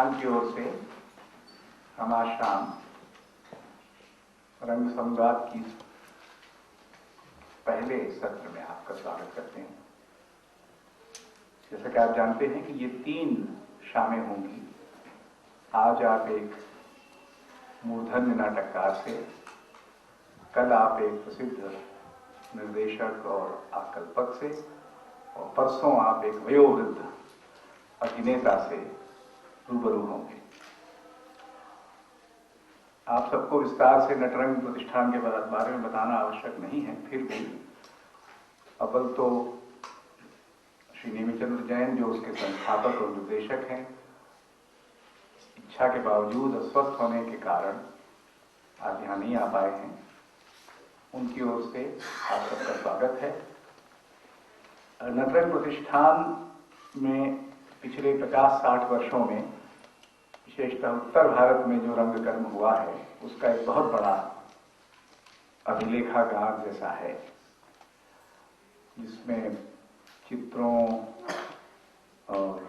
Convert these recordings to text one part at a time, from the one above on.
प्रतिष्ठान की ओर से हम आज शाम रंग संवाद की पहले सत्र में आपका स्वागत करते हैं। जैसा कि आप जानते हैं कि ये 3 शामें होंगी। आज आप एक मूर्धन्य नाटककार से, कल आप एक प्रसिद्ध निर्देशक और आकल्पक से, और परसों आप एक वयोवृद्ध अभिनेता से रूबरू होंगे। आप सबको विस्तार से नटरंग प्रतिष्ठान के बारे में बताना आवश्यक नहीं है, फिर भी अव्वल तो श्री नेमिचंद्र जैन जो उसके संस्थापक और निर्देशक हैं, इच्छा के बावजूद अस्वस्थ होने के कारण आज यहाँ नहीं आ पाए हैं। उनकी ओर से आप सबका स्वागत है। नटरंग प्रतिष्ठान में पिछले 50-60 वर्षों में विशेषतः उत्तर भारत में जो रंगकर्म हुआ है उसका एक बहुत बड़ा अभिलेखागार जैसा है, जिसमें चित्रों और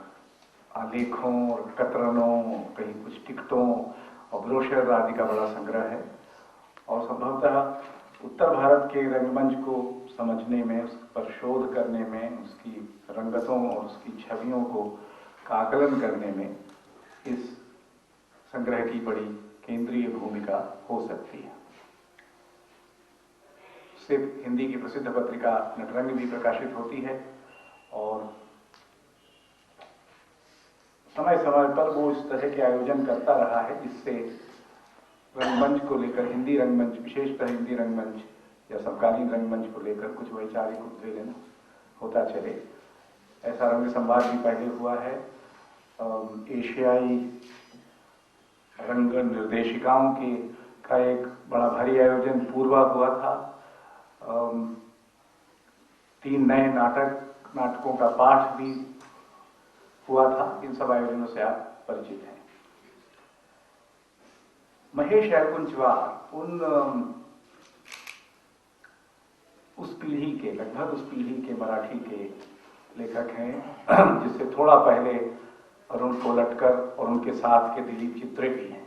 आलेखों और कतरनों, कहीं कुछ टिकटों और ब्रोशर आदि का बड़ा संग्रह है। और संभवतः उत्तर भारत के रंगमंच को समझने में, उस पर शोध करने में, उसकी रंगतों और उसकी छवियों का आकलन करने में इस संग्रह की बड़ी केंद्रीय भूमिका हो सकती है। सिर्फ हिंदी की प्रसिद्ध पत्रिका नटरंग भी प्रकाशित होती है और समय समय पर वो इस तरह के आयोजन करता रहा है जिससे रंगमंच को लेकर, हिंदी रंगमंच, विशेषतः हिंदी रंगमंच या समकालीन रंगमंच को लेकर कुछ वैचारिक उद्वेलन होता चले। ऐसा रंग संवाद भी पहले हुआ है। एशियाई रंग निर्देशिकाओं का एक बड़ा भारी आयोजन पूर्वा हुआ था। 3 नए नाटकों का पाठ भी हुआ था। इन सब आयोजनों से आप परिचित हैं। महेश एलकुंचवार उस पीढ़ी के, लगभग उस पीढ़ी के मराठी के लेखक हैं जिससे थोड़ा पहले अरुण कोलटकर और उनके साथ के दिलीप चित्रे भी हैं।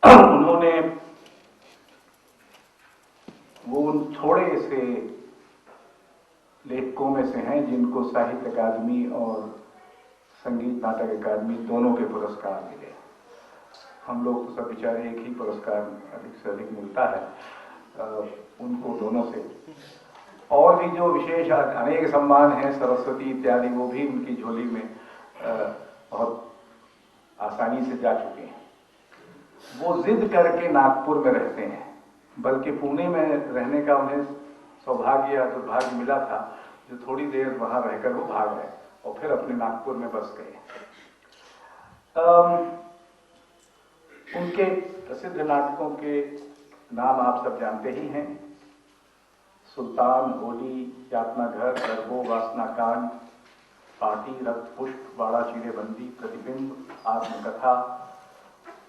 उन्होंने वो उन थोड़े से लेखकों में से हैं जिनको साहित्य अकादमी और संगीत नाटक अकादमी दोनों के पुरस्कार मिले। हम लोग तो सब बेचारे एक ही पुरस्कार अधिक से अधिक मिलता है, उनको दोनों से। और भी जो विशेष अनेक सम्मान हैं, सरस्वती इत्यादि, वो भी उनकी झोली में बहुत आसानी से जा चुके हैं। वो जिद करके नागपुर में रहते हैं, बल्कि पुणे में रहने का उन्हें सौभाग्य या दुर्भाग्य मिला था, जो थोड़ी देर वहां रहकर वो भाग गए और फिर अपने नागपुर में बस गए। उनके प्रसिद्ध नाटकों के नाम आप सब जानते ही हैं। सुल्तान, होली, यातना घर, गरबो, वासना कांड, पार्टी, रक्त पुष्प, बाड़ा चिड़ेबंदी, प्रतिबिंब, आत्मकथा,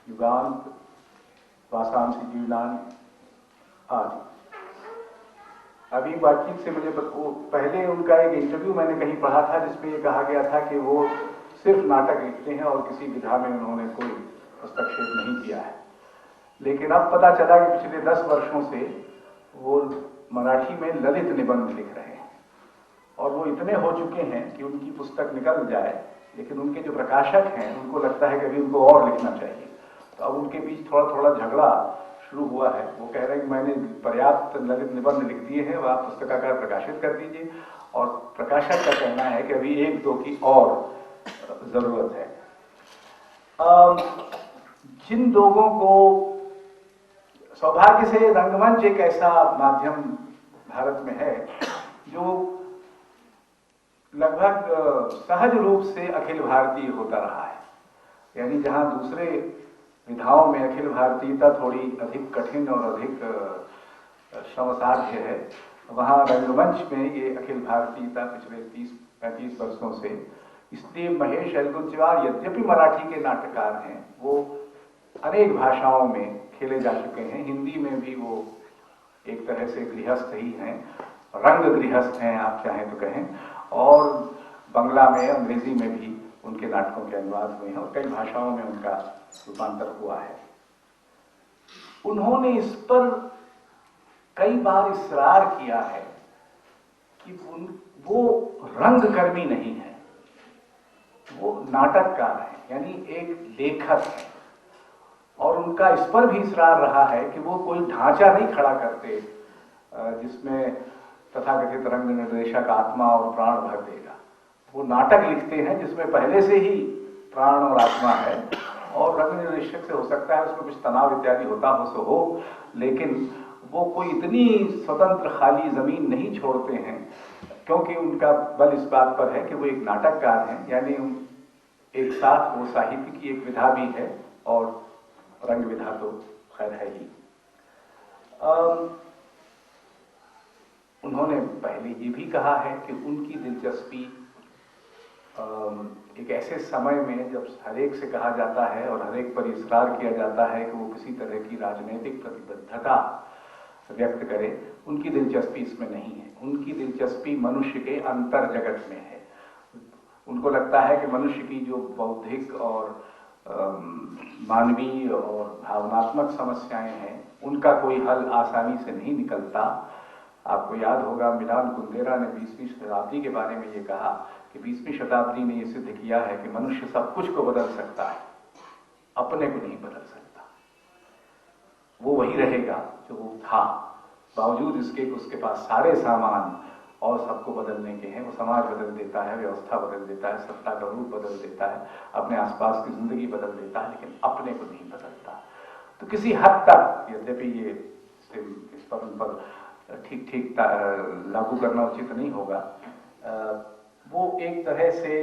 युगांत, वासांसी जीवनान आदि। अभी बातचीत से मुझे पहले उनका एक इंटरव्यू मैंने कहीं पढ़ा था जिसमें ये कहा गया था कि वो सिर्फ नाटक लिखते हैं और किसी विधा में उन्होंने कोई हस्तक्षेप नहीं किया है। लेकिन अब पता चला कि पिछले 10 वर्षों से वो मराठी में ललित निबंध लिख रहे हैं और वो इतने हो चुके हैं कि उनकी पुस्तक निकल जाए, लेकिन उनके जो प्रकाशक हैं उनको लगता है कि अभी उनको और लिखना चाहिए। तो अब उनके बीच थोड़ा थोड़ा झगड़ा शुरू हुआ है। वो कह रहे हैं कि मैंने पर्याप्त ललित निबंध लिख दिए हैं, वह आप पुस्तकाकार प्रकाशित कर दीजिए। और प्रकाशक का कहना है कि अभी 1-2 की और जरूरत है। जिन लोगों को सौभाग्य से रंगमंच एक ऐसा माध्यम भारत में है जो लगभग सहज रूप से अखिल भारतीय होता रहा है। यानी जहां दूसरे विधाओं में अखिल भारतीयता थोड़ी अधिक कठिन और अधिक श्रमसाध्य है, वहां रंगमंच में ये अखिल भारतीयता पिछले 30-35 वर्षों से। इसलिए महेश एलकुंचवार यद्यपि मराठी के नाटककार हैं, वो अनेक भाषाओं में खेले जा चुके हैं। हिंदी में भी वो एक तरह से गृहस्थ ही हैं, रंग गृहस्थ हैं आप चाहें तो कहें, और बंगला में, अंग्रेजी में भी उनके नाटकों के अनुवाद हुए हैं और कई भाषाओं में उनका रूपांतर हुआ है। उन्होंने इस पर कई बार इसरार किया है कि वो रंगकर्मी नहीं है, वो नाटककार है, यानी एक लेखक है। और उनका इस पर भी इसरार रहा है कि वो कोई ढांचा नहीं खड़ा करते जिसमें तथाकथित रंग निर्देशक आत्मा और प्राण भर देगा। वो नाटक लिखते हैं जिसमें पहले से ही प्राण और आत्मा है, और रंग निर्देशक से हो सकता है उसमें कुछ तनाव इत्यादि होता हो सो हो, लेकिन वो कोई इतनी स्वतंत्र खाली जमीन नहीं छोड़ते हैं, क्योंकि उनका बल इस बात पर है कि वो एक नाटककार हैं, यानी एक साथ वो साहित्य की एक विधा भी है और रंग विधा तो खैर है ही। उन्होंने पहले ये भी कहा है कि उनकी दिलचस्पी एक ऐसे समय में जब हरेक से कहा जाता है और हरेक पर इसरार किया जाता है कि वो किसी तरह की राजनीतिक प्रतिबद्धता व्यक्त करे, उनकी दिलचस्पी इसमें नहीं है। उनकी दिलचस्पी मनुष्य के अंतर जगत में है। उनको लगता है कि मनुष्य की जो बौद्धिक और मानवीय और भावनात्मक समस्याएं हैं, उनका कोई हल आसानी से नहीं निकलता। आपको याद होगा मिलान कुंदेरा ने 20वीं शताब्दी के बारे में ये कहा कि 20वीं शताब्दी ने ये सिद्ध किया है कि मनुष्य सब कुछ को बदल सकता है, अपने को नहीं बदल सकता। वो वही रहेगा जो वो था, बावजूद इसके कि उसके पास सारे सामान और सबको बदलने के हैं। वो समाज बदल देता है, व्यवस्था बदल देता है, सत्ता का रूप बदल देता है, अपने आसपास की जिंदगी बदल देता है, लेकिन अपने को नहीं बदलता। तो किसी हद तक, यद्यपि ये इस पर उन पर ठीक लागू करना उचित नहीं होगा, वो एक तरह से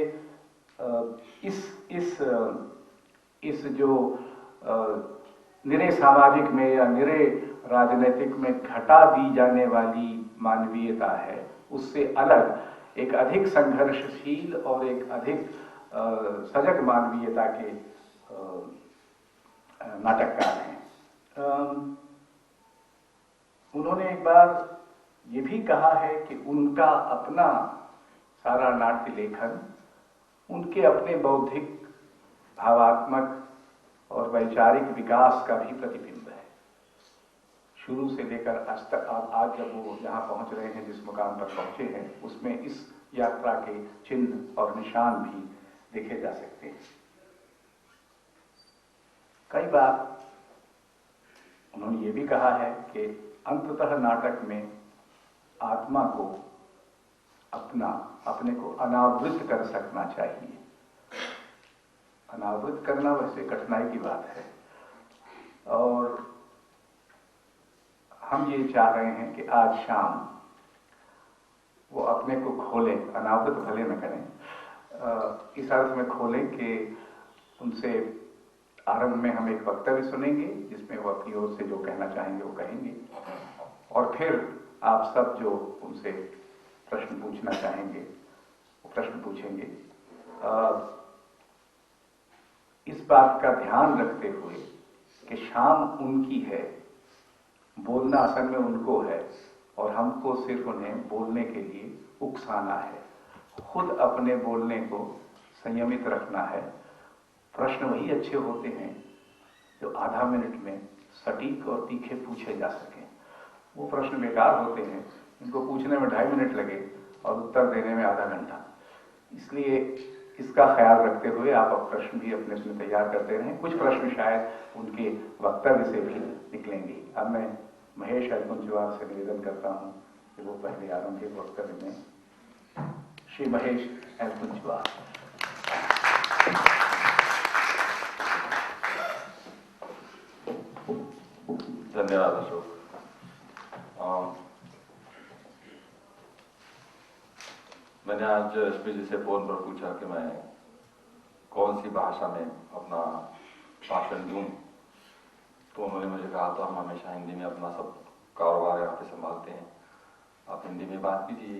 इस जो निरे सामाजिक में या निरे राजनीतिक में घटा दी जाने वाली मानवीयता है, उससे अलग एक अधिक संघर्षशील और एक अधिक सजग मानवीयता के नाटककार हैं। उन्होंने एक बार ये भी कहा है कि उनका अपना सारा नाट्य लेखन उनके अपने बौद्धिक, भावात्मक और वैचारिक विकास का भी प्रतिबिंब है। शुरू से लेकर आज तक, आज जब वो जहां पहुंच रहे हैं, जिस मुकाम पर पहुंचे हैं, उसमें इस यात्रा के चिन्ह और निशान भी देखे जा सकते हैं। कई बार उन्होंने ये भी कहा है कि अंततः नाटक में आत्मा को अपने को अनावृत कर सकना चाहिए। अनावृत करना वैसे कठिनाई की बात है, और हम ये चाह रहे हैं कि आज शाम वो अपने को खोलें, अनावृत भले न करें, इस अर्थ में खोलें कि उनसे आरंभ में हम एक वक्तव्य सुनेंगे जिसमें वो अपनी ओर से जो कहना चाहेंगे वो कहेंगे, और फिर आप सब जो उनसे प्रश्न पूछना चाहेंगे वो प्रश्न पूछेंगे। इस बात का ध्यान रखते हुए कि शाम उनकी है, बोलना असल में उनको है, और हमको सिर्फ उन्हें बोलने के लिए उकसाना है, खुद अपने बोलने को संयमित रखना है। प्रश्न वही अच्छे होते हैं जो आधा मिनट में सटीक और तीखे पूछे जा सकें। वो प्रश्न बेकार होते हैं इनको पूछने में 2.5 मिनट लगे और उत्तर देने में आधा घंटा। इसलिए इसका ख्याल रखते हुए आप अब प्रश्न भी अपने अपने तैयार करते रहें। कुछ प्रश्न शायद उनके वक्तव्य से भी निकलेंगे। अब मैं महेश एलकुंचवार से निवेदन करता हूं कि वो पहले आरंभिक वक्तव्य में। श्री महेश एलकुंचवार। धन्यवाद अशोक। मैंने आज एसपी जी से फोन पर पूछा कि मैं कौन सी भाषा में अपना भाषण दूं, तो उन्होंने मुझे कहा तो हम हमेशा हिंदी में अपना सब कारोबार यहाँ पे संभालते हैं, आप हिंदी में बात कीजिए।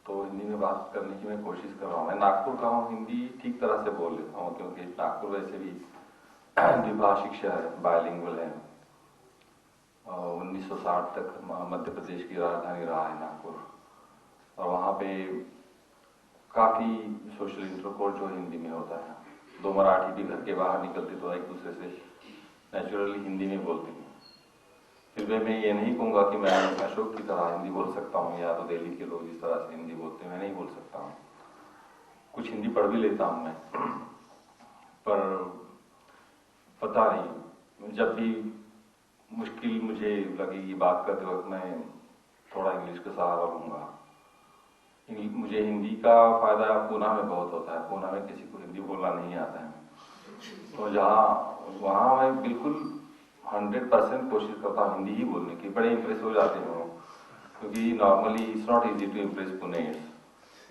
तो हिंदी में बात करने की मैं कोशिश कर रहा हूँ। मैं नागपुर का हूँ, हिंदी ठीक तरह से बोल लेता हूँ क्योंकि नागपुर वैसे भी द्विभाषिक शहर है, बायलिंगुअल है। 1960 तक मध्य प्रदेश की राजधानी रहा है नागपुर, और वहाँ पे काफ़ी सोशल इंटरकोर्स जो हिंदी में होता है। दो मराठी भी घर के बाहर निकलते तो एक दूसरे से नेचुरली हिंदी में बोलते हैं। फिर भी मैं ये नहीं कहूँगा कि मैं अशोक की तरह हिंदी बोल सकता हूँ या तो दिल्ली के लोग जिस तरह से हिंदी बोलते हैं मैं नहीं बोल सकता हूँ। कुछ हिंदी पढ़ भी लेता हूँ मैं, पर पता नहीं, जब भी मुश्किल मुझे लगेगी बात करते वक्त मैं थोड़ा इंग्लिश का सहारा लूँगा। मुझे हिंदी का फायदा पूना में बहुत होता है। पूना में किसी को हिंदी बोलना नहीं आता है, तो वहाँ मैं बिल्कुल 100% कोशिश करता हूँ हिंदी ही बोलने की। बड़े इम्प्रेस हो जाते हैं वो, क्योंकि normally it's not easy to impress Puners.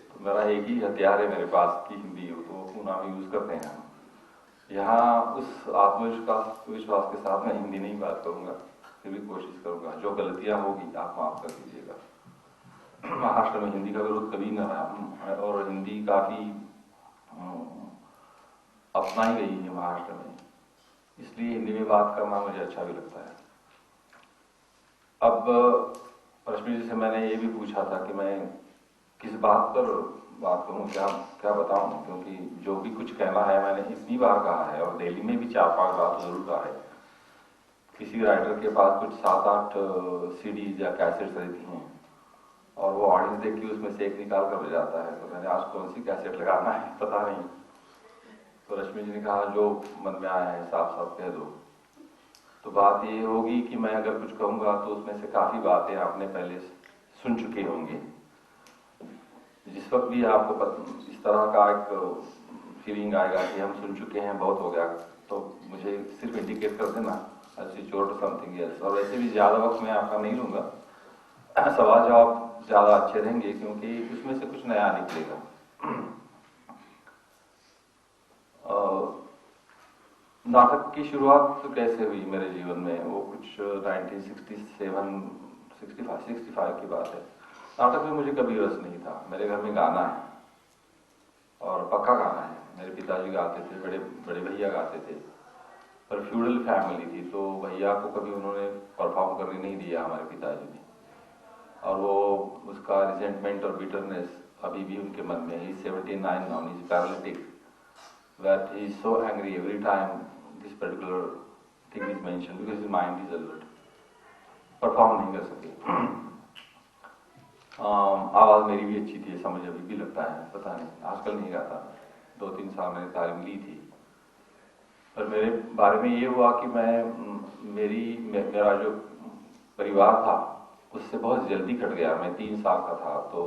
तो मेरा एक ही हथियार है मेरे पास कि हिंदी हो, तो पूना में यूज़ करते हैं हम। यहाँ उस आत्मविश्वास के साथ मैं हिंदी नहीं बात करूँगा, फिर भी कोशिश करूँगा। जो गलतियाँ होगी आप माफ़ कर दीजिएगा। महाराष्ट्र में हिंदी का विरोध कभी न रहा और हिंदी काफ़ी अपनाई गई है महाराष्ट्र में, इसलिए हिंदी में बात करना मुझे अच्छा भी लगता है। अब रश्मि जी से मैंने ये भी पूछा था कि मैं किस बात पर बात करूं, क्या बताऊं, क्योंकि जो भी कुछ कहना है मैंने इतनी बार कहा है और दिल्ली में भी 4-5 बार तो जरूर कहा है। किसी राइटर के पास कुछ 7-8 सीडीज या कैसेट्स रहती हैं और वो ऑडियंस देख के उसमें से एक निकाल कर बजाता है, तो मैंने आज कौन सी कैसेट लगाना है पता नहीं। तो रश्मि जी ने कहा जो मन में आया है साफ साफ कह दो। तो बात ये होगी कि मैं अगर कुछ कहूँगा तो उसमें से काफ़ी बातें आपने पहले सुन चुके होंगे। जिस वक्त भी आपको इस तरह का एक फीलिंग आएगा कि हम सुन चुके हैं, बहुत हो गया, तो मुझे सिर्फ इंडिकेट कर देना, switch over to something else. और वैसे भी ज़्यादा वक्त मैं आपका नहीं लूँगा, सवाल जवाब ज़्यादा अच्छे रहेंगे क्योंकि उसमें से कुछ नया निकलेगा। नाटक की शुरुआत कैसे हुई मेरे जीवन में, वो कुछ 1965 की बात है। नाटक में मुझे कभी रस नहीं था। मेरे घर में गाना है और पक्का गाना है। मेरे पिताजी गाते थे, बड़े भैया गाते थे, पर फ्यूडल फैमिली थी तो भैया को कभी उन्होंने परफॉर्म करने नहीं दिया हमारे पिताजी ने, और वो उसका रिजेंटमेंट और बिटरनेस अभी भी उनके मन में है। He's 79 now, he's paralytic, that he is so angry every time this particular thing is mentioned because his mind is alert. Perform नहीं कर सके। आवाज़ मेरी भी अच्छी थी, समझ अभी भी लगता है, पता नहीं, आजकल नहीं गाता। 2-3 साल मैंने तालीम ली थी, पर मेरे बारे में ये हुआ कि मेरा जो परिवार था उससे बहुत जल्दी कट गया। मैं 3 साल का था तो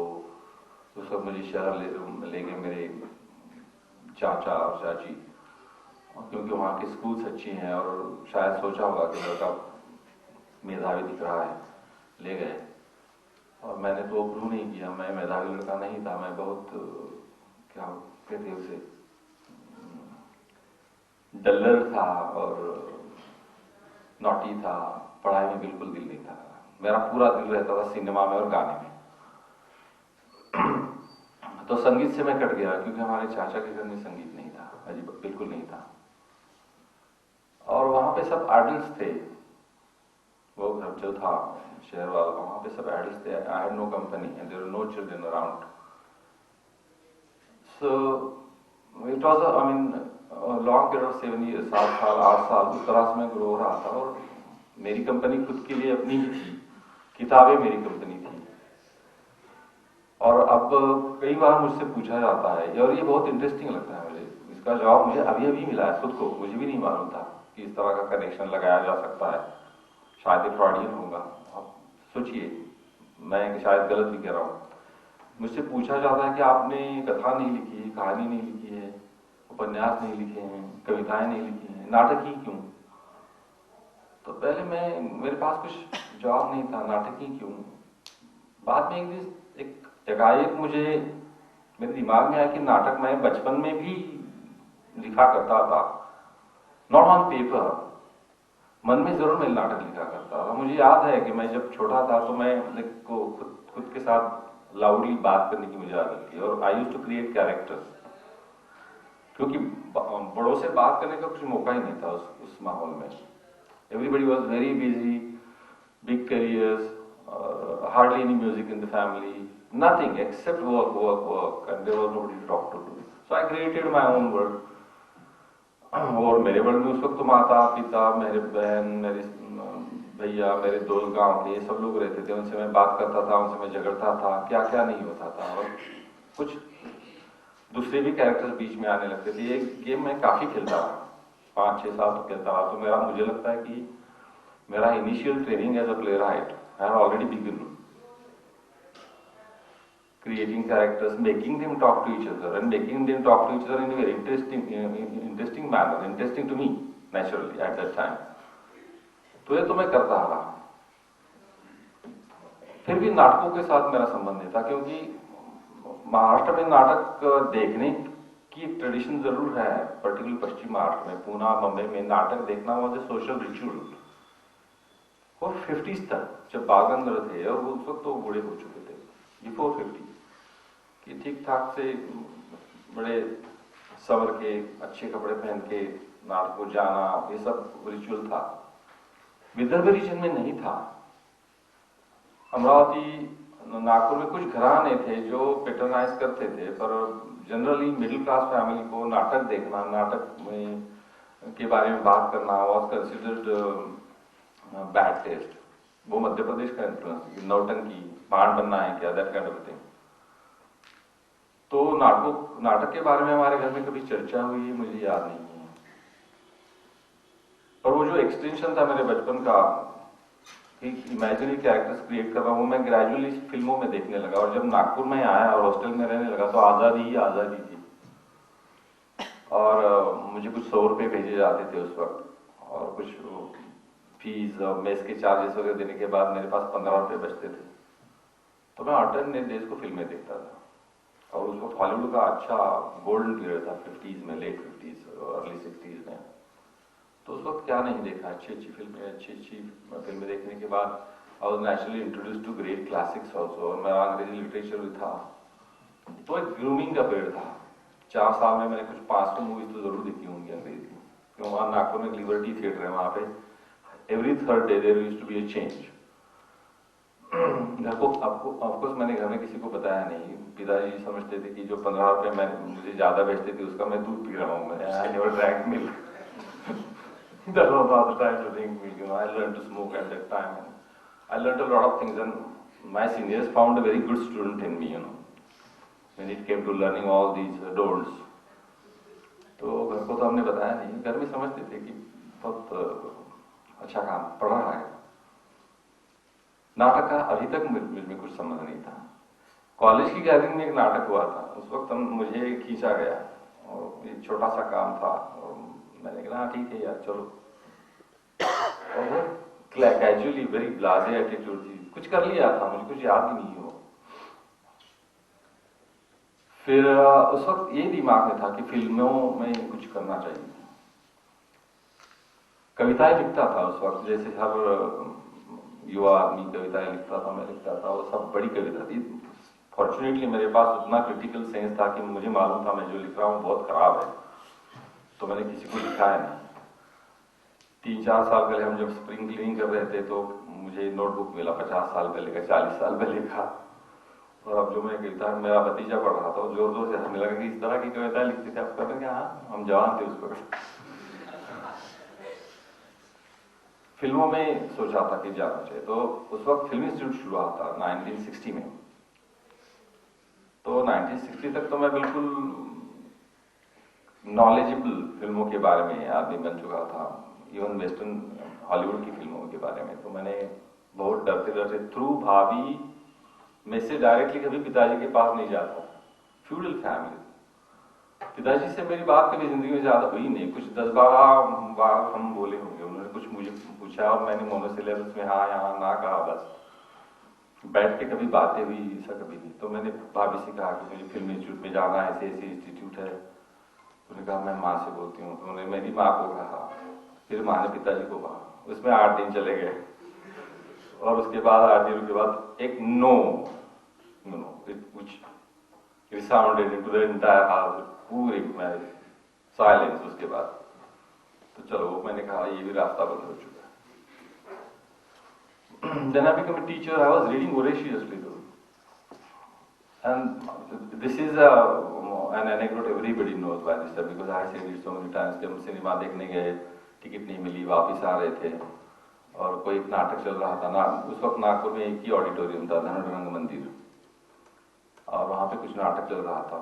उस वक्त मुझे शहर ले गए मेरे चाचा और चाची, क्योंकि वहाँ के स्कूल्स अच्छी हैं और शायद सोचा होगा कि लड़का मेधावी दिख रहा है, ले गए। और मैंने तो अप्रूव नहीं किया, मैं मेधावी लड़का नहीं था। मैं बहुत क्या कहते हैं उसे, डल्लर था और नॉटी था, पढ़ाई में बिल्कुल दिल नहीं था। मेरा पूरा दिल रहता था सिनेमा में और गाने में। तो संगीत से मैं कट गया क्योंकि हमारे चाचा के घर में संगीत नहीं था, अजीब बिल्कुल नहीं था। और वहां पे सब एडल्ट्स थे, वो घर जो था शहर वाला, वहां पे सब एडल्ट्स थे। I had no company and there were no children around. So it was I mean long period of 7 years, 7 साल 8 साल उस तरह से मैं ग्रो हो रहा था। और मेरी कंपनी खुद के लिए अपनी ही थी, किताबें मेरी कंपनी थी। और अब कई बार मुझसे पूछा जाता है, और ये बहुत इंटरेस्टिंग लगता है मुझे, इसका जवाब मुझे अभी अभी मिला है खुद को, मुझे भी नहीं मालूम था कि इस तरह का कनेक्शन लगाया जा सकता है। शायद ये फ्रॉडियन होगा, आप सोचिए, मैं शायद गलत भी कह रहा हूँ। मुझसे पूछा जाता है कि आपने कथा नहीं लिखी है, कहानी नहीं लिखी है, उपन्यास नहीं लिखे हैं, कविताएं नहीं लिखी हैं, नाटक ही क्यों? तो पहले मेरे पास कुछ जवाब नहीं था, नाटक ही क्यों। बाद में एकाएक मुझे मेरे दिमाग में आया कि नाटक मैं बचपन में भी लिखा करता था, नॉट ऑन पेपर, मन में जरूर मैं नाटक लिखा करता था। मुझे याद है कि मैं जब छोटा था तो मैं खुद के साथ लाउडली बात करने की मुझे आदत थी, और I used to create characters, क्योंकि बड़ों से बात करने का कुछ मौका ही नहीं था उस माहौल में। Everybody was very busy, big careers, hardly any music in the family, nothing except work, work, work, and there was nobody to talk to. So I created my own world. और मेरे वर्ल्ड में उस वक्त तो माता पिता, मेरे बहन, मेरे भैया, मेरे दोस्त गांव के सब लोग रहते थे, उनसे मैं बात करता था, उनसे मैं झगड़ता था, क्या क्या नहीं होता था, और कुछ दूसरे भी कैरेक्टर्स बीच में आने लगते थे। ये गेम मैं काफी खेलता रहा, 5-6 साल तो खेलता रहा। तो मुझे लगता है कि मेरा initial training as a playwright I have already begin creating characters, making them talk to each other, and making them talk to each other in a very interesting manner, interesting to me naturally at that time. तो ये तो मैं करता रहा। फिर भी नाटकों के साथ मेरा संबंध नहीं था, क्योंकि महाराष्ट्र में नाटक देखने की एक ट्रेडिशन जरूर है, पर्टिकुलर पश्चिम महाराष्ट्र में, पूना, मुंबई में नाटक देखना वॉज ए सोशल रिचुअल। और 50s तक जब बागंदर थे, और उस वक्त तो बूढ़े हो चुके थे, बिफोर 50 कि ठीक ठाक से बड़े सवर के अच्छे कपड़े पहन के नाटक को जाना, ये सब रिचुअल था। विदर्भ रीजन में नहीं था। अमरावती, नागपुर में कुछ घराने थे जो पेटर्नाइज करते थे, पर जनरली मिडिल क्लास फैमिली को नाटक देखना, नाटक में के बारे में बात करना वॉज कंसिडर्ड बैड टेस्ट। वो मध्य प्रदेश का इन्फ्लुएंस, नौटंकी, पान बनना है क्या, दैट काइंड ऑफ थिंग। तो नाटक के बारे में हमारे घर में कभी चर्चा हुई है मुझे याद नहीं है। पर वो जो एक्सटेंशन था मेरे बचपन का, इमेजिनरी कैरेक्टर्स क्रिएट कर रहा हूँ, मैं ग्रेजुअली फिल्मों में देखने लगा। और जब नागपुर में आया और हॉस्टल में रहने लगा तो आजादी ही आजादी थी। और मुझे कुछ 100 रुपये भेजे जाते थे उस वक्त, और कुछ फीस और मेस के चार्जेस वगैरह देने के बाद मेरे पास 15 रुपये बचते थे। तो मैं अल्टरनेट डेज को फिल्में देखता था। और उस वक्त हॉलीवुड का अच्छा गोल्डन पीरियड था, 50s में, लेट 50s अर्ली 60s में। तो उस वक्त क्या नहीं देखा, अच्छी फिल्में देखने के बाद I was naturally introduced to great classics also. और मेरा अंग्रेजी लिटरेचर भी था, तो एक ग्रूमिंग का पीरियड था। 4 साल में मैंने कुछ 500 मूवीज तो जरूर देखी होंगी अंग्रेजी, क्यों वहाँ नागपुर में लिबर्टी थिएटर है, वहाँ पे every third day there used to be a change. घर को ऑफकोर्स मैंने घर में किसी को बताया नहीं। पिताजी समझते थे कि जो 15 रुपये मुझे ज्यादा बेचते थे उसका मैं दूध पी रहा हूँ। मैं I never drank milk, that was not the time to drink milk. You know, I learned to smoke at that time, and I learned a lot of things, and my seniors found a very good student in me, you know, when it came to learning all these don'ts. तो घर को तो हमने बताया नहीं, घर में समझते थे कि बहुत अच्छा काम पढ़ रहा है। नाटक का अभी तक मुझमें कुछ समझ नहीं था। कॉलेज की गैदरिंग में एक नाटक हुआ था, उस वक्त मुझे खींचा गया, और एक छोटा सा काम था, और मैंने कहा ठीक है यार चलो। और वो कैजुअली वेरी ब्लाजे एटीट्यूड थी, कुछ कर लिया था, मुझे कुछ याद ही नहीं हो। फिर उस वक्त ये दिमाग में था कि फिल्मों में कुछ करना चाहिए। कविताएं लिखता था उस वक्त, जैसे हर युवा आदमी कविताएं लिखता था, मैं लिखता था, और सब बड़ी कविता थी। फॉर्चुनेटली मेरे पास उतना क्रिटिकल सेंस था कि मुझे मालूम था मैं जो लिख रहा हूँ बहुत खराब है, तो मैंने किसी को लिखा है नहीं। 3-4 साल पहले हम जब स्प्रिंग क्लीनिंग कर रहे थे तो मुझे नोटबुक मिला 50 साल पहले का, 40 साल पहले का। और अब जो मैं कविता, मेरा भतीजा पढ़ रहा था, जोर जोर से हंसने लगा कि इस तरह की कविता लिखते थे आप। कहते हैं हाँ, हम जवान थे उस वक्त। फिल्मों में सोचा था कि जाना चाहिए, तो उस वक्त फिल्म इंस्टीट्यूट शुरू हुआ था 1960 में। तो 1960 तक तो मैं बिल्कुल नॉलेजेबल फिल्मों के बारे में आदमी बन चुका था, इवन वेस्टर्न हॉलीवुड की फिल्मों के बारे में। तो मैंने बहुत डरते डरते थ्रू भाभी में से डायरेक्टली कभी पिताजी के पास नहीं जाता था। फ्यूडल फैमिली, पिताजी से मेरी बात कभी जिंदगी में ज्यादा हुई नहीं, कुछ 10-12 बार हम बोले होंगे। उन्होंने कुछ मुझे पूछा और मैंने मोनोसिलेबस में हाँ यहाँ ना कहा, बस। बैठ के कभी बातें हुई ऐसा कभी नहीं। तो मैंने भाभी से कहा कि मुझे फिल्म इंस्टीट्यूट में जाना है, ऐसे ऐसे इंस्टीट्यूट है। उन्होंने कहा मैं माँ से बोलती हूँ। तो उन्होंने मेरी माँ को कहा, फिर माँ ने पिताजी को कहा। उसमें 8 दिन चले गए, और उसके बाद 8 दिनों के बाद एक no resounded into the entire house, पूरी साइलेंस। उसके बाद तो चलो मैंने कहा ये भी रास्ता बंद हो चुका है। Then I became a teacher. I was reading voraciously though. And this is an anecdote everybody knows by this time because I said it so many times कि हम सिनेमा देखने गए, टिकट नहीं मिली, वापस आ रहे थे और कोई एक नाटक चल रहा था ना, उस वक्त नागपुर में एक ही ऑडिटोरियम था, धनुरंग मंदिर, और वहाँ पे कुछ नाटक चल रहा था,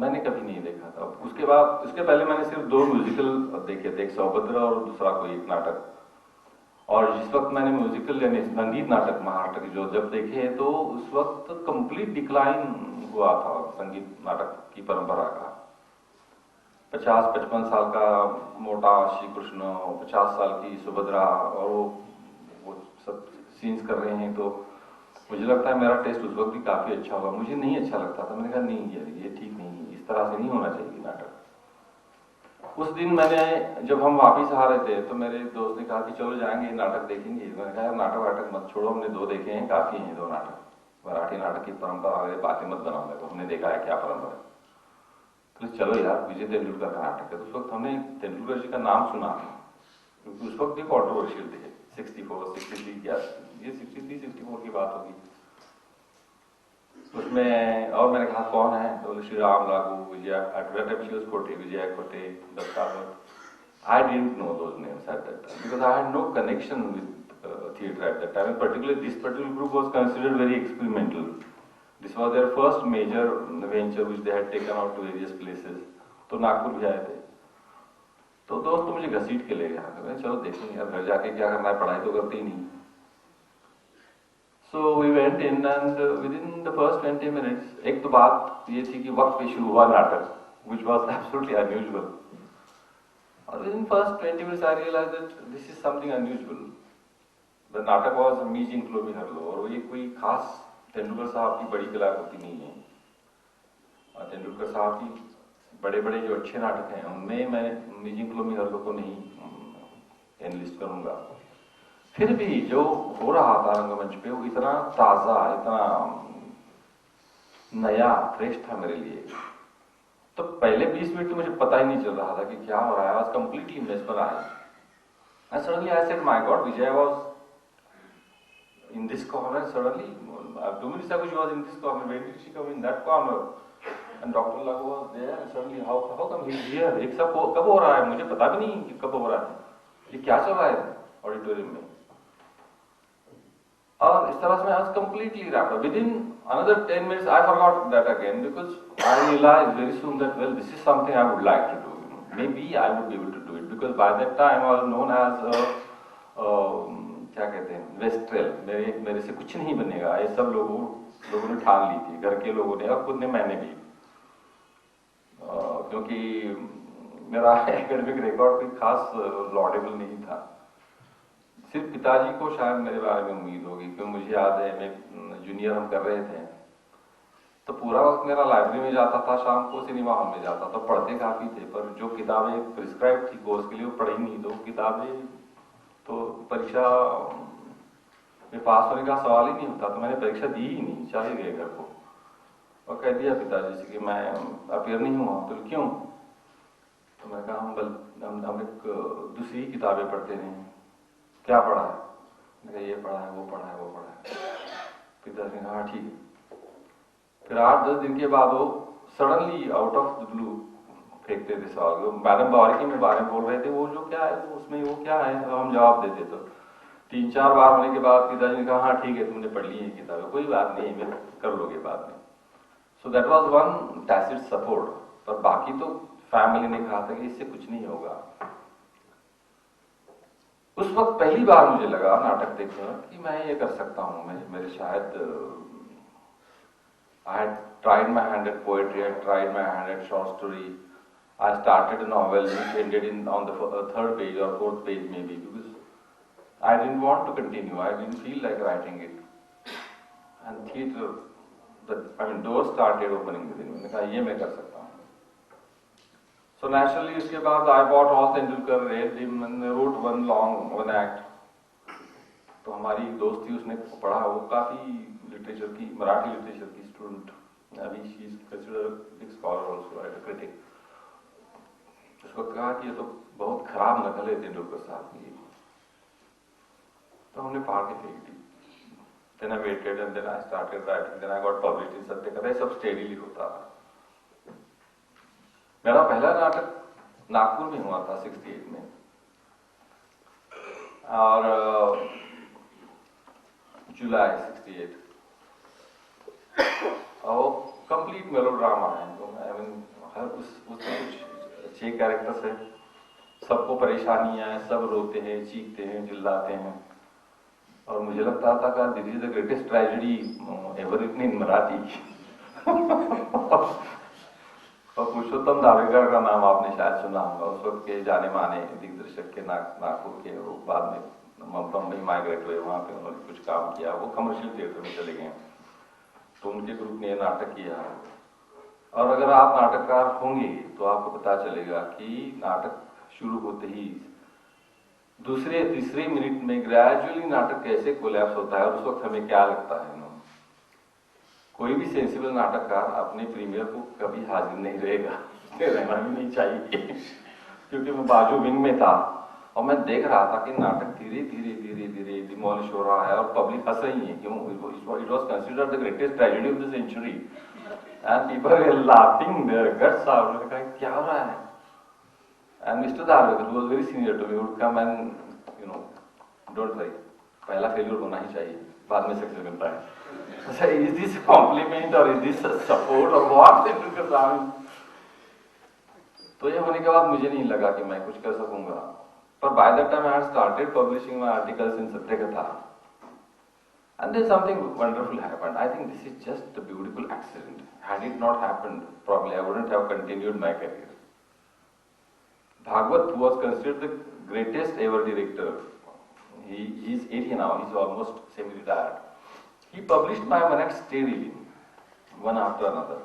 मैंने कभी नहीं देखा था। उसके बाद, उसके पहले मैंने सिर्फ 2 म्यूजिकल देखे थे, एक सौभद्र और दूसरा कोई एक नाटक। और जिस वक्त मैंने म्यूजिकल यानी संगीत नाटक महाराष्ट्र के जो जब देखे तो उस वक्त कंप्लीट डिक्लाइन हुआ था संगीत नाटक की परंपरा का। 50-55 साल का मोटा श्री कृष्ण, 50 साल की सुभद्रा, और वो सब सीन्स कर रहे हैं, तो मुझे लगता है मेरा टेस्ट उस वक्त भी काफी अच्छा हुआ। मुझे नहीं अच्छा लगता था, मैंने कहा नहीं यार ये ठीक नहीं है, इस तरह से नहीं होना चाहिए नाटक। उस दिन मैंने, जब हम वापिस आ रहे थे तो मेरे दोस्त ने कहा कि चलो जाएंगे नाटक देखेंगे। मैंने कहा नाटक वाटक मत छोड़ो, हमने 2 देखे हैं, काफी हैं 2 नाटक, मराठी नाटक की परंपरा वाले बातें मत बनाओ, तो हमने देखा है क्या परंपरा है। तो चलो यार, विजय तेंदुलकर का नाटक है। तो उस वक्त हमने तेंदुलकर जी का नाम सुना था क्योंकि उस वक्त भी कॉन्ट्रोवर्शियल थे, 64, 63 क्या, ये 63, 64 की बात होगी उसमें। और मैंने कहा कौन है, तो श्री राम लागू, विजया कोटे, विजय कोटे, दत्तावत। I didn't know those names at that time because I had no connection with theatre at that time. And particularly, this particular group was considered very experimental. This was their first major venture which they had taken out to various places. तो नागपुर भी आए थे, तो दोस्त तो मुझे घसीट के ले गया, मैंने चलो देखेंगे यार, घर जाके क्या करना है, पढ़ाई तो करते ही नहीं। So we went in and within the first 20 minutes, एक तो बात ये थी कि वक्त पे शुरू हुआ नाटक, which was absolutely unusual. और within first 20 minutes I realized that this is something unusual. The नाटक was मी जिंकलो मी हरलो, और ये कोई खास तेंदुलकर साहब की बड़ी कलाकृति नहीं है। और तेंदुलकर साहब की बड़े-बड़े जो अच्छे नाटक हैं उनमें मैं मी जिंकलो मी हरलो को नहीं एनलिस्ट करूंगा। फिर भी जो हो रहा था रंगमंच पे वो इतना ताजा, इतना नया, फ्रेश था मेरे लिए। तो पहले 20 मिनट तो मुझे पता ही नहीं चल रहा था कि क्या हो रहा है, आज completely mesmerized. And suddenly I said, my God, Vijay was in this corner. Suddenly, 2 minutes ago she was in this corner. When did she come in that corner? And Dr. Lagu was there. And suddenly, how come he's here? एक सब कब हो रहा है, मुझे पता भी नहीं कि कब हो रहा है, ये क्या चल रहा है ऑडिटोरियम में। और इस तरह से I was completely wrapped up. Within another 10 minutes, I forgot that again because I realized very soon that well, this is something I would like to do. Maybe I would be able to do it because by that time I was known as क्या कहते हैं, वेस्ट्रेल, मेरे से कुछ नहीं बनेगा, ये सब लोगों ने ठान ली थी, घर के लोगों ने और खुद ने, मैंने भी, क्योंकि मेरा एकेडमिक रिकॉर्ड कोई खास लॉडेबल नहीं था। सिर्फ पिताजी को शायद मेरे बारे में उम्मीद होगी क्योंकि मुझे याद है मैं जूनियर हम कर रहे थे तो पूरा वक्त मेरा लाइब्रेरी में जाता था, शाम को सिनेमा हॉल में जाता था। पढ़ते काफी थे पर जो किताबें प्रिस्क्राइब थी कोर्स के लिए वो पढ़ी नहीं, तो किताबें तो परीक्षा में पास होने का सवाल ही नहीं होता, तो मैंने परीक्षा दी ही नहीं, चले गए घर को और कह दिया पिताजी से कि मैं अपियर नहीं हुआ। तो क्यों? तो मैं कहा हम एक दूसरी किताबें पढ़ते रहे। क्या पढ़ा है? मैंने कहा ये पढ़ा है, वो पढ़ा है, वो पढ़ा है। पिताजी ने कहा ठीक है। फिर 8-10 दिन के बाद वो suddenly out of the blue फेंकते थे सवाल। मैडम बावरी के बारे में बोल रहे थे, वो जो क्या है उसमें वो क्या है, तो हम जवाब देते। तो 3-4 बार होने के बाद पिताजी ने कहा हाँ ठीक है तुमने पढ़ ली है किताबें, कोई बात नहीं है, कर लोगे बाद में। So that was one tacit support. पर बाकी तो फैमिली ने कहा था कि इससे कुछ नहीं होगा। उस वक्त पहली बार मुझे लगा नाटक देखकर कि मैं ये कर सकता हूँ। मेरे शायद I had tried my hand at poetry, I had tried my hand at short story. I started a novel which ended on the 3rd page or 4th page maybe because I didn't want to continue. I didn't feel like writing it. And theatre, doors started opening within me. मैंने कहा ये मैं कर सकता हूँ। So naturally उसके बाद I bought all Tendulkar, read him and wrote one act. तो हमारी एक दोस्त थी, उसने पढ़ा, वो काफी लिटरेचर की, मराठी लिटरेचर की स्टूडेंट, अभी she is considered big scholar also as a critic. उसको कहा कि ये तो बहुत खराब नकल है तेंदुलकर साहब की, तो हमने फाड़ के फेंक दी। then I waited and then I started writing, then I got published in Satyakatha, सब steadily होता था। मेरा पहला नाटक नागपुर में हुआ था 68 में, और जुलाई 68, और कंप्लीट मेलोड्रामा है। तो आई मीन हर उसमें कुछ अच्छे कैरेक्टर्स है, सबको परेशानियां हैं, सब रोते हैं, चीखते हैं, चिल्लाते हैं, और मुझे लगता था कि this is the greatest tragedy ever written in Marathi. और पुरुषोत्तम धावेकर का नाम आपने शायद सुना होगा, उस वक्त के जाने माने दिग्दर्शक के नागपुर के, वो बाद में बम्बई माइग्रेट हुए, वहां पे उन्होंने कुछ काम किया, वो कमर्शियल थिएटर में चले गए, तो उनके ग्रुप ने नाटक किया। और अगर आप नाटककार होंगे तो आपको पता चलेगा कि नाटक शुरू होते ही दूसरे तीसरे मिनट में ग्रेजुअली नाटक कैसे कोलैप्स होता है, और उस वक्त हमें क्या लगता है। कोई भी सेंसिबल नाटककार अपने प्रीमियर को कभी हाजिर नहीं रहेगा, रहना भी नहीं चाहिए। क्योंकि मैं बाजू विंग में था और मैं देख रहा था कि नाटक धीरे धीरे धीरे धीरे डिमोलिश हो रहा है और पब्लिक हंस रही है, क्यों? It was considered the greatest tragedy of the century and people were laughing their guts out. क्या हो रहा है? And mister Dhavekar, who was very senior to me, would come and don't worry, पहला फेल्यूर होना ही चाहिए, बाद में सक्सेस मिलता है। Is this a compliment or is this a support or what? तो ये होने के बाद मुझे नहीं लगा कि मैं कुछ कर सकूंगा, पर by that time I had started publishing my articles in Satyakatha, and then something wonderful happened. I think this is just a beautiful accident. Had it not happened, probably I wouldn't have continued my career. Bhagwat, who was considered the greatest ever director, he is 80 now, he's almost semi-retired. He published my Manette steadily, one after another,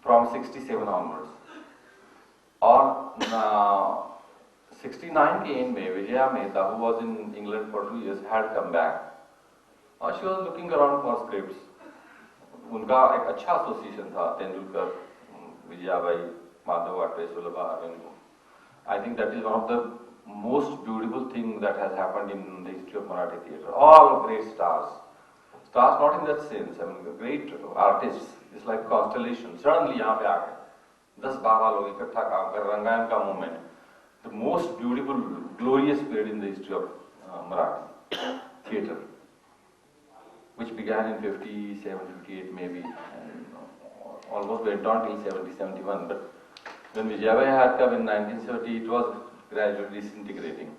from 67 onwards. और 69 के end में Vijaya Mehta, who was in England for 2 years, had come back. और she was looking around for scripts. उनका एक अच्छा association था, तेंदुलकर, विजयाबाई, माधव वाटवे, सुलभा। I think that is one of the most beautiful thing that has happened in the history of Marathi theatre. All great stars. Stars not in that sense, I mean great artists. It's like constellation. Suddenly यहाँ पे आ गए, 10-12 लोग इकट्ठा काम कर, रंगायन का movement, the most beautiful, glorious period in the history of Marathi theatre, which began in 57, 58 maybe, and almost went on till 70, 71. But when Vijayabai had come in 1970, it was gradually disintegrating.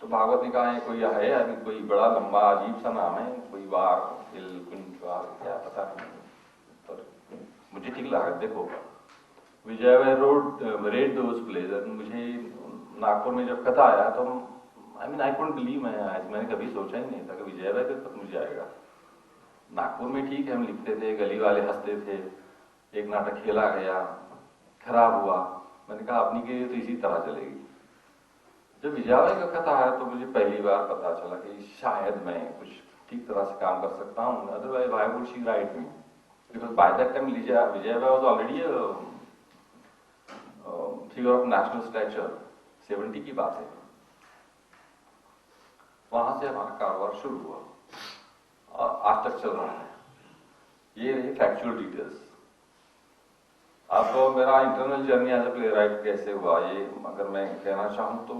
तो भागवत ने कहा है कोई है अभी, कोई बड़ा लंबा अजीब सा नाम है, कोई वार क्या पता नहीं, पर मुझे ठीक लगा। देखो विजय रेड दोस प्लेज, मुझे नागपुर में जब कथा आया तो I mean I couldn't believe my eyes, मैंने कभी सोचा ही नहीं था कि विजय का खत्म हो जाएगा। नागपुर में ठीक है, हम लिखते थे, गली वाले हंसते थे, एक नाटक खेला गया, खराब हुआ, मैंने कहा अपनी के तो इसी तरह चलेगी। जब विजयाबाई का कथा आया तो मुझे पहली बार पता चला कि शायद मैं कुछ ठीक तरह से काम कर सकता हूँ। Otherwise why would she write me, because by that time Vijayabai was already figure of national stature, 70 की बात है। वहां से हमारा कारोबार शुरू हुआ और आज तक चल रहा है। ये रही फैक्चुअल डिटेल्स। अब मेरा internal journey as a playwright कैसे हुआ, ये अगर मैं कहना चाहूँ तो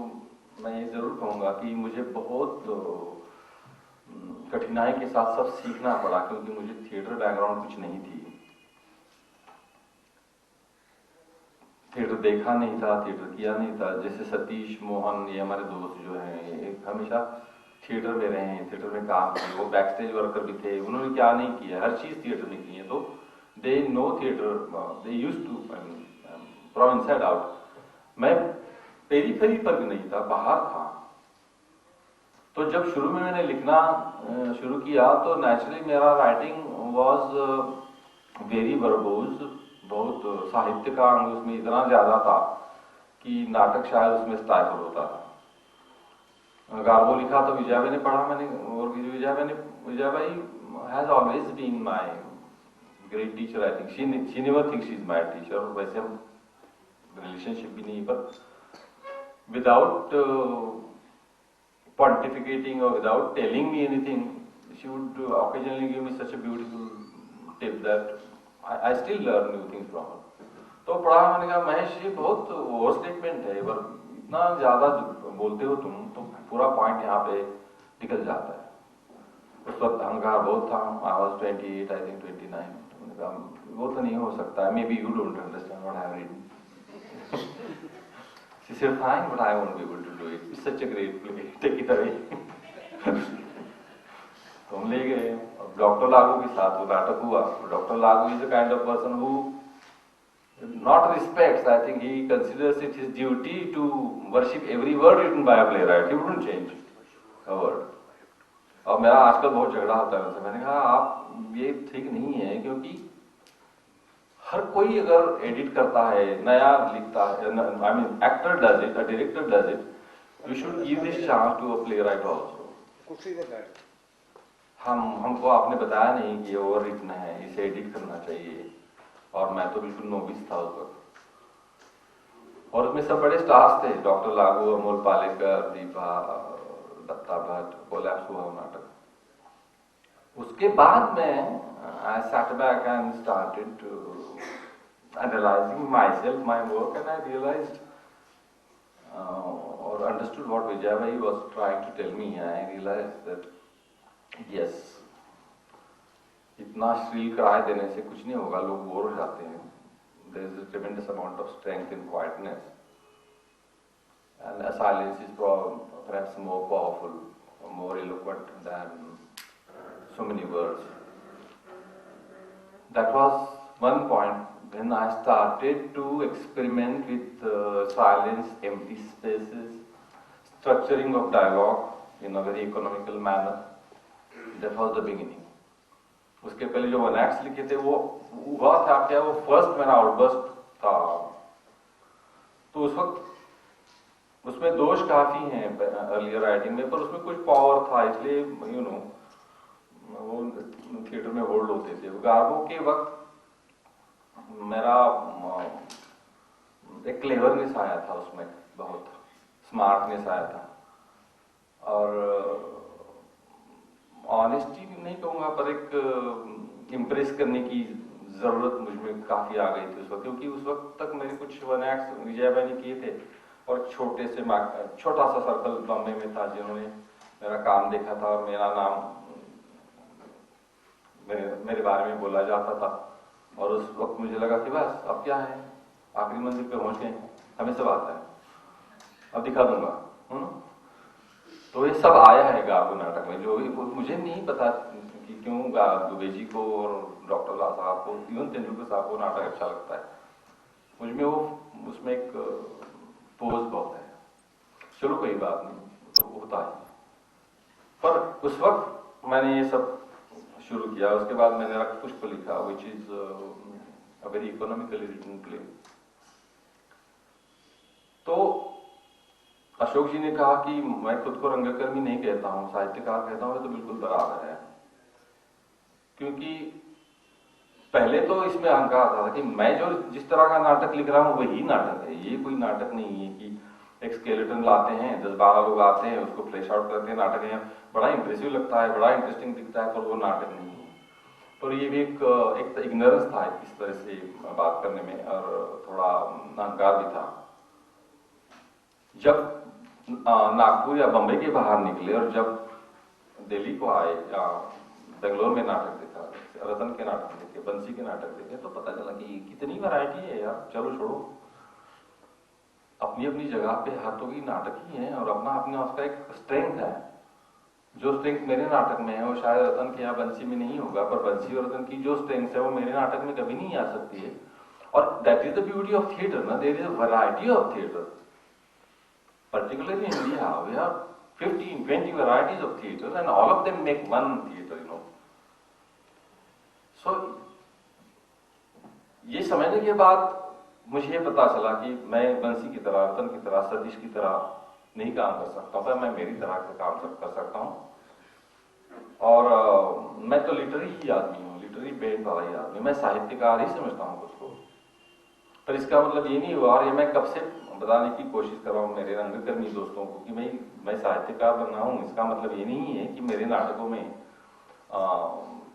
मैं ये जरूर कहूँगा कि मुझे बहुत कठिनाई के साथ सब सीखना पड़ा, क्योंकि मुझे थिएटर बैकग्राउंड कुछ नहीं थी, थिएटर देखा नहीं था, थिएटर किया नहीं था। जैसे सतीश, मोहन, ये हमारे दोस्त जो हैं, ये हमेशा थिएटर में रहे हैं, थिएटर में काम किए, वो बैक स्टेज वर्कर भी थे, उन्होंने क्या नहीं किया, हर चीज थिएटर में की है, तो they know theatre, they used to, I mean, from inside out. मैं पेरीफेरी पर भी नहीं था, बाहर था। तो जब शुरू में मैंने लिखना शुरू किया तो नेचुरली मेरा राइटिंग वाज वेरी वर्बोज, बहुत साहित्य का अंग उसमें इतना ज्यादा था कि नाटक शायद उसमें स्टाइफल होता था। गार्बो लिखा तो विजयाबाई ने पढ़ा मैंने, और Vijayabai has always been my great teacher. I think she never thinks she's my teacher. वैसे हम relationship भी नहीं, पर without pontificating or without telling me anything, she would occasionally give me such a beautiful tip that I still learn new things from her. तो पढ़ा, मैंने कहा महेश ये बहुत ओवर स्टेटमेंट है, पर इतना ज्यादा बोलते हो तुम, तो पूरा पॉइंट यहाँ पे निकल जाता है। उस वक्त अहंकार बहुत था, आई वाज 28, आई थिंक 29। मैंने कहा वो तो नहीं हो सकता है, may be you don't understand what I have read. She said fine, but I won't be able to do it, it's such a great play, take it away. तुम ले गए। डॉक्टर लागू के साथ वो नाटक हुआ। डॉक्टर लागू is a kind of person who not respects, I think he considers it his duty to worship every word written by a playwright. He wouldn't change a word. और मेरा आजकल बहुत झगड़ा होता है उनसे। मैंने कहा आप ये ठीक नहीं है, क्योंकि हर कोई अगर एडिट करता है, नया लिखता है, I mean actor does it, a director does it, you should give this chance to a playwright also. हमको आपने बताया नहीं कि ये ओवर रिटन है, इसे एडिट करना चाहिए, और मैं तो बिल्कुल नोविस था उस वक्त। और उसमें सब बड़े स्टार्स थे, डॉक्टर लागू, अमोल पालेकर, दीपा, दत्ता भट्ट, कोलैप्स हुआ नाटक। उसके बाद में I sat back and started analysing myself, my work, and I realized और understood what Vijay bhai was trying to tell me. I realized that yes, इतना श्रील किराया देने से कुछ नहीं होगा, लोग बोर हो जाते हैं। There is a tremendous amount of strength in quietness, and silence is perhaps more powerful, more eloquent than so many words. That was one point when I started to experiment with silence, empty spaces, structuring of dialogue in a very economical manner. That was the beginning. उसके पहले जो 1 acts लिखे थे वो हुआ था क्या, वो फर्स्ट मेरा आउटबर्स्ट था। तो उस वक्त उसमें दोष काफी हैं अर्लियर राइटिंग में, पर उसमें कुछ पावर था, इसलिए यू नो वो थिएटर में होल्ड होते थे। गार्गो के वक्त मेरा एक क्लेवरनेस आया था, उसमें बहुत स्मार्टनेस आया था, और ऑनेस्टी नहीं कहूंगा, पर एक इम्प्रेस करने की जरूरत मुझमें काफी आ गई थी उस वक्त, क्योंकि उस वक्त तक मेरे कुछ 1 acts विजय भाई ने किए थे, और छोटा सा सर्कल बॉम्बे में था जिन्होंने मेरा काम देखा था, और मेरा नाम मेरे बारे में बोला जाता था। और उस वक्त मुझे लगा कि बस अब क्या है, आखिरी मंजिल पे पहुंच गए, हमें सब आता है, अब दिखा दूंगा। तो ये सब आया है गार्गो नाटक में, जो मुझे नहीं पता कि क्यों दुबे जी को और डॉक्टर ला साहब को, इवन तेंदुलकर साहब को नाटक अच्छा लगता है। मुझमें वो उसमें एक पोज बहुत है। चलो कोई बात नहीं, तो होता है। पर उस वक्त मैंने ये सब शुरू किया। उसके बाद मैंने रक्तपुष्प लिखा, which is a very economically written play. तो अशोक जी ने कहा कि मैं खुद को रंगकर्मी नहीं कहता हूं, साहित्यकार कहता हूं, तो बिल्कुल बराबर है। क्योंकि पहले तो इसमें अहंकार आता था कि मैं जो जिस तरह का नाटक लिख रहा हूं वही नाटक है, ये कोई नाटक नहीं है कि एक स्केलेटन लाते हैं, 10-12 लोग आते हैं, उसको फ्लैश आउट करते हैं, नाटक है, बड़ा इंप्रेसिव लगता है, बड़ा इंटरेस्टिंग दिखता है, पर वो नाटक नहीं है। तो ये भी एक इग्नोरेंस था इस तरह से बात करने में, और थोड़ा अहंकार भी था। जब नागपुर या बम्बई के बाहर निकले और जब दिल्ली को आए या बेंगलोर में नाटक देखा, रतन के नाटक देखे, बंसी के नाटक देखे, तो पता चला कि कितनी वैरायटी है यार। चलो छोड़ो, अपनी अपनी जगह पे हर तो की नाटक ही है, और अपना अपना उसका एक स्ट्रेंथ है। जो स्ट्रेंथ मेरे नाटक में है वो शायद रतन के या बंसी में नहीं होगा, पर बंसी और रतन की जो स्ट्रेंथ है वो मेरे नाटक में कभी नहीं आ सकती है। और that is the beauty of theatre ना, there is a variety of theatre. Particularly in India, we have 15-20 varieties of theatre, and all of them make one theatre, you know. So, ये समझने के बाद मुझे ये पता चला कि मैं बंसी की तरह, रतन की तरह, सतीश की तरह नहीं काम कर सकता, पर मैं मेरी तरह से काम कर सकता हूँ। और मैं तो लिटरेरी ही आदमी हूँ, लिटरेरी बेंट वाला ही आदमी, मैं साहित्यकार ही समझता हूँ खुद को। पर इसका मतलब ये नहीं हुआ, और ये मैं कब से बताने की कोशिश कर रहा हूँ मेरे रंगकर्मी दोस्तों को कि मैं साहित्यकार बना हूँ, इसका मतलब ये नहीं है कि मेरे नाटकों में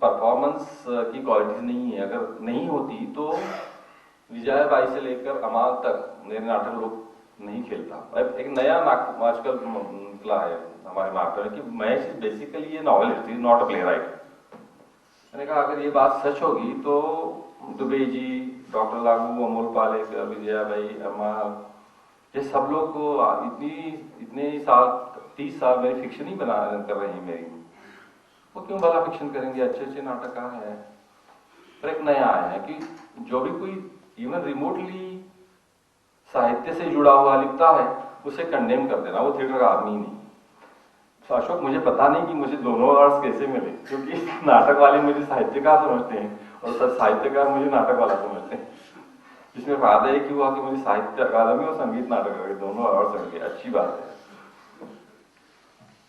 परफॉर्मेंस की क्वालिटीज नहीं है। अगर नहीं होती तो विजय बाई से लेकर अमाल तक मेरे नाटक लोग नहीं खेलता। अब एक नया आजकल निकला है हमारे नाटक में कि मैं बेसिकली ये novelist is not a play right. मैंने कहा अगर ये बात सच होगी तो दुबे जी, डॉक्टर लागू, अमोल पालेकर, विजया भाई, अमाल, ये सब लोग को इतने साल 30 साल मेरी फिक्शन ही बना कर रहे हैं मेरी, वो क्यों भला फिक्शन करेंगे? अच्छे अच्छे नाटककार हैं। पर एक नया आया है कि जो भी कोई इवन रिमोटली साहित्य से जुड़ा हुआ लिखता है उसे कंडेम कर देना, वो थिएटर का आदमी ही नहीं। तो अशोक, मुझे पता नहीं कि मुझे दोनों अवार्ड्स कैसे मिले, क्योंकि नाटक वाले मुझे साहित्यकार समझते हैं और सब साहित्यकार मुझे नाटक वाला समझते हैं, जिसमें फायदा एक ही हुआ कि मुझे साहित्य अकादमी और संगीत नाटक अकादमी दोनों अवार्ड मिल गए। अच्छी बात है।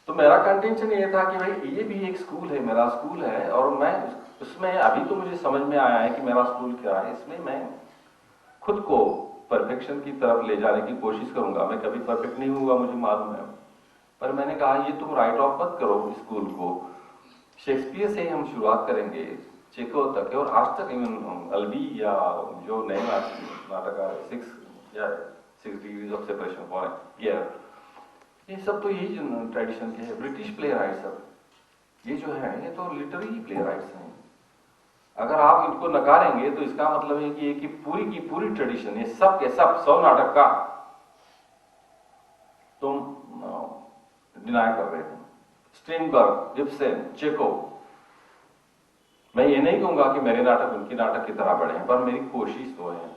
तो मेरा कंटेंशन ये था कि भाई ये भी एक स्कूल है, मेरा स्कूल है, और मैं उसमें अभी तो मुझे समझ में आया है कि मेरा स्कूल क्या है। इसमें मैं खुद को परफेक्शन की तरफ ले जाने की कोशिश करूंगा। मैं कभी परफेक्ट नहीं हूंगा, मुझे मालूम है, पर मैंने कहा ये तुम राइट ऑफ मत करो स्कूल को। शेक्सपियर से हम शुरुआत करेंगे, चेखव तक है, और आज तक इवन अल्बी या जो नए नाटककार 6 degrees of separation for year, ये सब तो यही ट्रेडिशन के है। ब्रिटिश प्ले राइट्स सब ये जो है ये तो लिटररी प्ले राइट्स हैं। अगर आप इनको नकारेंगे तो इसका मतलब है कि की पूरी ट्रेडिशन, ये सब के सब 100 नाटक का तुम डिनाई कर रहे हो। स्ट्रिंडबर्ग, इब्सेन, चेखव, मैं ये नहीं कहूंगा कि मेरे नाटक उनकी नाटक की तरह बड़े हैं, पर मेरी कोशिश तो है।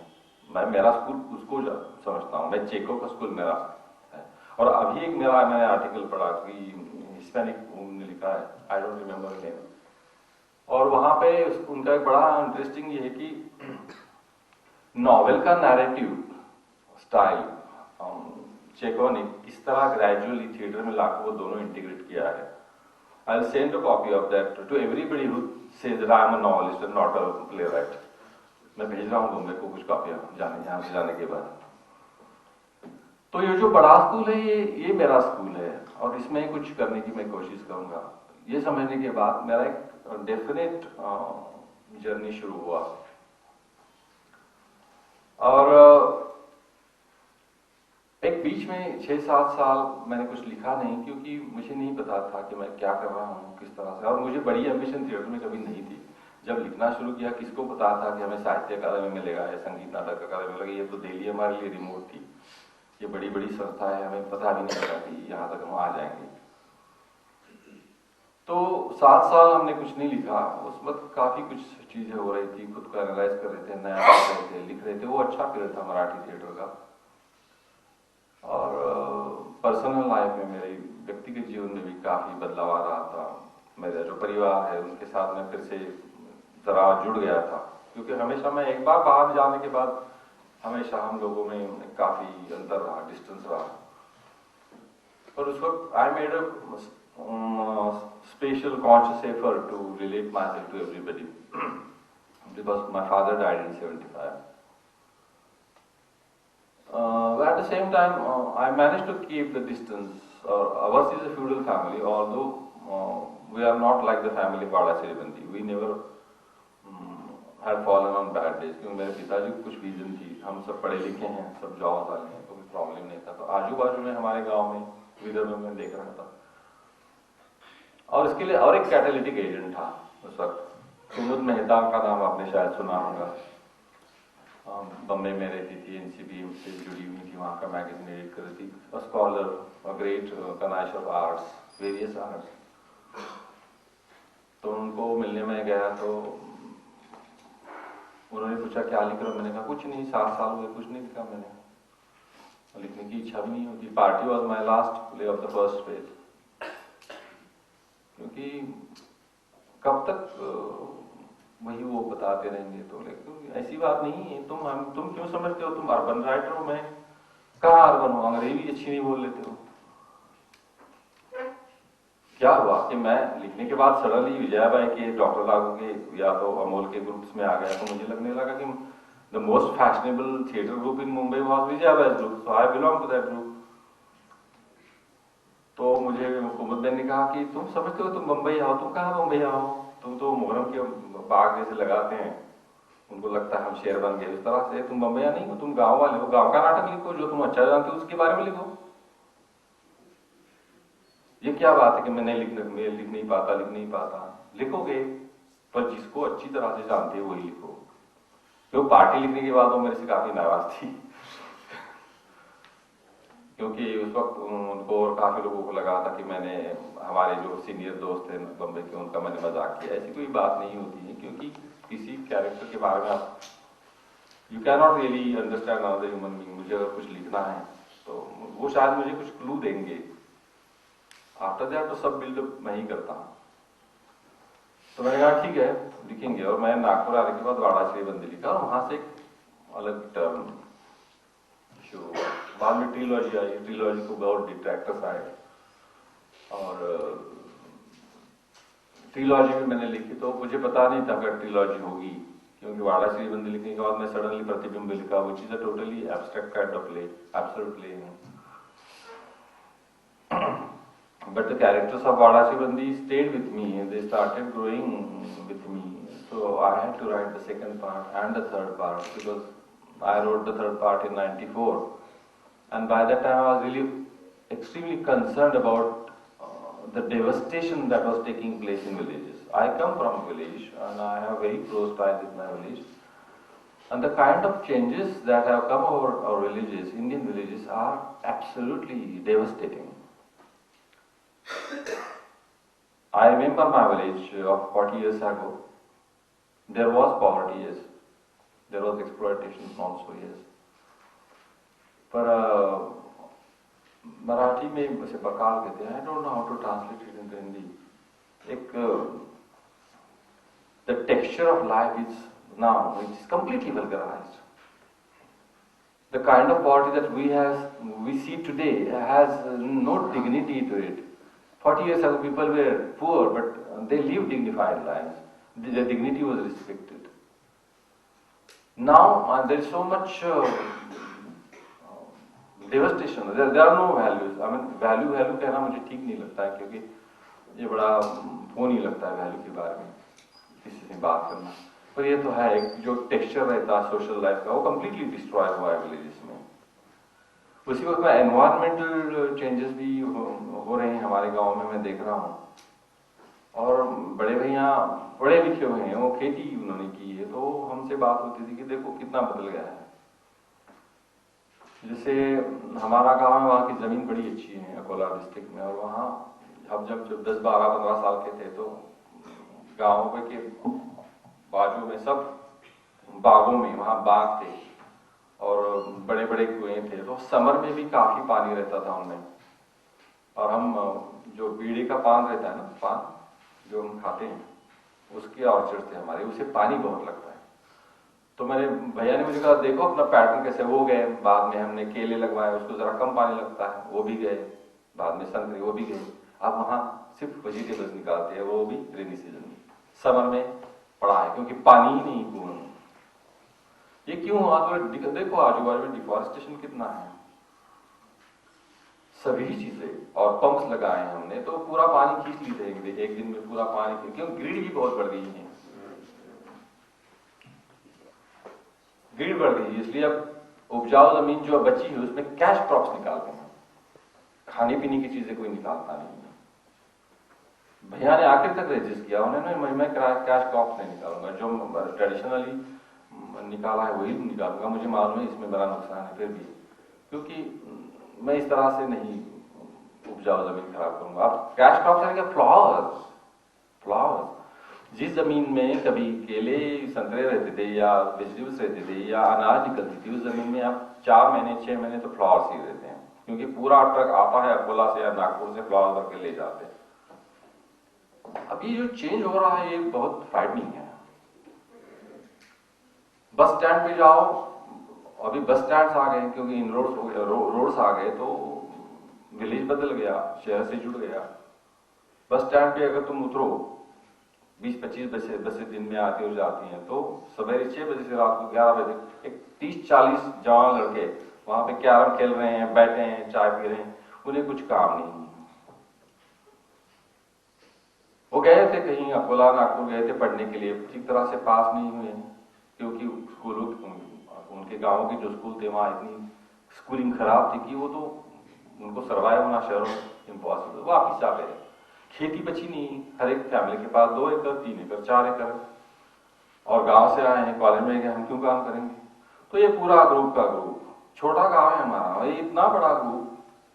मैं मेरा स्कूल उसको समझता हूं, मैं चेखव का स्कूल मेरा है। और अभी एक मैंने आर्टिकल पढ़ा कि हिस्पैनिक ने लिखा है, आई डोंट रिमेम्बर नेम, और वहां पे उनका एक बड़ा इंटरेस्टिंग ये है कि नॉवेल का नैरेटिव स्टाइल चेखव ने किस तरह ग्रेजुअली थिएटर में लाकर वो दोनों इंटीग्रेट किया है। I will send a copy of that to everybody who says that I am a novelist and not a playwright. मैं भेज रहा हूं तुमने को कुछ कॉपियां यहाँ से जाने के बाद। तो ये जो बड़ा स्कूल है ये मेरा स्कूल है, और इसमें कुछ करने की मैं कोशिश करूंगा। ये समझने के बाद मेरा एक डेफिनेट जर्नी शुरू हुआ, और एक बीच में 6-7 साल मैंने कुछ लिखा नहीं, क्योंकि मुझे नहीं पता था कि मैं क्या कर रहा हूँ, किस तरह से, और मुझे बड़ी एम्बिशन थिएटर में कभी नहीं थी। जब लिखना शुरू किया, किसको पता था कि हमें साहित्य अकादमी मिलेगा या संगीत नाटक अकादमी मिलेगा? ये तो दिल्ली हमारे लिए रिमोट थी, ये बड़ी बड़ी संस्था है, हमें पता भी नहीं लगा कि यहाँ तक हम आ जाएंगे। तो 7 साल हमने कुछ नहीं लिखा। उस वक्त काफी कुछ चीजें हो रही थी, खुद को एनालाइज कर रहे थे, नया कर रहे थे, लिख रहे थे। वो अच्छा पीरियड था मराठी थिएटर का। और पर्सनल लाइफ में, मेरे व्यक्तिगत जीवन में भी काफी बदलाव आ रहा था। मेरा जो परिवार है उनके साथ में फिर से जरा जुड़ गया था, क्योंकि हमेशा मैं एक बार बाहर जाने के बाद हमेशा हम लोगों में काफी अंतर रहा, डिस्टेंस रहा। पर उस वक्त I made a special conscious effort to relate myself to everybody, because my father died in 75. At the same time, I managed to keep the distance. Ours is a feudal family, although we are not like the family of Bada Siribandi. We never had fallen on bad days. क्योंकि मेरे पिताजी को कुछ vision थी, हम सब पढ़े लिखे हैं, सब जॉब वाले हैं, कोई प्रॉब्लम नहीं था। तो आजू बाजू में हमारे गांव में विदर्भ में मैं देख रहा था। और इसके लिए और एक कैटालिटिक एजेंट था उस वक्त, कुमुद मेहता का नाम आपने शायद सुना होगा। बम्बई में रहती थी, एनसीबी से जुड़ी हुई थी, वहाँ का मैगजीन एडिट कर रही थी। A scholar, a great connoisseur of arts, various arts. तो उनको मिलने में गया तो उन्होंने पूछा क्या लिख रहे हो? मैंने कहा कुछ नहीं, 7 साल हुए कुछ नहीं लिखा मैंने, लिखने की इच्छा भी नहीं होती। Party was my last play of the first phase. क्योंकि कब तक वही वो बताते रहेंगे? तो लेकिन ऐसी बात नहीं है। तुम क्यों समझते हो तुम अर्बन राइटर हो? मैं कहाँ अर्बन हूँ? अंग्रेजी अच्छी नहीं बोल लेते हो। क्या हुआ कि मैं लिखने के बाद सडनली विजयाबाई के, डॉक्टर लागू के या तो अमोल के ग्रुप्स में आ गया, तो मुझे लगने लगा कि The most fashionable theatre group in Mumbai was Vijaya West Group, so I belong to that group. तो मुझे हुकूमत ने कहा कि तुम समझते हो तुम मुंबई आओ, तुम कहाँ मुंबई आओ, तुम तो मुहर्रम के बाग जैसे लगाते हैं, उनको लगता है हम शेर बन गए, इस तरह से तुम मुंबई नहीं हो, तुम गांव वाले हो, गांव का नाटक लिखो, जो तुम अच्छा जानते हो उसके बारे में लिखो। ये क्या बात है कि मैं लिख नहीं पाता, लिखोगे पर जिसको अच्छी तरह से जानते हो वही लिखो। तो पार्टी लिखने के बाद वो मेरे से काफी नाराज थी क्योंकि उस वक्त उनको और काफी लोगों को लगा था कि मैंने, हमारे जो सीनियर दोस्त थे बम्बई के, उनका मैंने मजाक किया। ऐसी कोई बात नहीं होती है, क्योंकि किसी कैरेक्टर के बारे में आप you can not really understand another human being. मुझे अगर कुछ लिखना है तो वो शायद मुझे कुछ क्लू देंगे, आफ्टर दैट तो सब बिल्डअप मैं ही करता हूँ। तो मैंने कहा ठीक है लिखेंगे, और मैं नागपुर आने के बाद वाड़ा श्री बंदी लिखा, और वहां से एक अलग टर्म शुरू हुआ। बाद में ट्रिलॉजी आई, ट्रिलॉजी को बहुत डिट्रैक्टर्स आए, और ट्रिलॉजी भी मैंने लिखी तो मुझे पता नहीं था अगर ट्रिलॉजी होगी, क्योंकि वाड़ा श्री बंदी लिखने के बाद मैं सडनली प्रतिबिंब लिखा, which is a totally abstract kind of play, absolute play. But the characters of Vada Shivandi stayed with me and they started growing with me. So I had to write the second part and the third part, because I wrote the third part in '94. And by that time I was really extremely concerned about the devastation that was taking place in villages. I come from a village and I have very close ties with my village. And the kind of changes that have come over our villages, Indian villages, are absolutely devastating. I remember my village of 40 years ago. There was poverty, yes. There was exploitation also, yes. पर मराठी में इसे बकाल कहते हैं, I don't know how to translate it into Hindi. एक the texture of life is now, it's completely vulgarized. The kind of poverty that we see today has no dignity to it. 40 years ago people were poor, but they lived dignified lives. Their dignity was respected. Now there is so much devastation. There are no values. I mean value कहना मुझे ठीक नहीं लगता है, क्योंकि ये बड़ा फोनी लगता है वैल्यू के बारे में किसी से बात करना। पर ये तो है, एक जो टेक्सचर रहता है सोशल लाइफ का, वो कम्प्लीटली डिस्ट्रॉय हुआ है विलेजेस में। उसी वक्त में एनवायरमेंटल चेंजेस भी हो रहे हैं हमारे गांव में, मैं देख रहा हूँ। और बड़े भैया बड़े लिखे हुए हैं, वो खेती उन्होंने की है, तो हमसे बात होती थी कि देखो कितना बदल गया है। जैसे हमारा गांव है, वहाँ की जमीन बड़ी अच्छी है अकोला डिस्ट्रिक्ट में, और वहाँ अब जब 10, 12, 15 साल के थे तो गाँव के बाजू में सब बागों में वहाँ बाग थे और बड़े बड़े कुएं थे, तो समर में भी काफी पानी रहता था उनमें। और हम जो बीड़ी का पान रहता है ना, पान जो हम खाते हैं, उसके ऑर्चर्ड थे हमारे, उसे पानी बहुत लगता है। तो मेरे भैया ने मुझे कहा देखो अपना पैटर्न कैसे, वो गए। बाद में हमने केले लगवाए, उसको जरा कम पानी लगता है, वो भी गए। बाद में संतरे, वो भी गए। अब वहां सिर्फ वेजिटेबल्स निकालते हैं, वो भी रेनी सीजन में, समर में पड़ा है, क्योंकि पानी ही नहीं कुएं में। ये क्यों हुआ? तो देखो आजू बाजू में डिफॉरेस्टेशन कितना है, सभी चीजें, और पंप्स लगाए हैं हमने, तो पूरा पानी खींच लेते हैं एक दिन में, पूरा पानी, क्यों ग्रिड भी बहुत बढ़ गई है, ग्रिड बढ़ गई, इसलिए अब उपजाऊ जमीन जो बची है उसमें कैश क्रॉप्स निकालते हैं, खाने पीने की चीजें कोई निकालता नहीं है। भैया ने आखिर तक रेजिस्ट किया, उन्होंने मैं कैश क्रॉप्स नहीं निकालूंगा, जो ट्रेडिशनली निकाला है वही निकालूंगा, मुझे मालूम है इसमें बड़ा नुकसान है, फिर भी क्योंकि मैं इस तरह से नहीं उपजाऊ जमीन खराब करूंगा। अब कैश क्रॉप करेंगे फ्लावर्स, जिस जमीन में कभी केले संतरे रहते थे या वेजिटेबल्स रहते थे या अनाज निकलती थी, उस जमीन में अब 4 महीने 6 महीने तो फ्लावर्स ही रहते हैं, क्योंकि पूरा ट्रक आता है अकोला से या नागपुर से फ्लावर भर के ले जाते हैं। अब ये जो चेंज हो रहा है ये बहुत फ्राइटनिंग है। बस स्टैंड पे जाओ, अभी बस स्टैंड आ गए, क्योंकि इन रोड्स आ गए, तो विलेज बदल गया, शहर से जुड़ गया। बस स्टैंड पे अगर तुम उतरो 20-25 बसें दिन में आती और जाती हैं, तो सवेरे 6 बजे से रात को 11 बजे एक 30-40 जवान लड़के वहां पे कैरम खेल रहे हैं, बैठे हैं, चाय पी रहे हैं, उन्हें कुछ काम नहीं है। वो गए थे कहीं अकोला नागपुर गए थे पढ़ने के लिए, ठीक तरह से पास नहीं हुए क्योंकि स्कूलों उनके गांव के जो स्कूल थे वहां इतनी स्कूलिंग खराब थी कि वो तो उनको सर्वाइव होना शहरों में इम्पॉसिबल। वापिस आ गए, खेती बची नहीं, हर एक फैमिली के पास 2 एकड़ 3 एकड़ 4 एकड़, और गांव से आए हैं, कॉलेज में गए, हम क्यों काम करेंगे। तो ये पूरा ग्रुप का ग्रुप, छोटा गांव है हमारा, ये इतना बड़ा ग्रुप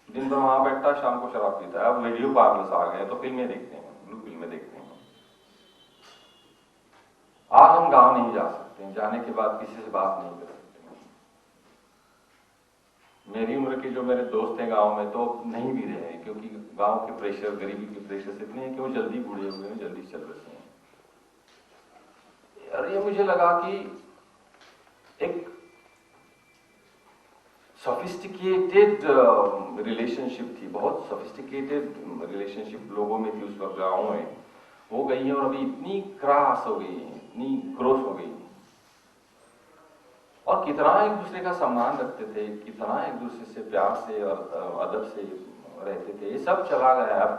दिन भर वहां बैठता, शाम को शराब पीता है। अब वीडियो पार्लर्स आ गए तो फिल्में देखते हैं, फिल्में देखते हैं। आज हम गांव नहीं जा सकते, जाने के बाद किसी से बात नहीं कर सकते। मेरी उम्र के जो मेरे दोस्त हैं गांव में तो नहीं भी रहे, क्योंकि गांव के प्रेशर, गरीबी के प्रेशर इतने हैं कि वो जल्दी बूढ़े हुए हैं, जल्दी चल बसे हैं। और ये मुझे लगा कि एक सोफिस्टिकेटेड रिलेशनशिप थी, बहुत सोफिस्टिकेटेड रिलेशनशिप लोगों में थी उस वक्त गाँव में, हो गई है और अभी इतनी क्रास हो गई, इतनी क्रोस हो गई। और कितना एक दूसरे का सम्मान रखते थे, कितना एक दूसरे से प्यार से और अदब से रहते थे, ये सब चला गया। अब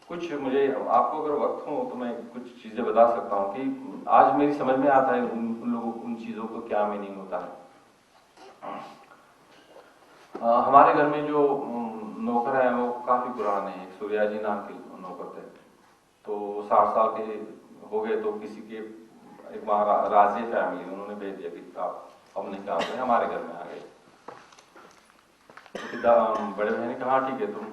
कुछ मुझे, आपको अगर वक्त हो तो मैं कुछ चीजें बता सकता हूँ कि आज मेरी समझ में आता है उन लोगों, उन चीजों को क्या मीनिंग होता है। हमारे घर में जो नौकर है वो काफी पुराने हैं, सूर्या जी नाम के नौकर थे, तो 60 साल के हो गए, तो किसी के एक वहां राजे फैमिली उन्होंने भेज दिया कि आप हम नहीं काम करें, हमारे घर में आ गए। तो बड़े भाई ने कहा ठीक है तुम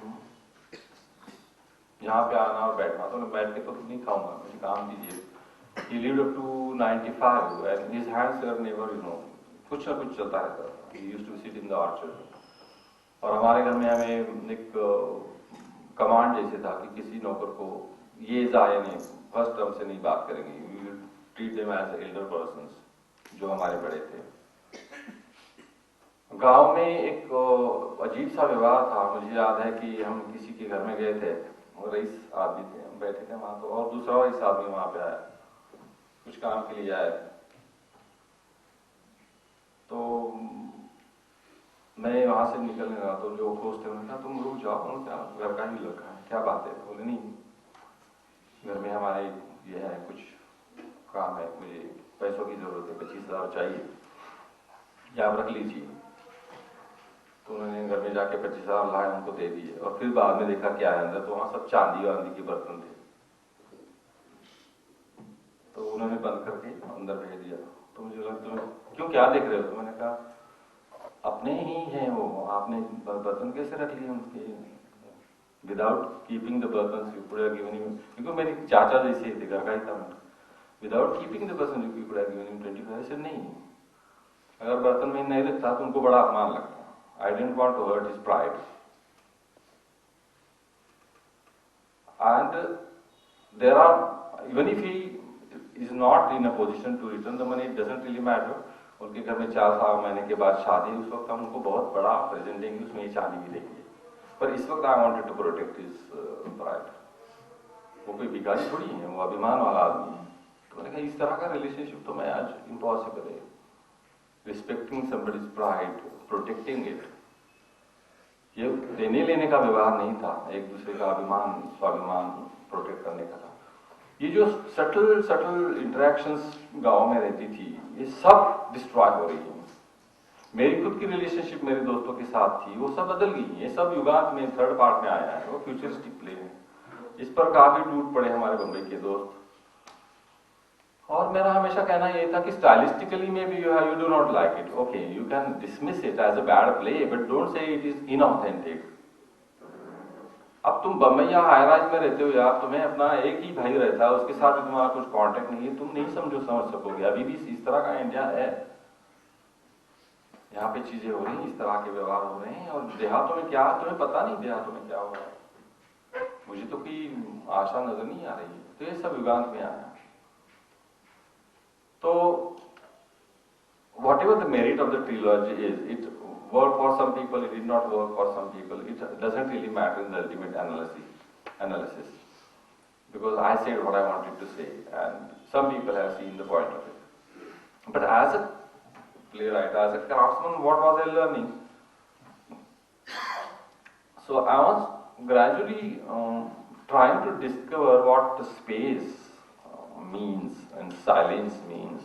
यहाँ पे आना और बैठना, तो मैं बैठ के तो नहीं खाऊंगा, मुझे काम दीजिए। He lived up to 95 and his hands were never, कुछ ना कुछ चलता रहता था। He used to sit in the orchard। और हमारे घर में हमें एक कमांड जैसे था कि किसी नौकर को ये जाए नहीं, फर्स्ट टर्म से नहीं बात करेंगे, we will treat them as elder persons, जो हमारे बड़े थे। गांव में एक अजीब सा व्यवहार था। मुझे याद है कि हम किसी के घर में गए थे और रईस आदमी थे, हम बैठे थे वहां, तो और दूसरा रईस आदमी वहां पे आया, कुछ काम के लिए आया। तो मैं वहां से निकलने लगा तो जो होस्ट थे उन्होंने कहा तुम रुक जाओ, उन्होंने क्या घर का ही लड़का है, क्या बात है। बोले नहीं घर में हमारे ये है कुछ काम है, मुझे पैसों की जरूरत है, 25,000 चाहिए, या आप रख लीजिए। तो उन्होंने घर में जाके 25,000 लाए, उनको दे दिए, और फिर बाद में देखा क्या है अंदर, तो वहां सब चांदी वांदी के बर्तन थे। तो उन्होंने बंद करके अंदर भेज दिया। तो मुझे लगा तुम क्यों, क्या देख रहे हो। तो मैंने कहा अपने ही हैं वो, आपने बर्तन कैसे रख लिए उनके, विदाउट कीपिंग द बर्तन you could have given him, क्योंकि मेरे चाचा जैसे थे, घर का ही था, विदाउट कीपिंग द बर्तन you could have given him 25। ऐसे नहीं, अगर बर्तन में नहीं रखता तो उनको बड़ा अपमान लगता। I didn't want to hurt his pride. And there are, even if he is not in a position to return the money, it doesn't really matter. उनके घर में 4 महीने के बाद शादी, उस वक्त हम उनको बहुत बड़ा प्रेजेंट देंगे, उसमें ये चांदी भी देंगे। पर इस वक्त I wanted to protect his pride. वो कोई भिखारी थोड़ी है, वो अभिमान वाला आदमी है। तो मैंने कहा इस तरह का रिलेशनशिप तो मैं आज इम्पॉसिबल है। Respecting somebody's pride, protecting it, ये देने लेने का व्यवहार नहीं था, एक दूसरे का अभिमान, स्वाभिमान प्रोटेक्ट करने का था। ये जो सटल इंटरेक्शंस गांव में रहती थी, ये सब डिस्ट्रॉय हो रही है। मेरी खुद की रिलेशनशिप मेरे दोस्तों के साथ थी, वो सब बदल गई। ये सब युगांत में थर्ड पार्ट में आया है, वो फ्यूचरिस्टिक प्ले है। इस पर काफी टूट पड़े हमारे बम्बई के दोस्त। और मेरा हमेशा कहना ये था कि स्टाइलिस्टिकली में भी you do not like it, okay, you can dismiss it as a bad play, but don't say it is inauthentic. अब तुम बम्बई या हाई राइज में रहते हो यार, तुम्हें अपना एक ही भाई रहता है, उसके साथ भी तुम्हारा कुछ कांटेक्ट नहीं है, तुम नहीं समझ सकोगे। अभी भी इस तरह का इंडिया है, यहाँ पे चीजें हो रही हैं, इस तरह के व्यवहार हो रहे हैं। और देहातों में क्या, तुम्हें पता नहीं देहातों में क्या हो रहा है, मुझे तो कोई आशा नजर नहीं आ रही है। तो ये सब युगांत में आया। So, whatever the merit of the trilogy is, it worked for some people, it did not work for some people. It doesn't really matter in the ultimate analysis. because I said what I wanted to say, and some people have seen the point of it. But as a playwright, as a craftsman, what was I learning? So I was gradually trying to discover what the space means and silence means.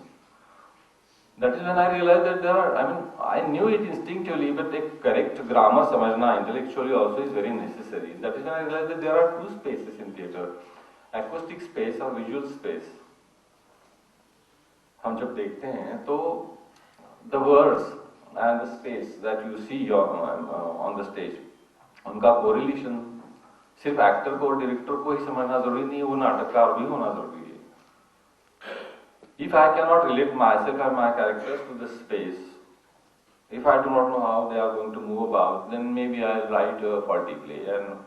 That is when I realized that there are, I knew it instinctively, but a correct grammar samajhna intellectually also is very necessary. That is when I realized that there are two spaces in theatre, acoustic space or visual space. हम जब देखते हैं तो the words and the space that you see on the stage, उनका correlation सिर्फ actor को और director को ही समझना जरूरी नहीं है, वो नाटककार भी होना जरूरी है. If I cannot relate myself or my characters to the space, if I do not know how they are going to move about, then maybe I'll write a faulty play and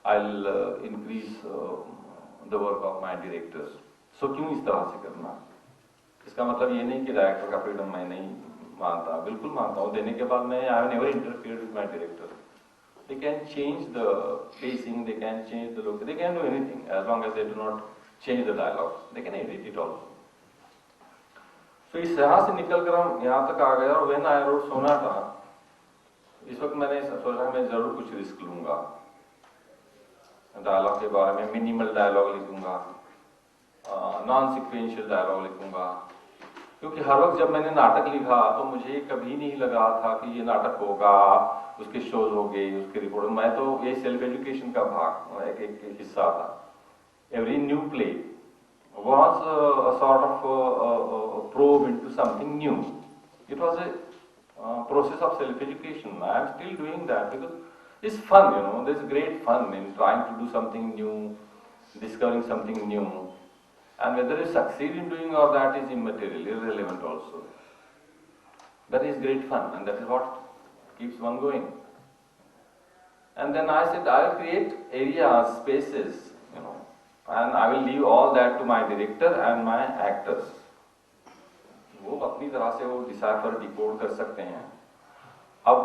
I'll increase the work of my directors. So क्यों इस तरह से करना? इसका मतलब ये नहीं कि डायरेक्टर का फ्रीडम मैं नहीं मानता, बिल्कुल मानता हूँ. देने के बाद मैं I have never interfered with my director. They can change the pacing, they can change the look, they can do anything as long as they do not change the dialogue. They can edit it also. So इस यहाँ से निकलकर हम यहाँ तक आ गए और when I wrote Sonata, इस वक्त मैंने सोचा मैं जरूर कुछ रिस्क लूंगा. डायलॉग के बारे में मिनिमल डायलॉग लिखूंगा, नॉन सिक्वेंशियल डायलॉग लिखूंगा, क्योंकि हर वक्त जब मैंने नाटक लिखा तो मुझे कभी नहीं लगा था कि ये नाटक होगा, उसके शोज हो गए, उसके रिपोर्ट. मैं तो ये सेल्फ एजुकेशन का भाग एक हिस्सा था. Every new play was a sort of a probe into something new. It was a process of self-education. I am still doing that because it's fun, you know. There's great fun in trying to do something new, discovering something new. And whether you succeed in doing all that is immaterial, irrelevant also. That is great fun, and that is what keeps one going. And then I said, I'll create areas, spaces, you know, and I will leave all that to my director and my actors. वो अपनी तरह से वो decipher decode कर सकते हैं. अब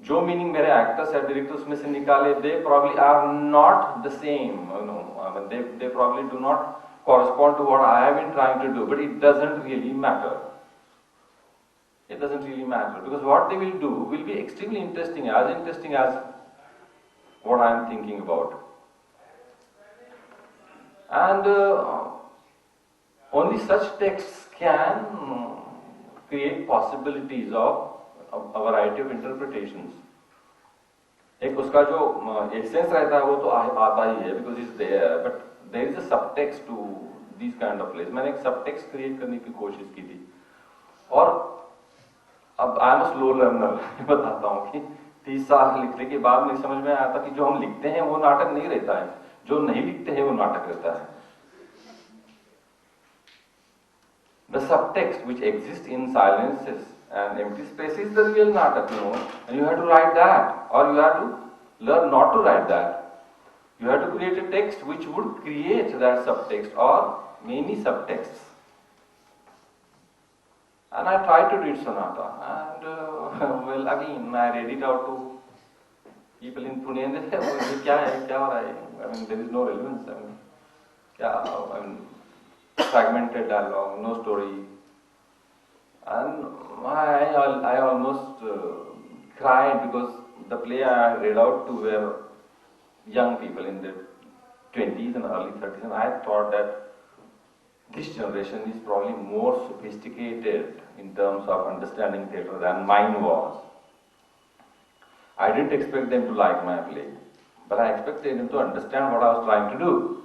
जो मीनिंग मेरे एक्टर्स या डायरेक्टर्स में से निकाले, they probably are not the same, you know. I mean, they probably do not correspond to what I have been trying to do, but it doesn't really matter. It doesn't really matter because what they will do will be extremely interesting as what I am thinking about. And only such texts can create possibilities of a variety of interpretations. एक उसका जो essence रहता है वो तो आता ही है because it's there, but there is a subtext to these kind of plays. मैंने एक subtext create करने की कोशिश की थी. और अब आई एम स्लो लर्नर, बताता हूँ कि 30 साल लिखने के बाद मुझे समझ में आया था कि जो हम लिखते हैं वो नाटक नहीं रहता है, जो नहीं लिखते हैं वो नाटक रहता है. The subtext which exists in silences and empty space is the real natak, you know, and you have to write that, or you have to learn not to write that. You have to create a text which would create that subtext or many subtexts. And I tried to read Sonata, and well, again, I read it out to people in Pune, and they said, oh, kya ho raha hai? I mean, there is no relevance. I mean, fragmented dialogue, no story. And I almost cried because the play I read out to were young people in their 20s and early 30s, and I thought that this generation is probably more sophisticated in terms of understanding theatre than mine was. I didn't expect them to like my play, but I expected them to understand what I was trying to do.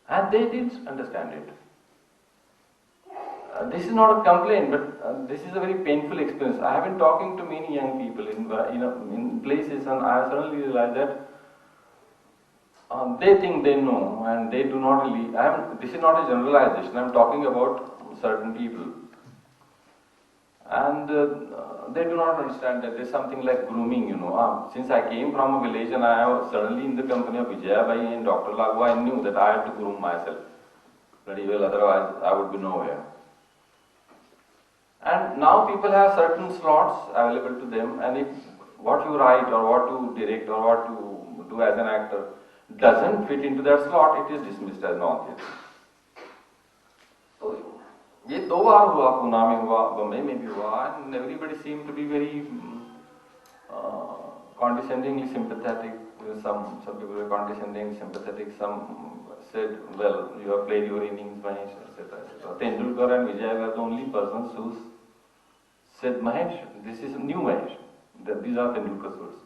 And they didn't understand it. This is not a complaint, but this is a very painful experience. I have been talking to many young people in places, and I have suddenly realized that they think they know, and they do not really. This is not a generalization. I am talking about certain people, and they do not understand that there is something like grooming. You know, since I came from a village and I was suddenly in the company of Vijayabai and Dr. Lagua, I knew that I had to groom myself pretty well. Otherwise, I would be nowhere. And now people have certain slots available to them, and if what you write or what you direct or what you do as an actor doesn't fit into that slot, it is dismissed as non-theatre. So ये दो बार हुआ, पुणे में हुआ, बम्बई में भी हुआ, and everybody seemed to be very condescendingly sympathetic. Some people were condescending, sympathetic. Some said, "Well, you have played your innings, Mahesh," etc., etc. Tendulkar and Vijay were the only persons who said, "Mahesh, this is new Mahesh. These are Tendulkar's words.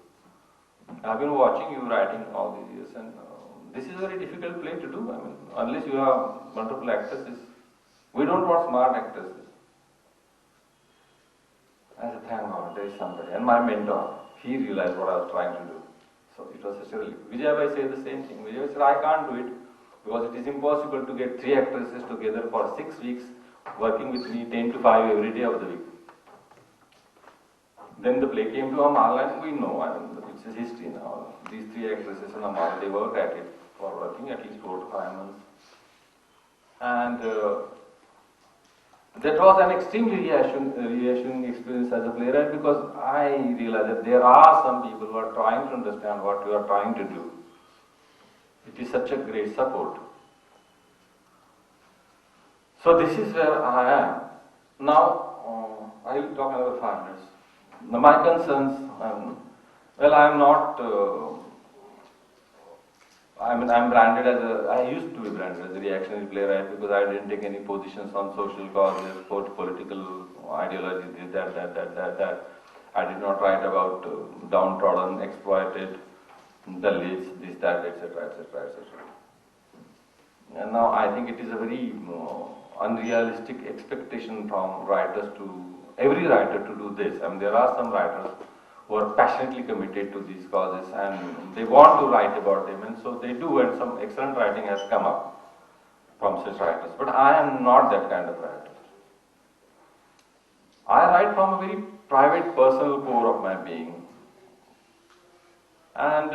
I've been watching you writing all these years, and this is a very difficult play to do. I mean, unless you have multiple actresses, we don't want smart actresses." I said, "Thank God, there is somebody." And my mentor, he realized what I was trying to do. So it was such a relief. Vijay Bhai said the same thing. Vijay Bhai said, "I can't do it because it is impossible to get 3 actresses together for 6 weeks working with me 10 to 5 every day of the week." Then the play came to Amal, and we know, I mean, it's a history now. These 3 actresses in Amal, they worked at it for working at least 4 to 5 months. And that was an extremely reassuring experience as a playwright, because I realized that there are some people who are trying to understand what you are trying to do. It is such a great support. So this is where I am. Now, I will talk another 5 minutes. Now, my concerns, well, I am not, I'm branded as I used to be branded as a reactionary playwright because I didn't take any positions on social causes, political ideology, that. I did not write about downtrodden, exploited, Dalits, this, that, etc., etc., etc. And now I think it is a very unrealistic expectation from writers every writer to do this. I mean, there are some writers who are passionately committed to these causes and they want to write about them, and so they do, and some excellent writing has come up from such writers. But I am not that kind of writer. I write from a very private, personal core of my being. And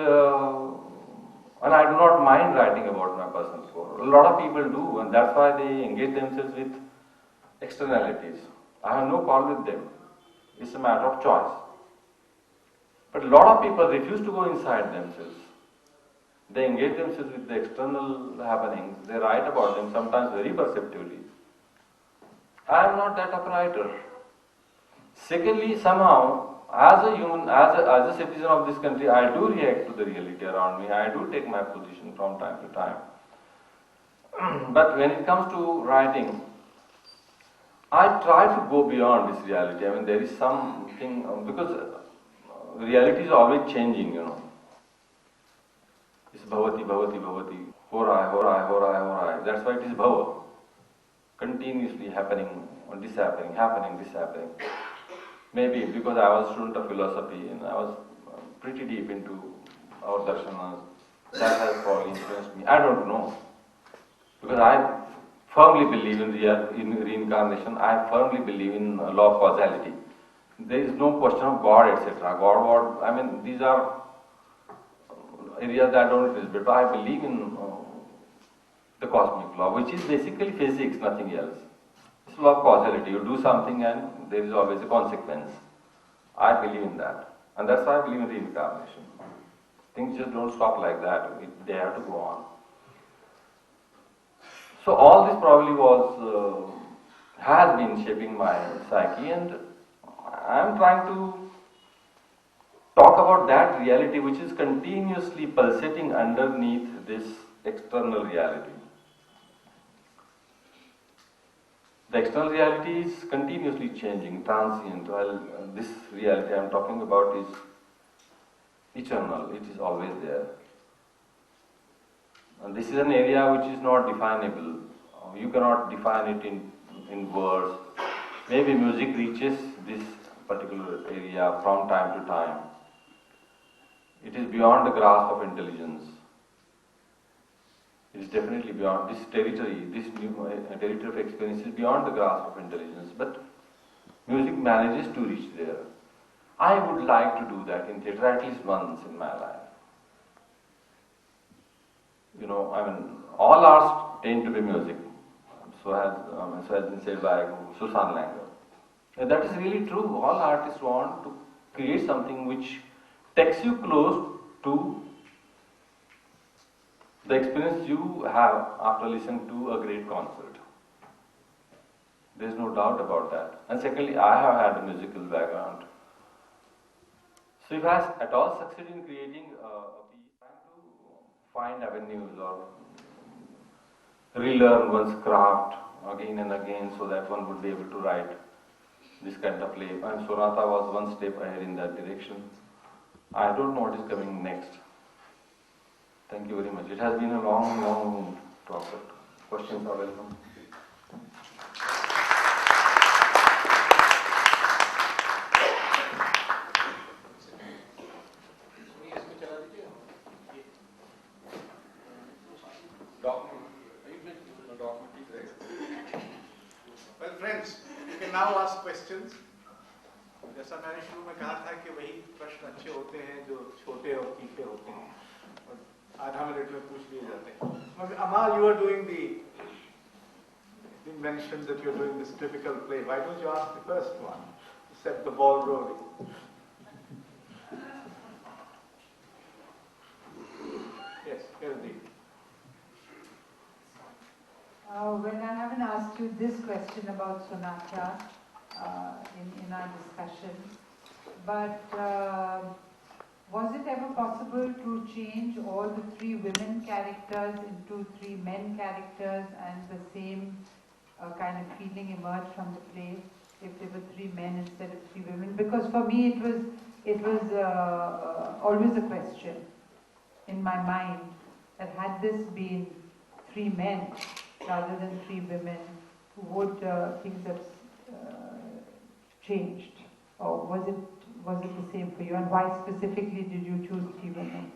I do not mind writing about my personal core. A lot of people do, and that's why they engage themselves with externalities. I have no quarrel with them. It's a matter of choice. But a lot of people refuse to go inside themselves. They engage themselves with the external happenings. They write about them, sometimes very perceptively. I am not that of a writer. Secondly, somehow, as a human, as a citizen of this country, I do react to the reality around me. I do take my position from time to time. But when it comes to writing, I try to go beyond this reality. I mean, there is something, because reality is always changing, you know. It's bhavati, bhavati, bhavati, ho raha hai, ho raha hai, ho raha hai, ho raha hai. That's why it is bhava. Continuously happening, this happening, this happening. Maybe because I was a student of philosophy and I was pretty deep into our darshanas, that has probably influenced me. I don't know. Because I firmly believe in reincarnation. I firmly believe in law of causality. There is no question of God, etc. God, I mean, these are areas that I don't visit, but I believe in the cosmic law, which is basically physics, nothing else. It's law of causality. You do something and there is always a consequence. I believe in that. And that's why I believe in reincarnation. Things just don't stop like that. They have to go on. So all this probably has been shaping my psyche, and I am trying to talk about that reality which is continuously pulsating underneath this external reality. The external reality is continuously changing, transient, while this reality I am talking about is eternal, it is always there. And this is an area which is not definable. You cannot define it in words. Maybe music reaches this particular area from time to time. It is beyond the grasp of intelligence. It is definitely beyond this territory, this new territory of experience is beyond the grasp of intelligence, but music manages to reach there. I would like to do that in theatre at least once in my life. You know, I mean, all arts tend to be music. So has been said by Susan Langer. And that is really true. All artists want to create something which takes you close to the experience you have after listening to a great concert. There's no doubt about that. And secondly, I have had a musical background. So if I at all succeed in creating a piece, trying to find avenues or relearn one's craft again and again so that one would be able to write this kind of play. And Sonata was one step ahead in that direction. I don't know what is coming next. Thank you very much. It has been a long talk, but questions are welcome. Well, friends, you can now ask questions. जैसा मैंने शुरू में कहा था कि वही प्रश्न अच्छे होते हैं जो छोटे और तीखे होते हैं और आधा मिनट में पूछ लिए जाते हैं. Amal, you are doing you mentioned that you're doing this typical play. Why don't you ask the first one to set the ball rolling? Yes, Kirti. Well, I haven't asked you this question about Sonata in our discussion, but was it ever possible to change all the 3 women characters into 3 men characters and the same kind of feeling emerged from the play if there were 3 men instead of 3 women? Because for me it was always a question in my mind that had this been 3 men rather than 3 women, would things have changed, or was it the same for you? And why specifically did you choose 3 women?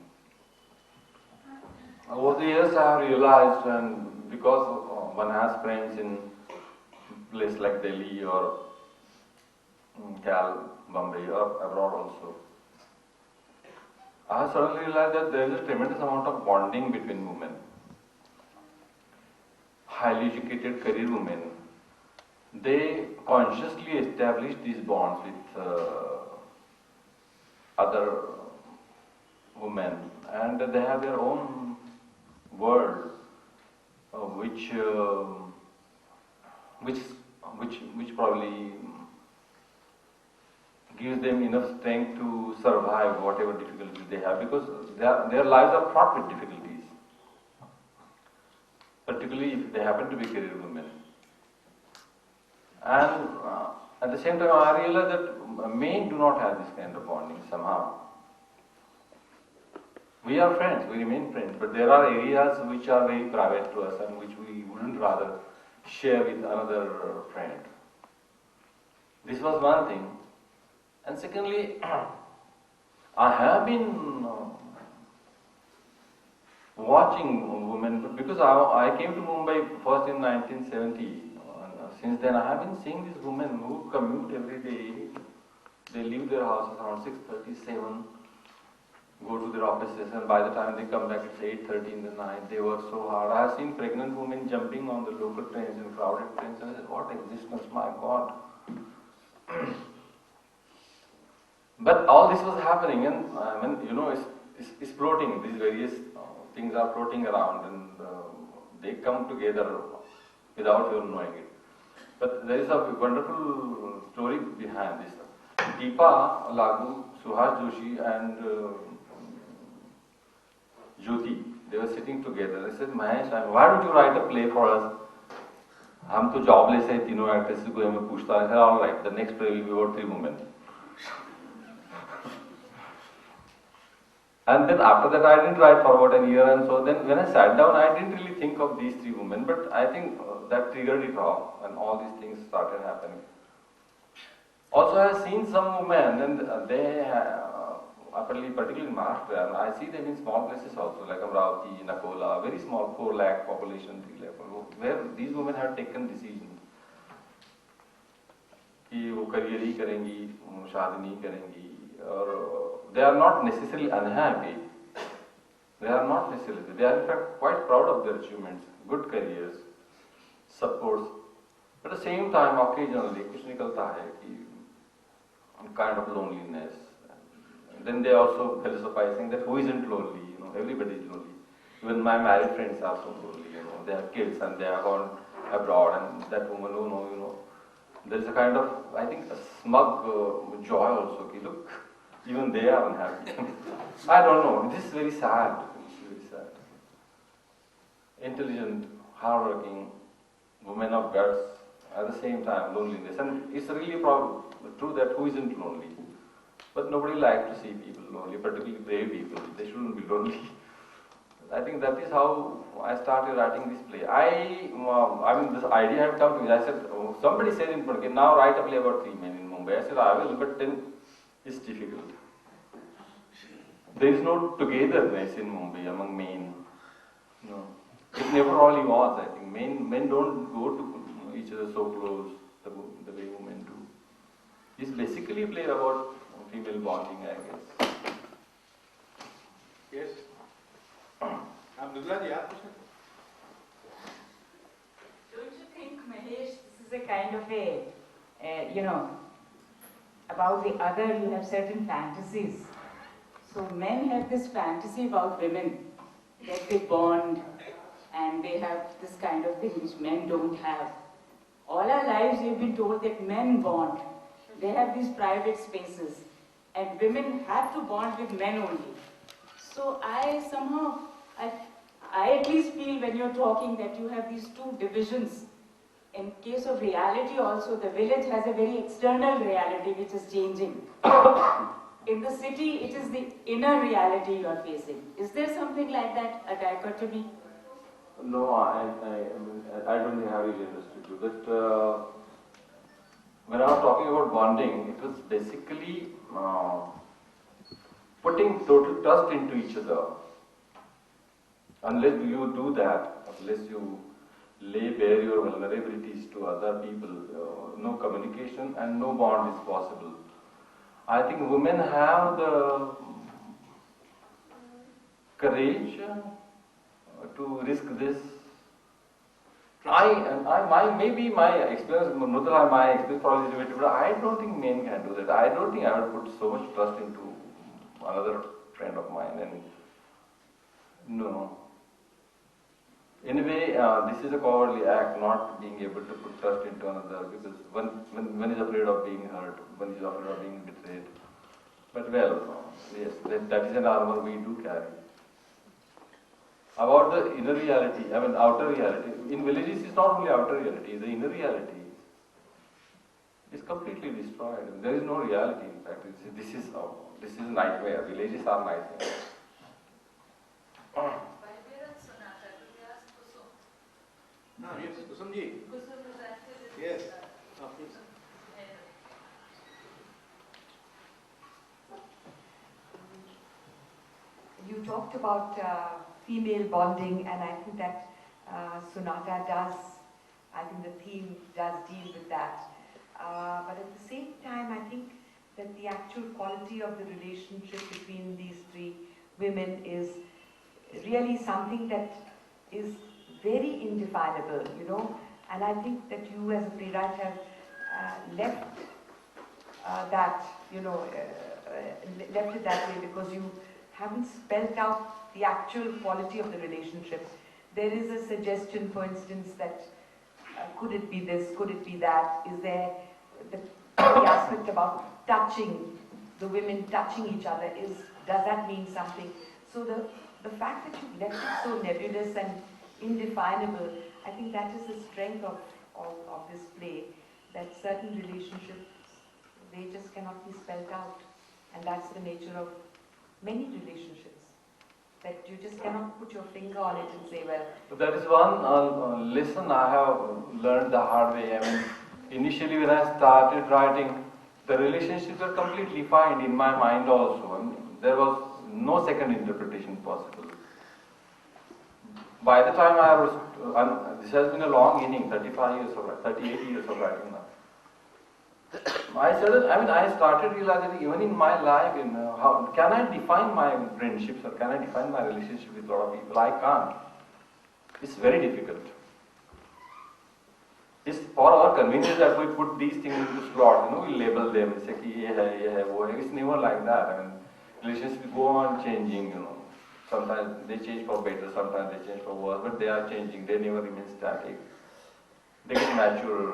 Over the years, I have realized, and because one has friends in places like Delhi or Cal, Bombay, or abroad also, I have suddenly realized that there is a tremendous amount of bonding between women. Highly educated career women, they consciously establish these bonds with other women, and they have their own world, which probably gives them enough strength to survive whatever difficulties they have, because their lives are fraught with difficulties, particularly if they happen to be career women. And at the same time, I realized that men do not have this kind of bonding somehow. We are friends, we remain friends, but there are areas which are very private to us and which we wouldn't rather share with another friend. This was one thing. And secondly, I have been watching women, because I came to Mumbai first in 1970. Since then, I have been seeing these women who commute every day. They leave their houses around 6:37, go to their offices, and by the time they come back, it's 8:30 in the night. They work so hard. I have seen pregnant women jumping on the local trains and crowded trains, and I said, what existence, my God. But all this was happening, and it's floating. These various things are floating around, and they come together without even knowing it. But there is a wonderful story behind this. Deepa Lagu, Suhas Joshi, and Jyoti, they were sitting together. They said, Mahesh, why don't you write a play for us? हम तो jobless है, तीनों actresses को हमें पूछता है. All right, the next play will be about 3 women. And then after that, I didn't write for about a year, and so then when I sat down, I didn't really think of these 3 women, but I think that triggered it off, and all these things started happening. Also, I have seen some women, and they particularly in Maharashtra, and I see them in small places also, like Amravati, Nakola, very small, 4 lakh population, 3 lakh, where these women have taken decisions कि वो career ही करेंगी, शादी नहीं करेंगी, और they are not necessarily unhappy. They are not necessarily. They are in fact quite proud of their achievements, good careers, supports. But at the same time, occasionally, कुछ निकलता है कि kind of loneliness, then they also philosophize saying that who isn't lonely? You know, everybody is lonely. Even my married friends are so lonely. You know, they have kids and they are gone abroad, and that woman, oh no, you know, there is a kind of, I think, a smug joy also. Okay, look, even they are unhappy. I don't know. This is very sad. It's very sad. Intelligent, hardworking, women of guts, at the same time loneliness. And it's really true that who isn't lonely? But nobody likes to see people lonely, particularly brave people. They shouldn't be lonely. I think that is how I started writing this play. I mean, this idea had come to me. I said, somebody said in front, now write a play about 3 men in Mumbai. I said, I will, but then it's difficult. There is no togetherness in Mumbai among men. No. It never really was, I think. Men don't go to each other so close the way women do. It's basically a play about female bonding, I guess. Yes. Mridula ji, aap kuch? Don't you think, Mahesh, this is a kind of a, you know, about the other, you have certain fantasies. So men have this fantasy about women, that they bond, and they have this kind of thing which men don't have. All our lives we've been told that men bond. They have these private spaces, and women have to bond with men only. So I somehow, I at least feel when you're talking that you have these two divisions. In case of reality also, the village has a very external reality which is changing. In the city, it is the inner reality you are facing. Is there something like that, a dichotomy? No, I don't think I really understood you. But when I was talking about bonding, it was basically putting total trust into each other. Unless you do that, unless you lay bare your vulnerabilities to other people, no communication and no bond is possible. I think women have the courage to risk this. Maybe my experience, Mridula, my experience probably is limited, but I don't think men can do that. I don't think I would put so much trust into another friend of mine. And no. In a way, this is a cowardly act, not being able to put trust into another, because one is afraid of being hurt, one is afraid of being betrayed. But well, yes, that is an armor we do carry. About the inner reality, I mean outer reality, in villages it's not only outer reality, the inner reality is completely destroyed. There is no reality, in fact. This is nightmare. Villages are nightmare. Yes, Kusum ji. Yes. Please. You talked about female bonding, and I think that Sonata does, I think the theme does deal with that. But at the same time, I think that the actual quality of the relationship between these three women is really something that is very indefinable, you know. And I think that you as a playwright have left that, you know, left it that way because you haven't spelled out the actual quality of the relationship. There is a suggestion, for instance, that could it be this, could it be that? Is there the aspect about touching, the women touching each other, does that mean something? So the fact that you've left it so nebulous and indefinable, I think that is the strength of this play, that certain relationships, they just cannot be spelled out. And that's the nature of many relationships, that you just cannot put your finger on it and say, well... So that is one lesson I have learned the hard way. I mean, initially when I started writing, the relationships were completely defined in my mind also. I mean, there was no second interpretation possible. By the time I was, this has been a long inning, 38 years of writing now. I started realizing that even in my life, how can I define my friendships or can I define my relationship with a lot of people? I can't. It's very difficult. It's for our convenience that we put these things into slots, you know, we label them, say, ye hai, wo hai. It's never like that. I mean, relationships go on changing, you know. Sometimes they change for better, sometimes they change for worse, but they are changing. They never remain static. They get mature,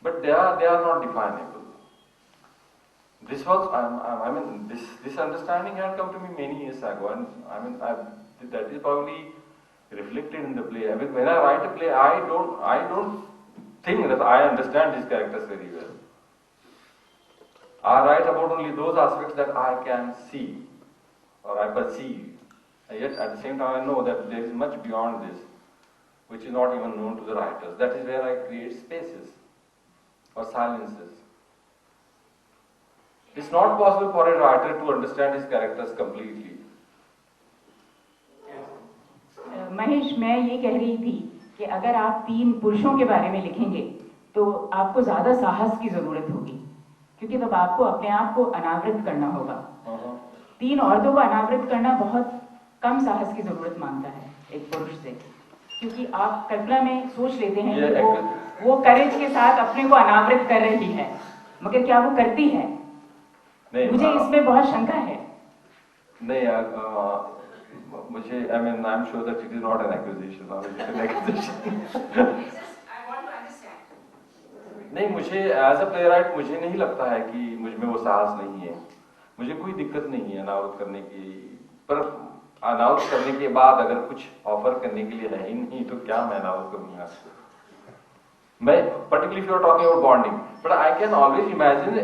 but they are not definable. This was, I mean, this understanding had come to me many years ago, and I mean, that is probably reflected in the play. I mean, when I write a play, I don't think that I understand these characters very well. I write about only those aspects that I can see or I perceive. And yet, at the same time, I know that there is much beyond this, which is not even known to the writers. That is where I create spaces or silences. It's not possible for a writer to understand his characters completely. Mahesh, मैं ये कह रही थी कि अगर आप 3 पुरुषों के बारे में लिखेंगे तो आपको ज्यादा साहस की जरूरत होगी, क्योंकि तब आपको अपने आप को अनावृत करना होगा। 3 औरतों को अनावृत करना बहुत कम साहस की जरूरत मांगता है एक पुरुष से, क्योंकि आप कल्पना में सोच लेते हैं कि वो करेज के साथ अपने को अनावृत कर रही है, मगर क्या वो करती है? मुझे इसमें बहुत शंका है। नहीं, मुझे, I mean, I'm sure that it is not an accusation. It is an accusation. I want to understand. नहीं, मुझे एज अ प्लेराइट मुझे नहीं लगता है कि मुझ में वो साहस नहीं है। मुझे कोई दिक्कत नहीं है अनावृत करने की, पर अनावृत करने के बाद अगर कुछ ऑफर करने के लिए है ही नहीं तो क्या मैं अनावृत करूंगा? मैं particularly if you are talking about bonding, but I can always imagine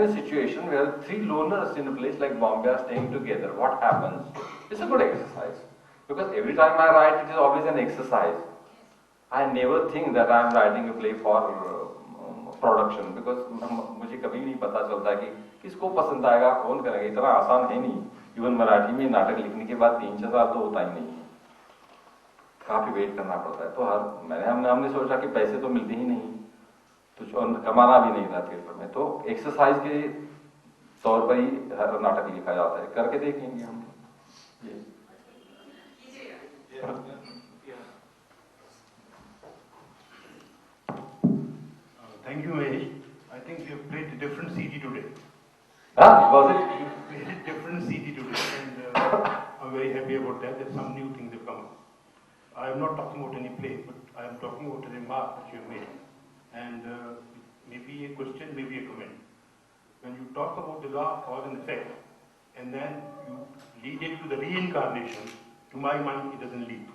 a situation where 3 loners in a place like Bombay are staying together. What happens? It's a good exercise, because every time I write, it is always an exercise. I never think that I am writing a play for production, because मुझे कभी नहीं पता चलता कि किसको पसंद आएगा, कौन करेगा। इतना आसान है नहीं। इवन मराठी में नाटक लिखने के बाद 3-6 साल तो होता ही नहीं है, काफी वेट करना पड़ता है। तो हमने सोचा कि पैसे तो मिलते ही नहीं, तो कमाना भी नहीं था थिएटर में, तो एक्सरसाइज के तौर पर ही हर नाटक लिखा जाता है। करके देखेंगे हम ये। Thank you, Mahesh. I think you played a different CD today. Was it? You played a different CD today, and I'm very happy about that. That some new things have come up. I am not talking about any play, but I am talking about a remark which you have made, and maybe a question, maybe a comment. When you talk about the law of cause and effect, and then you lead it to the reincarnation, to my mind, it doesn't lead.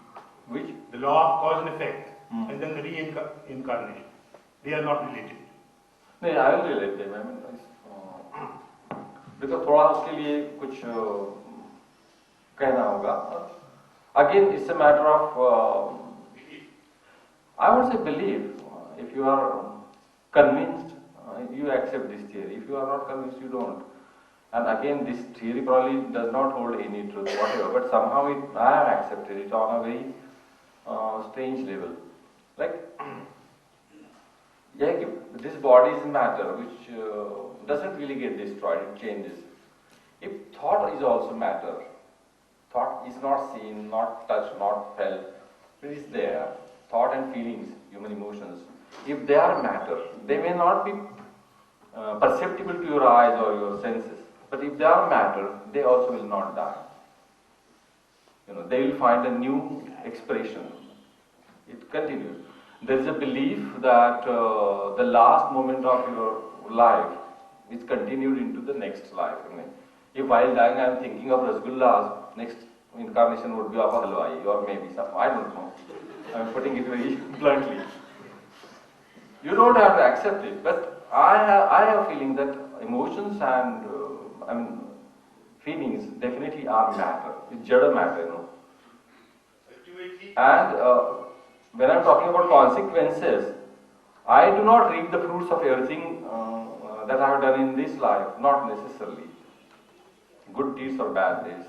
Which? The law of cause and effect, and then the reincarnation. They are not related. नहीं, I will relate them. I mean, because थोड़ा उसके लिए कुछ कहना होगा। Again, it's a matter of I would say belief. If you are convinced, you accept this theory. If you are not convinced, you don't. And again, this theory probably does not hold any truth, whatever. But somehow I have accepted it on a very strange level. Like, yeah, this body is matter which doesn't really get destroyed, it changes. If thought is also matter, thought is not seen, not touched, not felt, it is there. Thought and feelings, human emotions, if they are matter, they may not be perceptible to your eyes or your senses, but if they are matter, they also will not die. You know, they will find a new expression. It continues. There is a belief that the last moment of your life is continued into the next life. I mean, if while dying I am thinking of Rasgullas, next incarnation would be of a halwai or maybe some, I don't know. I am putting it very bluntly. You don't have to accept it, but I have a feeling that emotions and feelings definitely are matter. It's jada matter, you know. And when I am talking about consequences, I do not reap the fruits of everything that I have done in this life, not necessarily. Good deeds or bad deeds.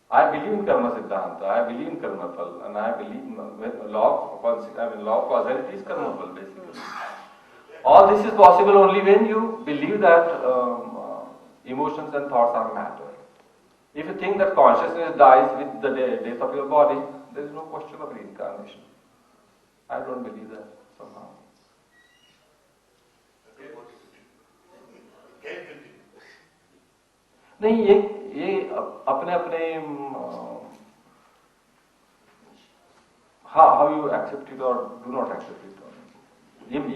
I believe in karma siddhanta, I believe in karma phal, and I believe in law of causality is karma phal basically. All this is possible only when you believe that emotions and thoughts are matter. If you think that consciousness dies with the death of your body, there is no question of reincarnation. I don't believe that somehow. नहीं, ये अपने अपने how you accept it और do not accept it,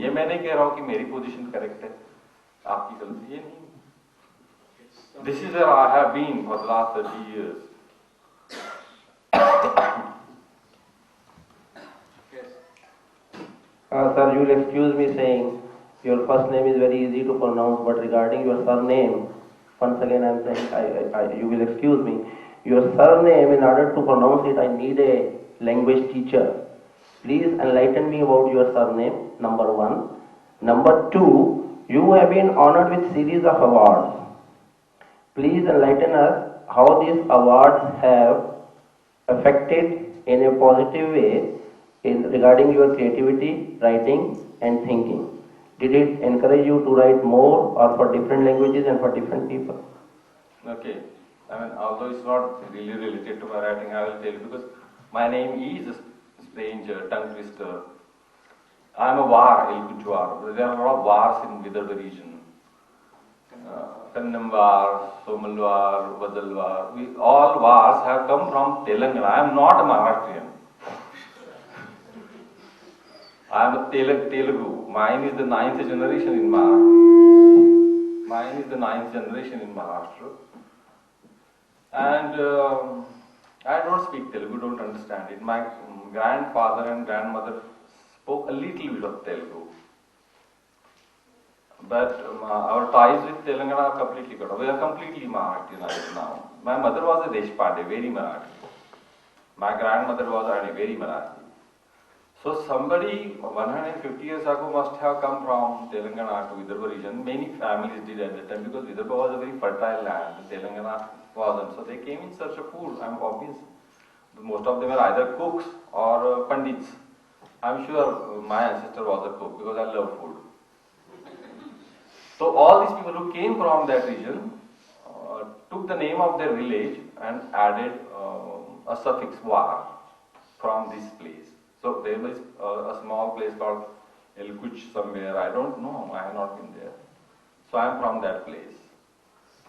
ये मैं नहीं कह रहा हूं कि मेरी पोजीशन करेक्ट है, आपकी गलती, ये नहीं। This is where I have been for the last 30 years. Sir, you will excuse me saying your first name is very easy to pronounce, but regarding your surname, once again I am saying, you will excuse me. Your surname, in order to pronounce it, I need a language teacher. Please enlighten me about your surname, number one. Number two, you have been honored with series of awards. Please enlighten us how these awards have affected in a positive way regarding your creativity, writing and thinking. Did it encourage you to write more or for different languages and for different people? Okay, I mean, although it's not really related to my writing, I will tell you, because my name is a strange tongue twister. I am a Var, El Kujwar. There are a lot of Vars in Vidarbha region. Kannamvar, Somalwar, Vazalwar. All Vars have come from Telangana. I am not a Maharashtrian. I am a Telugu. Mine is the 9th generation in Maharashtra. Mine is the 9th generation in Maharashtra. And I don't speak Telugu, don't understand it. My grandfather and grandmother spoke a little bit of Telugu. But our ties with Telangana are completely cut off. We are completely Maharashtrianized now. My mother was a Deshpande, very Marathi. My grandmother was very Marathi. So somebody 150 years ago must have come from Telangana to Vidarbha region. Many families did at that time, because Vidarbha was a very fertile land. Telangana wasn't. So they came in search of food. I'm obvious. Most of them were either cooks or pandits. I'm sure my ancestor was a cook, because I love food. So all these people who came from that region took the name of their village and added a suffix var from this place. So there was a small place called Elkuch somewhere. I don't know. I have not been there. So I am from that place.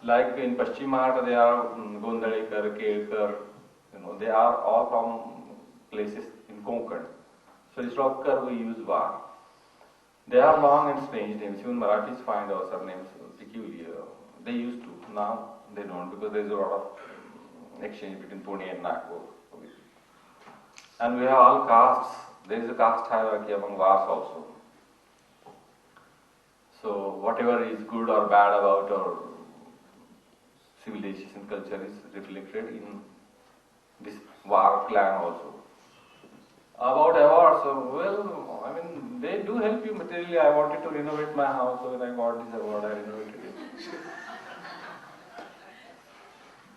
Like in Paschim Maharashtra, they are Gondalekar, Kelkar. They are all from places in Konkan. So instead of Kar, we use Var. They are long and strange names. Even Marathis find our surnames peculiar. They used to. Now they don't, because there is a lot of exchange between Pune and Nagpur. And we have all castes. There is a caste hierarchy among Vars also. So whatever is good or bad about our civilization culture is reflected in this Var clan also. About awards, well, I mean, they do help you materially. I wanted to renovate my house, so when I got this award, I renovated it.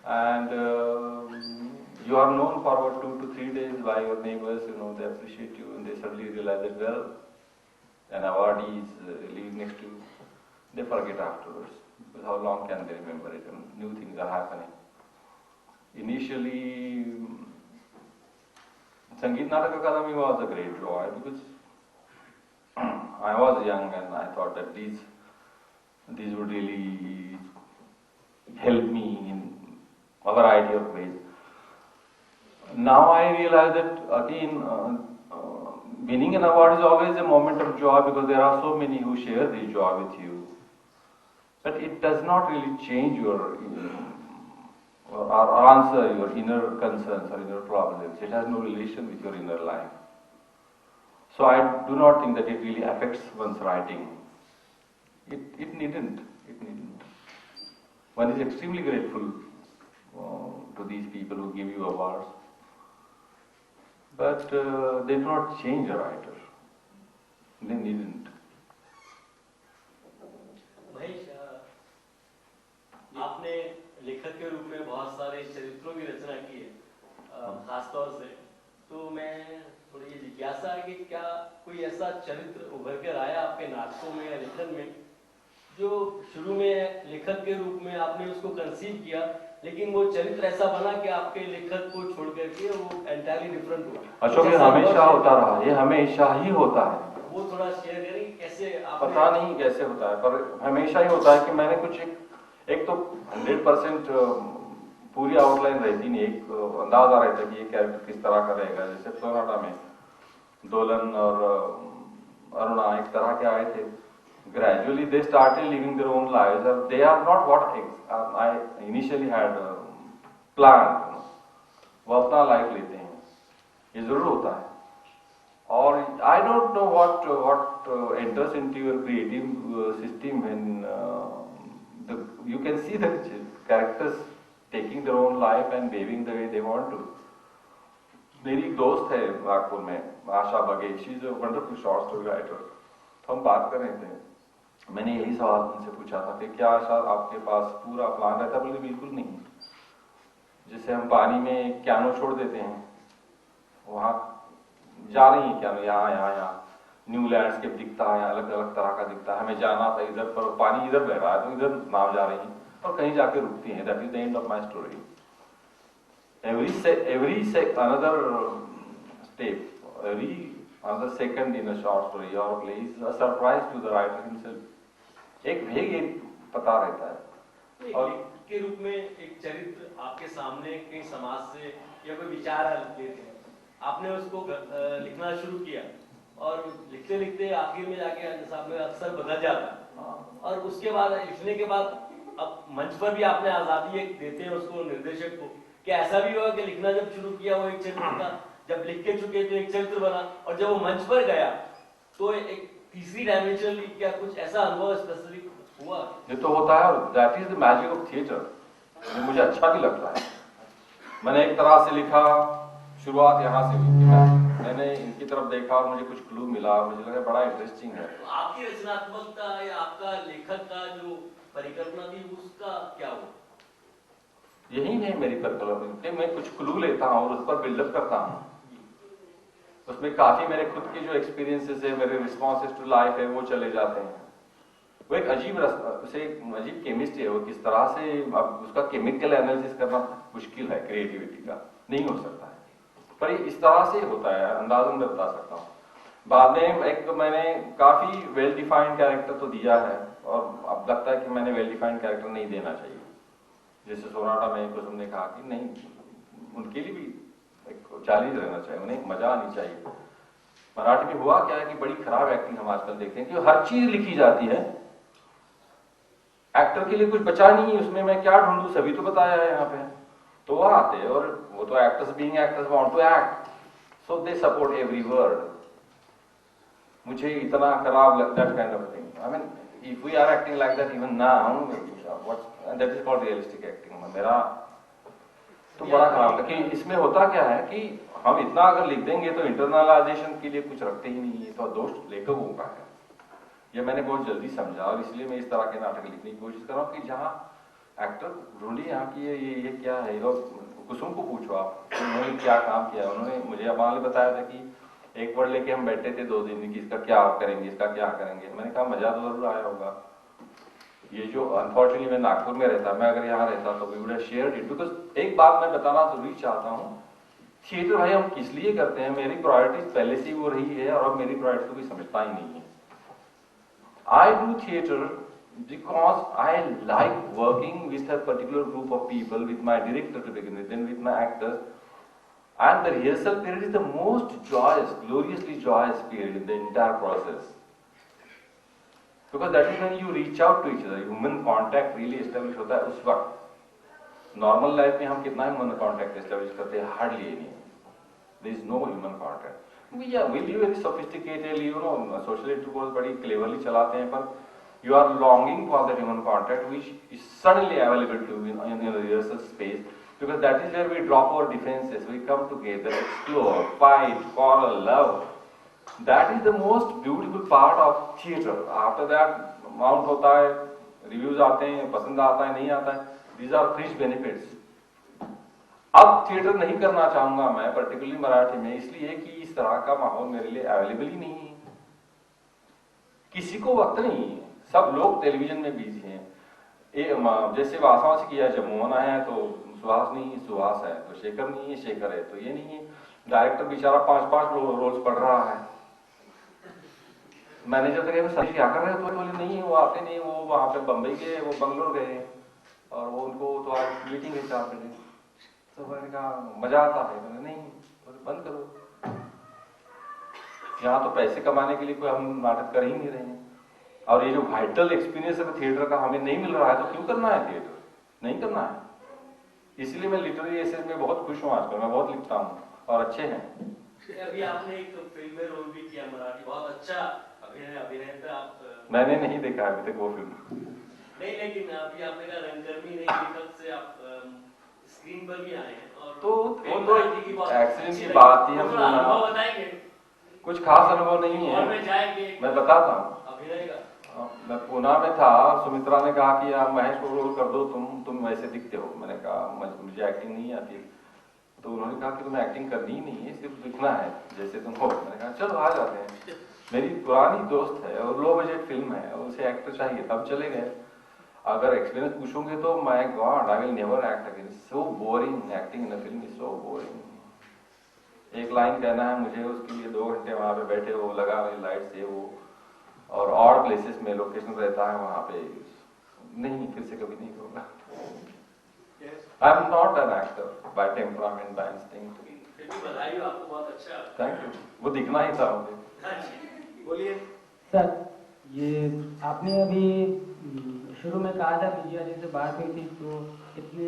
And you are known for about 2 to 3 days by your neighbors. They appreciate you, and they suddenly realize that, well, an awardee is living next to you. They forget afterwards, because how long can they remember it? And new things are happening. Initially, Sangeet Natak Akademi was a great joy, because I was young and I thought that these would really help me in a variety of ways. Now I realize that again, winning an award is always a moment of joy, because there are so many who share this joy with you. But it does not really change your or answer your inner concerns or inner problems. It has no relation with your inner life. So I do not think that it really affects one's writing. It needn't. It needn't. One is extremely grateful to these people who give you awards. But they do not change a writer. They needn't. Mahesh, आपने लेखक के रूप में बहुत सारे चरित्रों की रचना की है, खासतौर से। तो मैं थोड़ी ये जिज्ञासा है कि क्या कोई ऐसा चरित्र उभर कर आया आपके नाटकों में या लेखन में, जो शुरू में लेखक के रूप में आपने उसको कंसीव किया, लेकिन वो चरित्र ऐसा बना कि आपके लेखक को छोड़ करके वो एंटायरली डिफरेंट हुआ? अशोक, ये हमेशा होता रहा, ये हमेशा ही होता है। वो थोड़ा शेयर करें कैसे आप? पता नहीं कैसे होता है, पर हमेशा ही होता है कि मैंने कुछ एक तो 100% पूरी आउटलाइन रहती नहीं, एक अंदाजा रहता कि ये कैरेक्टर किस तरह का रहेगा। जैसे सोनाटा में दोलन और अरुणा एक तरह के आए थे, gradually they started living their own lives and they are not what I initially had planned। वो अपना लाइफ लेते हैं, ये जरूर होता है। और I don't know what enters into your creative system when you can see the characters taking their own life and behaving the way they want to। मेरी एक दोस्त है नागपुर में, Asha Baghel, she is a wonderful short story writer. तो हम बात कर रहे थे, मैंने यही सवाल उनसे पूछा था कि क्या आशा आपके पास पूरा प्लान रहता? बोले बिल्कुल नहीं। जैसे हम पानी में कैनो छोड़ देते हैं, वहां जा रही है कैनो, यहाँ न्यू लैंडस्केप दिखता है, अलग अलग तरह का दिखता है, हमें जाना था इधर पर, पानी इधर बह रहा है तो इधर नाव जा रही है और कहीं जाके रुकती है। That is the end of my story. every another step, another second in a short story or play is a surprise to the writer himself। एक भेद पता रहता है। और के रूप में एक चरित्र आपके सामने कहीं समाज से या कोई विचार लेते हैं, आपने उसको लिखना शुरू किया और लिखते लिखते आखिर में जाके आपने अक्सर बदल जाता है, और उसके बाद लिखने के बाद अब मंच पर भी आपने आजादी एक देते हैं उसको, निर्देशक को, कि ऐसा भी हुआ कि लिखना जब शुरू किया वो एक चरित्र था, जब लिख के चुके तो एक चरित्र बना, और जब वो मंच पर गया तो एक तीसरी डायमेंशन, क्या कुछ ऐसा अनुभव स्पेसिफिक हुआ? ये तो होता है, that is the magic of theatre. मुझे अच्छा भी लगता है। मैंने एक तरह से लिखा, शुरुआत यहाँ से हुई, मैंने इनकी तरफ देखा और मुझे कुछ क्लू मिला, मुझे लगा बड़ा इंटरेस्टिंग है। तो आपकी रचनात्मकता या आपका लेखक का जो परिकल्पना थी उसका क्या हुआ? यही है मेरी परिकल्पना, मैं कुछ क्लू लेता हूँ और उस पर बिल्डअप करता हूँ। उसमें काफी मेरे खुद के जो एक्सपीरियंसेस है, मेरे रिस्पॉन्सेस टू लाइफ है, वो चले जाते हैं। वो एक अजीब केमिस्ट्री है, वो किस तरह से अब उसका केमिकल एनालिसिस करना मुश्किल है, क्रिएटिविटी का नहीं हो सकता है, पर इस तरह से होता है, अंदाजा मैं बता सकता हूँ। बाद में एक मैंने काफी वेल डिफाइंड कैरेक्टर तो दिया है, और अब लगता है कि मैंने वेल डिफाइंड कैरेक्टर नहीं देना चाहिए। जैसे सोनाटा में कुसुम ने कहा कि नहीं, उनके लिए भी एक चैलेंज रहना चाहिए, उन्हें एक मजा आनी चाहिए। मराठी में हुआ क्या है कि बड़ी खराब एक्टिंग हम आजकल देखते हैं कि हर चीज लिखी जाती है, एक्टर के लिए कुछ बचा नहीं है उसमें, मैं क्या ढूंढूं, सभी तो बताया है यहाँ पे। तो वो आते हैं और वो तो actors being actors want to act, so they support every word. मुझे इतना खराब लगता है kind of thing. I mean if we are acting like that even now, what that is called realistic acting. मेरा तो बड़ा खराब है कि इसमें होता क्या है कि हम इतना अगर लिख देंगे तो इंटरनलाइजेशन के लिए कुछ रखते ही नहीं है, तो दोष लेखकों का है। ये मैंने बहुत जल्दी समझा और इसलिए मैं इस तरह के नाटक लिखने की कोशिश कर रहा हूँ कि जहाँ एक्टर ढूंढिए यहाँ की ये क्या है। कुसुम को पूछो आप, उन्होंने क्या काम किया। उन्होंने मुझे अब बताया था कि एक वर्ड लेके हम बैठे थे 2 दिन की, इसका क्या करेंगे, इसका क्या करेंगे। मैंने कहा मजा तो जरूर आया होगा। ये जो अनफॉर्चुनेटली मैं नागपुर में रहता, मैं अगर यहाँ रहता तो we would have shared it, because एक बात मैं बताना जरूरी चाहता हूँ, थिएटर भाई हम किस लिए करते हैं, मेरी प्रायोरिटीज पहले से ही वो रही है और अब मेरी प्रायोरिटी को कोई समझता ही नहीं है। I do theatre because I like working with a particular group of people, with my director to begin with, then with my actors, and the rehearsal period is the most joyous, gloriously joyous period in the entire process, because that is when you reach out to each other, human contact really establish होता है उस वक्त। Normal life में हम कितना human contact establish करते हैं, hardly any, there is no human contact. we be very sophisticated, you know, social intercourse बड़ी cleverly चलाते हैं, पर you are longing for the human contact which is suddenly available to you in the rehearsal space, because that is where we drop our defenses, we come together, explore, fight, quarrel, love. That is the most beautiful part of theatre. After that mount होता है, reviews आते हैं, पसंद आता है, नहीं आता है, these are fringe benefits। अब थिएटर नहीं करना चाहूंगा मैं, पर्टिकुलरली मराठी में, इसलिए कि इस तरह का माहौल मेरे लिए अवेलेबल ही नहीं है, किसी को वक्त नहीं है, सब लोग टेलीविजन में बिजी हैं। जैसे वासाओं से किया, जब मोहन आया है तो सुहास नहीं है, सुहास है तो शेखर नहीं है, शेखर है तो ये नहीं है, डायरेक्टर बेचारा 5-5 रोल्स पढ़ रहा है। मैनेजर तो सर क्या कर रहे हो, तो बोले नहीं वो आते नहीं, वो वहां पे बम्बई गए, वो बंगलोर गए और वो उनको तो आज मीटिंग है 4 बजे। तो मैंने कहा मजा आता है, मैंने नहीं, तो बंद करो, यहाँ तो पैसे कमाने के लिए कोई हम नाटक कर ही नहीं रहे हैं, और ये जो वाइटल एक्सपीरियंस है थिएटर का हमें नहीं मिल रहा है, तो क्यों करना है थिएटर, नहीं करना है। इसलिए मैं लिटरेरी एसे में बहुत खुश हूँ आजकल, मैं बहुत लिखता हूँ और अच्छे हैं। अभी आपने एक फिल्म में रोल भी किया मराठी, बहुत अच्छा अभिनेता आप। मैंने नहीं देखा अभी तक वो फिल्म। नहीं, लेकिन अभी आपने कहा रंगकर्मी नहीं लेखक से आप स्क्रीन पर भी आए हैं, और तो वो तो एक्सीडेंट की बात थी, हम अनुभव बताएंगे। कुछ खास अनुभव नहीं और है, में जाएंगे, मैं बताता हूँ। अभिनय का मैं पूना में था, सुमित्रा ने कहा कि आप महेश को रोल कर दो, तुम वैसे दिखते हो। मैंने कहा मुझे एक्टिंग नहीं आती, तो उन्होंने कहा कि तुम्हें एक्टिंग करनी ही नहीं है, सिर्फ दिखना है जैसे तुम हो। मैंने कहा चलो आ जाते हैं। मेरी पुरानी दोस्त है और लो बजट फिल्म है, उसे एक्टर चाहिए, तब चले गए। अगर एक्सपीरियंस पूछोगे तो my God, I will never act again, so boring, acting in a film is so boring. एक लाइन कहना है मुझे, उसके लिए 2 घंटे वहां पे बैठे हो, लगा रही लाइट से वो, और ऑड प्लेसेस में लोकेशन रहता है वहां पे, नहीं, फिर से कभी नहीं होगा। I am not an actor by temperament, by instinct. फिर भी बधाई हो, आपको बहुत अच्छा। थैंक यू, वो दिखना ही था मुझे। बोलिए सर। ये आपने अभी शुरू में कहा था, विजया जी से बात हुई थी, तो इतने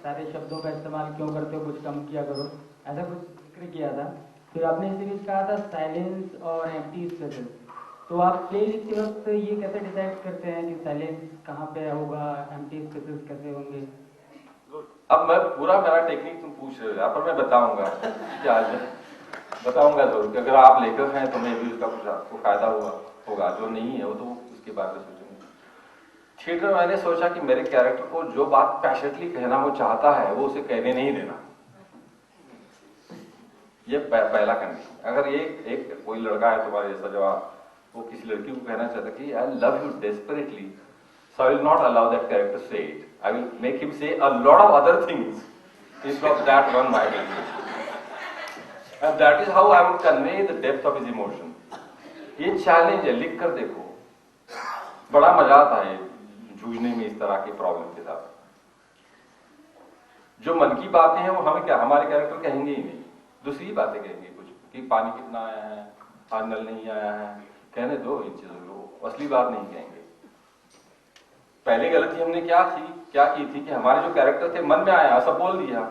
सारे शब्दों का इस्तेमाल क्यों करते हो, कुछ कम किया करो, ऐसा कुछ जिक्र किया था। फिर आपने इसी बीच कहा था साइलेंस और एम्प्टी स्पेसेस। तो आप प्ले लिखते वक्त ये कैसे डिसाइड करते हैं कि साइलेंस कहाँ पे होगा, एम्प्टी स्पेसेस कैसे होंगे? अब मैं पूरा मेरा टेक्निक तुम पूछ रहे हो यहाँ पर, मैं बताऊंगा क्या बताऊंगा जरूर, कि अगर आप लेखक हैं तो मैं भी उसका कुछ आपको फायदा होगा, जो नहीं है वो तो उसके बारे में सोचेंगे। थिएटर मैंने सोचा कि मेरे कैरेक्टर को जो बात पैशनेटली कहना वो चाहता है, वो उसे कहने नहीं देना। ये पहला कंडीशन। अगर ये एक कोई लड़का है तुम्हारे जैसा जवाब, वो किसी लड़की को कहना चाहता कि I love you desperately, so I will not allow that character to say it. I will make him say a lot of other things instead of that one word. And that is how I would convey the depth of his emotion. ये challenge है, लिख कर देखो, बड़ा मजा आता है जूझने में इस तरह की प्रॉब्लम के साथ। जो मन की बातें हैं वो हमें क्या, हमारे कैरेक्टर कहेंगे ही नहीं, दूसरी बातें कहेंगे कुछ, कि पानी कितना आया है, आज नल नहीं आया है, कहने दो इन चीजों को, असली बात नहीं कहेंगे। पहली गलती हमने क्या की थी कि हमारे जो कैरेक्टर थे मन में आया सब बोल दिया।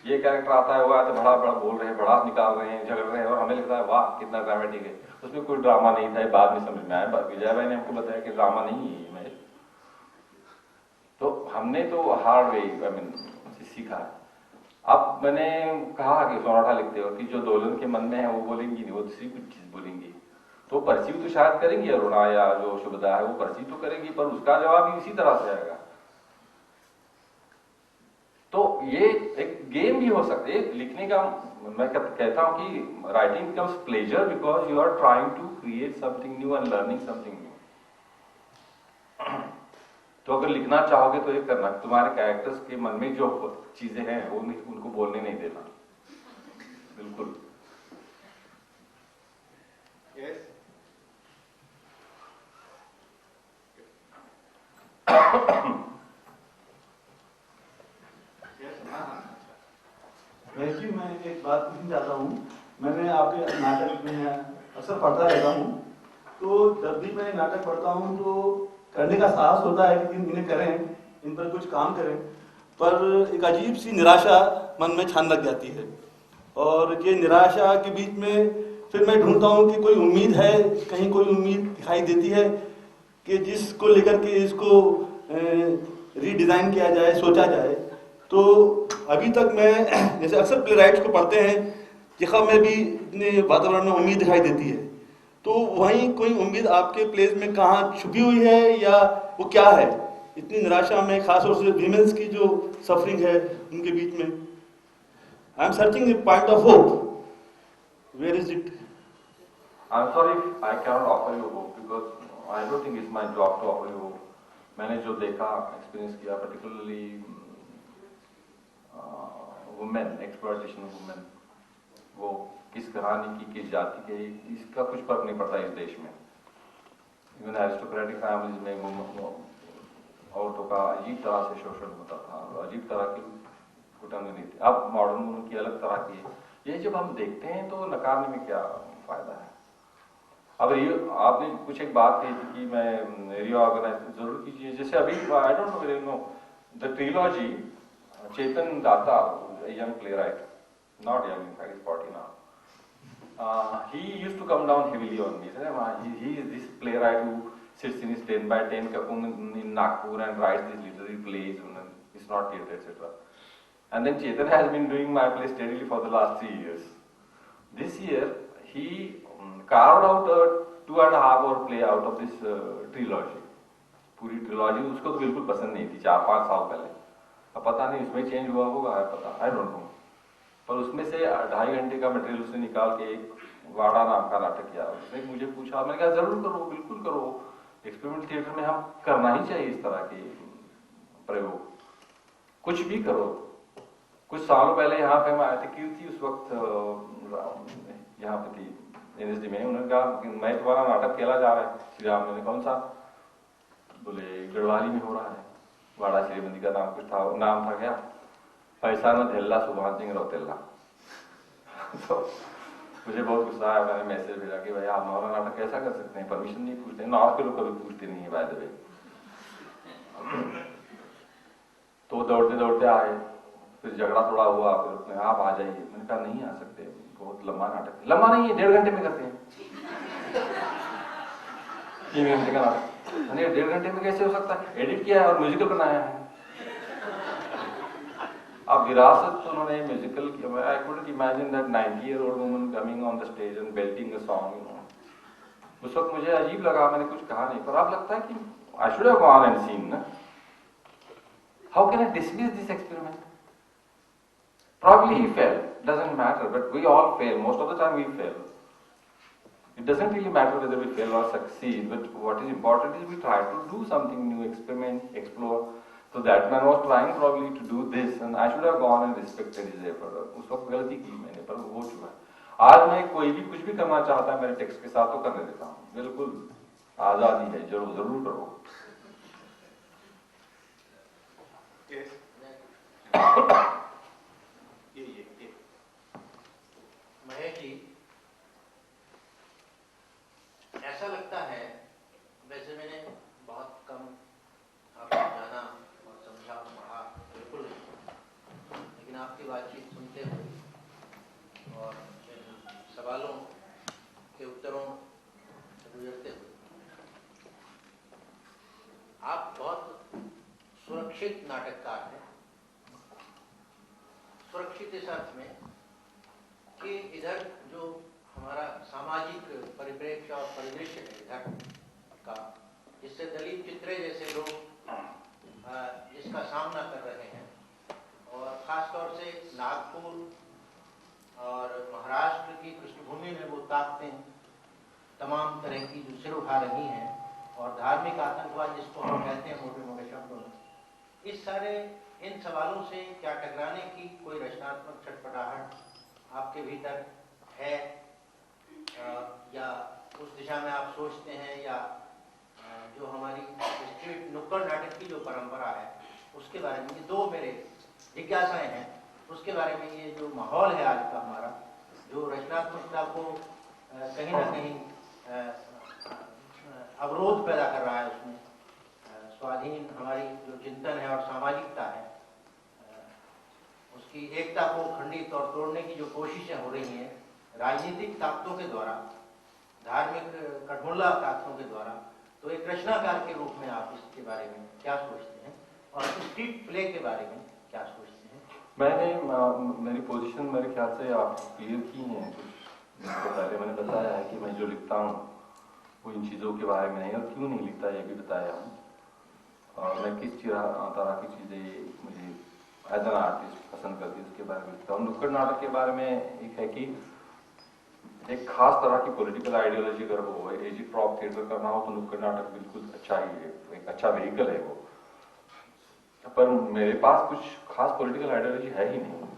ये कैरेक्टर आता है, वो आते बड़ा बड़ा बोल रहे हैं, बड़ा निकाल रहे हैं, झगड़ रहे हैं, और हमें लगता है वाह कितना ड्रामेटिक है। उसमें कोई ड्रामा नहीं था, बाद में समझ में आया, विजय भाई ने हमको बताया कि ड्रामा नहीं है मैं। तो हमने तो हार्ड वे आई मीन सीखा। अब मैंने कहा कि सोनाटा लिखते हो कि जो दोलन के मन में है वो बोलेंगी नहीं, वो दूसरी कुछ चीज बोलेंगी, तो परसीव तो शायद करेंगी, अरुणा या जो शुभदा है वो परसीव तो करेंगी, पर उसका जवाब भी इसी तरह से आएगा। तो ये एक गेम भी हो सकता है लिखने का। मैं कहता हूं कि writing becomes pleasure because you are trying to create something new and learning something new. तो अगर लिखना चाहोगे तो ये करना, तुम्हारे कैरेक्टर्स के मन में जो चीजें हैं वो उनको बोलने नहीं देना, बिल्कुल। Yes. वैसे मैं एक बात पूछना चाहता हूँ। मैंने आपके नाटक में अक्सर पढ़ता रहता हूँ, तो जब भी मैं नाटक पढ़ता हूँ तो करने का साहस होता है कि इन्हें करें, इन पर कुछ काम करें, पर एक अजीब सी निराशा मन में छान लग जाती है। और ये निराशा के बीच में फिर मैं ढूंढता हूँ कि कोई उम्मीद है, कहीं कोई उम्मीद दिखाई देती है कि जिसको लेकर के इसको रीडिज़ाइन किया जाए, सोचा जाए। तो अभी तक मैं जैसे अक्सर प्ले राइट्स को पढ़ते हैं, लिखा में भी इतने वातावरण में उम्मीद दिखाई देती है, तो वहीं कोई उम्मीद आपके प्लेस में कहाँ छुपी हुई है या वो क्या है? इतनी निराशा में, खासतौर से वीमेंस की जो सफरिंग है उनके बीच में, I am searching a point of hope, where is it? I'm sorry if I cannot offer you hope because I don't think it's my job to offer you hope. मैंने जो देखा, experience किया, particularly women, exploitation of women, वो किस घराने की, किस जाति के, इसका कुछ फर्क नहीं पड़ता इस देश में। इवन एरिस्टोक्रेटिक फैमिलीज में औरतों का अजीब तरह से शोषण होता था, अजीब तरह की कुटन ढंग नहीं थी। अब मॉडर्न वुमन की अलग तरह की है। ये जब हम देखते हैं तो नकारने में क्या फायदा है। अब आपने कुछ एक बात कही थी कि मैं रीऑर्गेनाइज जरूर कीजिए, जैसे अभी I don't know the trilogy Chetan Datar, young playwright, not young, in fact, he's 40 now. He used to come down heavily on me. He is this playwright who sits in his 10x10 kapung in Nagpur and writes these literary plays, and it's not theatre, etc. And then Chetan has been doing my play steadily for the last 3 years. This year, he carved out a 2.5 hour play out of this trilogy. पूरी trilogy उसको तो बिल्कुल पसंद नहीं थी 4-5 साल पहले। अब पता नहीं उसमें चेंज हुआ होगा, है पता, आई डोंट नो। पर उसमें से 2.5 घंटे का मटेरियल उसने निकाल के एक वाड़ा नाम का नाटक किया। उसने मुझे पूछा, मैंने कहा जरूर करो, बिल्कुल करो, एक्सपेरिमेंट थिएटर में हम करना ही चाहिए इस तरह के प्रयोग, कुछ भी करो। कुछ सालों पहले यहाँ पे हम आए थे, कीर्ति उस वक्त यहाँ पे थी NSD में। उन्होंने कहा मैं तुम्हारा नाटक खेला जा रहा है श्री राम। मैंने कौन सा? बोले गढ़वाली में हो रहा है, वाड़ा श्रीमंदी का नाम कुछ था, नाम था क्या, पैसा न धेला सुभान सिंह रौतेला। तो मुझे बहुत गुस्सा आया, मैंने मैसेज भेजा कि भाई आप हमारा नाटक कैसा कर सकते हैं, परमिशन नहीं पूछते, नॉर्थ के लोग कभी पूछते नहीं है बाय द वे। तो दौड़ते दौड़ते आए, फिर झगड़ा थोड़ा हुआ, फिर उसने आप आ जाइए। मैंने कहा नहीं आ सकते, बहुत लंबा नाटक है। लंबा नहीं है, 1.5 घंटे में करते हैं। 3 घंटे का नाटक, 1.5 घंटे में कैसे हो सकता है? एडिट किया है और म्यूजिकल बनाया है। अब विरासत तो उन्होंने म्यूजिकल किया। I couldn't imagine that 90-year-old woman coming on the stage and belting a song, you know। उस वक्त मुझे अजीब लगा, मैंने कुछ कहा नहीं, पर अब लगता है कि I should have gone and seen, ना। How can I dismiss this experiment? Probably he failed, doesn't matter, but we all fail. Most of the time we fail. It doesn't really matter whether we fail or succeed, but what is important is we try to do something new, experiment, explore. So that man was trying probably to do this, and I should have gone and respected his effort. उस वक्त गलती की मैंने, पर वो हो चुका है। आज मैं कोई भी कुछ भी करना चाहता है मेरे टेक्स्ट के साथ तो करने देता हूँ, बिल्कुल आजादी है, जरूर जरूर करो। महेश जी, ऐसा लगता है, वैसे मैंने बहुत कम आपको जाना और समझा पढ़ा बिल्कुल नहीं, लेकिन आपकी बातचीत सुनते हुए और सवालों के उत्तरों से गुजरते हुए आप बहुत सुरक्षित नाटककार हैं। सुरक्षित इस अर्थ में कि इधर जो हमारा सामाजिक परिप्रेक्ष्य और परिदृश्य है इधर का, जिससे दलित चित्रे जैसे लोग जिसका सामना कर रहे हैं, और ख़ासतौर से नागपुर और महाराष्ट्र की पृष्ठभूमि में वो ताकतें तमाम तरह की जो सिर उठा रही हैं, और धार्मिक आतंकवाद जिसको हम कहते हैं मोटे मोटे शब्दों में, इस सारे इन सवालों से क्या टकराने की कोई रचनात्मक छटपटाहट आपके भीतर है, या उस दिशा में आप सोचते हैं, या जो हमारी स्ट्रीट नुक्कड़ नाटक की जो परंपरा है उसके बारे में, ये दो मेरे जिज्ञासाएं हैं, उसके बारे में। ये जो माहौल है आज का हमारा, जो रचनात्मकता को कहीं ना कहीं अवरोध पैदा कर रहा है, उसमें स्वाधीन हमारी जो चिंतन है और सामाजिकता है, उसकी एकता को खंडित और तोड़ने की जो कोशिशें हो रही हैं राजनीतिक ताकतों के द्वारा, धार्मिक कठमुल्ला ताकतों के द्वारा, तो एक रचनाकार के रूप में आप इसके बारे में क्या सोचते हैं, और स्ट्रीट प्ले के बारे में क्या सोचते हैं? मैंने मेरी पोजीशन मेरे ख्याल से आप क्लियर की हैं कुछ तो पहले मैंने बताया है कि मैं जो लिखता हूँ वो इन चीज़ों के बारे में नहीं, और क्यों नहीं लिखता ये भी बताया हूँ, और मैं किस तरह की चीज़ें मुझे एज एन आर्टिस्ट पसंद करती है उसके बारे में लिखता हूँ। नुक्कड़ नाटक के बारे में एक है कि एक खास तरह की पॉलिटिकल आइडियोलॉजी अगर हो, एजिड प्रॉप थिएटर करना हो तो नुक्कड़ नाटक बिल्कुल अच्छा ही है, एक अच्छा व्हीकल है वो। पर मेरे पास कुछ खास पॉलिटिकल आइडियोलॉजी है ही नहीं,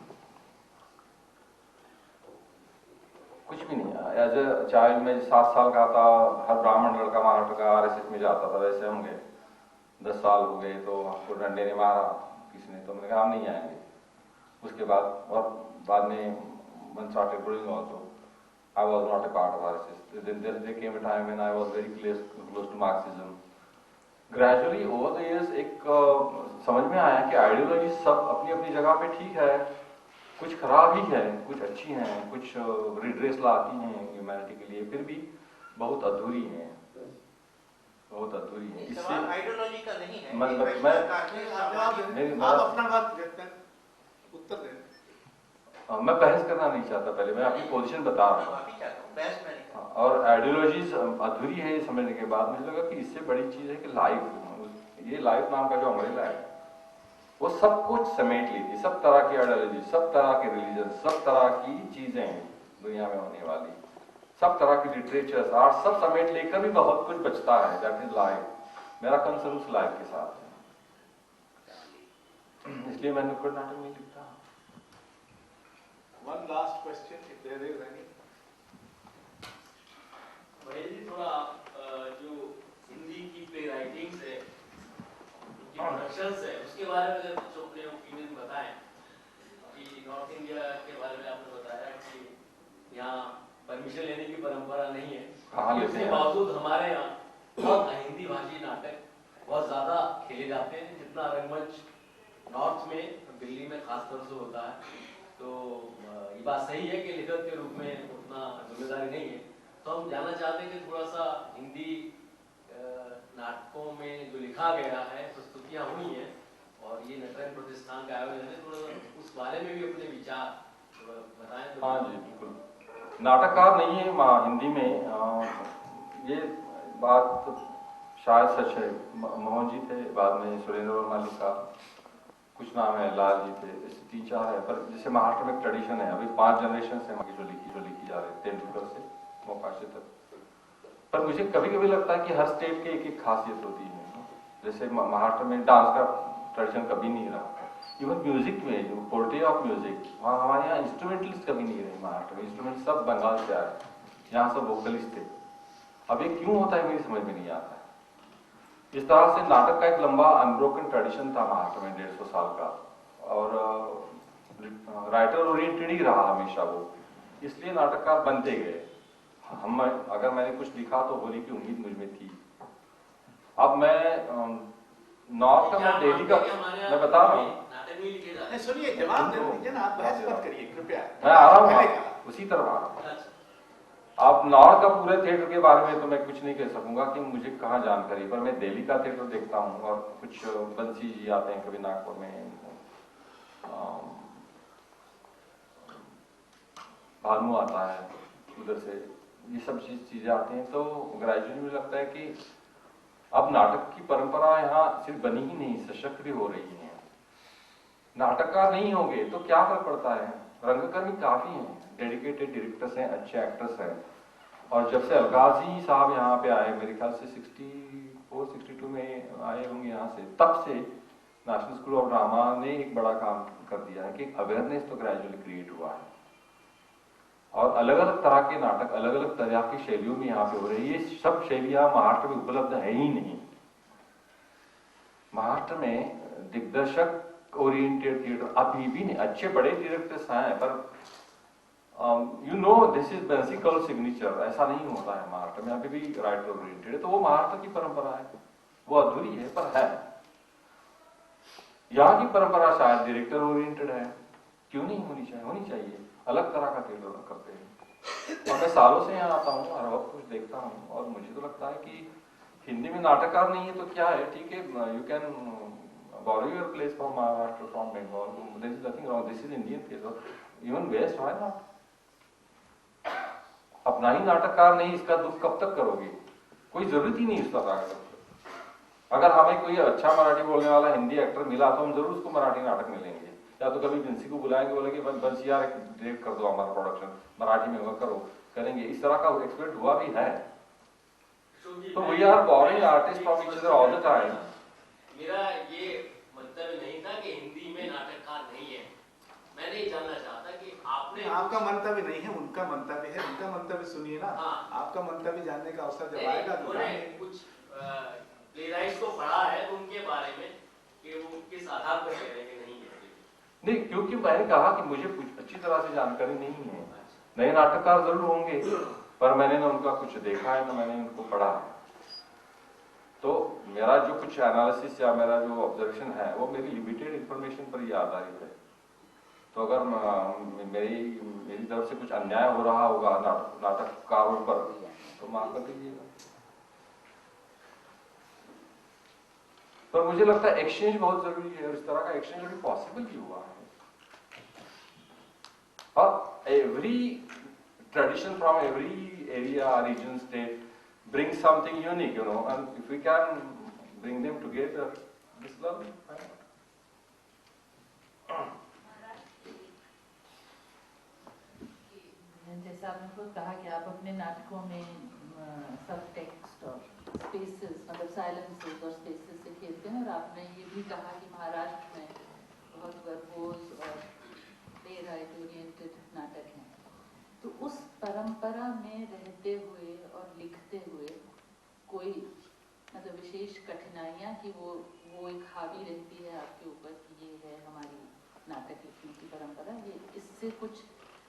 कुछ भी नहीं। एज ए चाइल्ड में 7 साल का था, हर ब्राह्मण लड़का महाराष्ट्र का RSS में जाता था, वैसे होंगे 10 साल हो गए तो आपको डंडे ने मारा किसी ने, तो मैंने कहा हम नहीं आएंगे। उसके बाद में when started growing also, I was not a part of RSS. Then there came a time when I was very close to Marxism. Gradually over the years एक समझ में आया कि आइडियोलॉजी सब अपनी अपनी जगह पे ठीक है, कुछ खराब ही है, कुछ अच्छी हैं, कुछ रिड्रेस लाती हैं ह्यूमैनिटी के लिए, फिर भी बहुत अधूरी हैं, बहुत अधूरी हैं। इससे आइडियोलॉजी का नहीं है, आप अपना बात उत्तर दें। मैं बहस करना नहीं चाहता, पहले मैं अपनी पोजीशन बता रहा हूँ। और आइडियोलॉजीज अधूरी है ये समझने के बाद मुझे लगा कि इससे बड़ी चीज है कि लाइफ, ये लाइफ नाम का जो अमरेला है वो सब कुछ समेट ली थी, सब तरह की आइडियोलॉजी, सब तरह के रिलीजन, सब तरह की चीजें हैं दुनिया में होने वाली, सब तरह की लिटरेचर, आर्ट, सब समेट लेकर भी बहुत कुछ बचता है, दैट इज लाइफ। मेरा कंसर्न उस लाइफ के साथ है, इसलिए मैं नुक्कड़ नाटक नहीं लिखता। One last question, if there is any. Mahesh ji, थोड़ा जो हिंदी की प्ले राइटिंग्स है, उनकी प्रोडक्शंस है, उसके बारे में अगर कुछ अपने ओपिनियन बताएं कि नॉर्थ इंडिया के बारे में आपने बताया कि यहाँ परमिशन लेने की परंपरा नहीं है, उसके बावजूद हमारे यहाँ बहुत हिंदी भाषी नाटक बहुत ज्यादा खेले जाते हैं, जितना रंगमंच नॉर्थ में, दिल्ली में खास तौर से होता है। तो ये बात सही है कि लेखक के रूप में उतना जिम्मेदारी नहीं है, तो हम जानना चाहते हैं कि थोड़ा सा हिंदी नाटकों में जो लिखा गया है, प्रस्तुतियां हुई हैं और ये नटरायण प्रतिष्ठान का आयोजन है, थोड़ा उस बारे में भी अपने विचार थोड़ा बताएं। तो हाँ जी, बिल्कुल। नाटककार नहीं है हिंदी में, ये बात शायद सच है। मोहन जी थे, बाद में सुरेंद्र वर्मा लिखा, कुछ नाम है, लाल जी थे, ऐसे 3-4 है। पर जैसे महाराष्ट्र में एक ट्रेडिशन है, अभी 5 जनरेशन से जो लिखी जा रही है, तेंदुलकर से मोकाशी तक। पर मुझे कभी कभी लगता है कि हर स्टेट की एक खासियत होती है। जैसे महाराष्ट्र में डांस का ट्रेडिशन कभी नहीं रहा, इवन म्यूजिक में जो पोर्ट्री ऑफ म्यूजिक, वहाँ हमारे यहाँ इंस्ट्रूमेंटलिस्ट कभी नहीं रहे। महाराष्ट्र में इंस्ट्रूमेंट सब बंगाल से आए, यहाँ सब वोकलिस्ट थे। अब ये क्यों होता है मेरी समझ में नहीं आता है। इस तरह से नाटक का एक लंबा अनब्रोकन ट्रेडिशन था महाराष्ट्र में 150 साल का, और राइटर ओरिएंटेड ही रहा हमेशा वो, इसलिए नाटककार बनते गए। अगर मैंने कुछ लिखा तो होने की उम्मीद मुझ में थी। अब मैं नॉर्थ का, मैं दिल्ली का, मैं बता रहा हूँ, सुनिए, जवाब दे दीजिए ना, आप बहस मत करिए कृपया। मैं आ रहा हूँ, उसी तरफ आ रहा हूँ। आप नॉर्थ का पूरे थिएटर के बारे में तो मैं कुछ नहीं कह सकूंगा कि मुझे कहाँ जानकारी, पर मैं दिल्ली का थिएटर देखता हूँ, और कुछ बंसी जी आते हैं कभी नागपुर में, भानु आता है उधर से, ये सब चीजें आती हैं। तो ग्रेजुअली मुझे लगता है कि अब नाटक की परंपरा यहाँ सिर्फ बनी ही नहीं, सशक्त भी हो रही है। नाटककार नहीं होंगे तो क्या फर्क पड़ता है, रंगकर्मी काफी हैं, डेडिकेटेड डायरेक्टर्स हैं, अच्छे एक्टर्स हैं। और जब से अलकाजी साहब यहाँ पे आए, मेरे ख्याल से 64-62 में आए होंगे यहाँ से, तब से नेशनल स्कूल ऑफ ड्रामा ने एक बड़ा काम कर दिया है कि अवेयरनेस तो ग्रेजुअली क्रिएट हुआ है, और अलग अलग तरह के नाटक अलग अलग तरह की शैलियों में यहाँ पे हो रही है। ये सब शैलियां महाराष्ट्र में उपलब्ध है ही नहीं। महाराष्ट्र में दिग्दर्शक ओरिएंटेड थिएटर अभी भी नहीं, अच्छे बड़े डायरेक्टर्स हैं, पर you know this is basically signature, ऐसा नहीं होता है महाराष्ट्र में, अभी भी राइटर ओरिएंटेड है। तो वो महाराष्ट्र की परंपरा है, वो अधूरी है पर है। यहाँ की परंपरा शायद डायरेक्टर ओरिएंटेड है, क्यों नहीं होनी चाहिए, अलग तरह का थिएटर करते हैं। और मैं सालों से यहाँ आता हूँ, हर वक्त कुछ देखता हूँ, और मुझे तो लगता है कि हिंदी में नाटककार नहीं है तो क्या है, ठीक है, you can borrow your place from Maharashtra, from Bengal, there is nothing wrong, this is Indian theatre, even West, why not? अपना ही नाटककार नहीं, इसका दुख कब तक करोगे, कोई जरूरत ही नहीं इस तरह का। अगर हमें कोई अच्छा मराठी बोलने वाला हिंदी एक्टर मिला तो हम जरूर उसको मराठी नाटक में लेंगे, या तो कभी बंसी को बुलाएंगे, बोलेंगे बंसी यार डायरेक्ट कर दो हमारा प्रोडक्शन, मराठी में होगा, करो, करेंगे। इस तरह का एक्सपेक्ट हुआ भी है। तो we are boring artist from each other all the time. मेरा ये मंतव्य नहीं था कि हिंदी में नाटककार नहीं है, मैंने ये जानना चाहता कि आपने, आपका मंतव्य नहीं है, उनका मंतव्य है, उनका मंतव्य सुनिए ना। हाँ। आपका मंतव्य जानने का अवसर जब आएगा तो कुछ प्लेराइट्स को पढ़ा है तो उनके बारे में कि वो किस आधार पर कह रहे हैं कि नहीं है। नहीं, क्योंकि मैंने कहा कि मुझे कुछ अच्छी तरह से जानकारी नहीं है। नए नाटककार जरूर होंगे, पर मैंने ना उनका कुछ देखा है ना मैंने उनको पढ़ा है। तो मेरा जो कुछ एनालिसिस या मेरा जो ऑब्जर्वेशन है वो मेरी लिमिटेड इंफॉर्मेशन पर ही आधारित है। तो अगर मेरी तरफ से कुछ अन्याय हो रहा होगा नाटककारों पर तो माफ कर दीजिएगा। पर मुझे लगता है एक्सचेंज बहुत जरूरी है और इस तरह का एक्सचेंज अभी पॉसिबल भी हुआ है। और every tradition from every area, region, state brings something unique, and if we can bring them together, this is lovely. जैसा आपने खुद कहा कि आप अपने नाटकों में सब टेक्स्ट और स्पेसेस, मतलब साइलेंसेस और स्पेसेस से खेलते हैं, और आपने ये भी कहा कि महाराष्ट्र में बहुत वर्बोज और प्ले राइट ओरिएंटेड नाटक हैं। तो उस परंपरा में रहते हुए और लिखते हुए कोई मतलब विशेष कठिनाइयाँ कि वो एक हावी रहती है आपके ऊपर कि ये है हमारी नाटक लिखने की परंपरा, ये इससे कुछ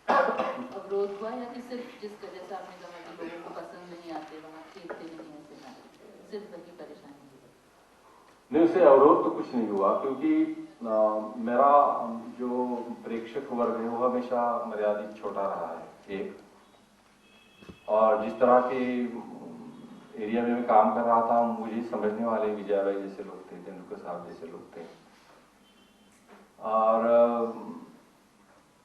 अवरोध हुआ या कि सिर्फ जैसा आपने कहा कि लोगों को पसंद नहीं आते, वहाँ खेलते नहीं ऐसे नाटक, सिर्फ वही परेशानी हुई? नहीं, उससे अवरोध तो कुछ नहीं हुआ, क्योंकि मेरा जो प्रेक्षक वर्ग है वो हमेशा मर्यादित छोटा रहा है एक, और जिस तरह के एरिया में मैं काम कर रहा था मुझे समझने वाले विजय भाई जैसे लोग थे, तेंदुलकर साहब जैसे लोग थे। और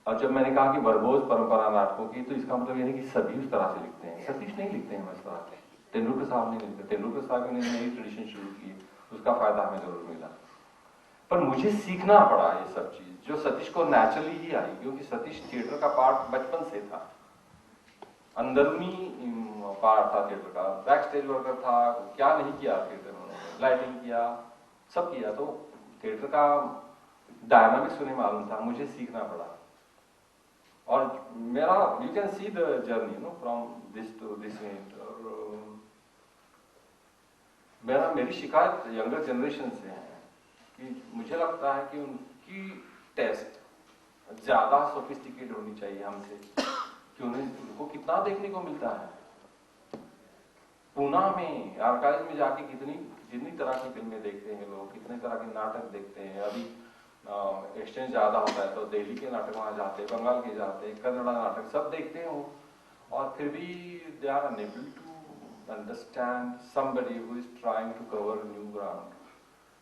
जब मैंने कहा कि वर्बोज परंपरा नाटकों की, तो इसका मतलब ये है कि सभी उस तरह से लिखते हैं। सतीश नहीं लिखते हैं इस तरह से, तेंदुलकर साहब नहीं लिखते। तेंदुलकर साहब ने नई ट्रेडिशन शुरू की, उसका फायदा हमें जरूर मिला, पर मुझे सीखना पड़ा ये सब चीज, जो सतीश को नेचुरली ही आई, क्योंकि सतीश थिएटर का पार्ट बचपन से था, अंदरूनी पार्ट था थिएटर का, बैक स्टेज वर्कर था, क्या नहीं किया थिएटर में, लाइटिंग किया, सब किया, तो थिएटर का डायनामिक्स उन्हें मालूम था, मुझे सीखना पड़ा। और मेरा you can see the journey from this to this minute. और मेरी शिकायत यंगर जनरेशन से है कि मुझे लगता है कि उनकी टेस्ट ज्यादा सोफिस्टिकेट होनी चाहिए हमसे, कि उनको कितना देखने को मिलता है। पूना में आर्काइव में जाके जितनी तरह की फिल्में देखते हैं लोग, कितने तरह के नाटक देखते हैं। अभी एक्सचेंज ज्यादा होता है तो दिल्ली के नाटक वहां जाते हैं, बंगाल के जाते हैं, कन्नड़ा नाटक सब देखते हैं वो, और फिर भी they are unable to understand somebody who is trying to cover new ground.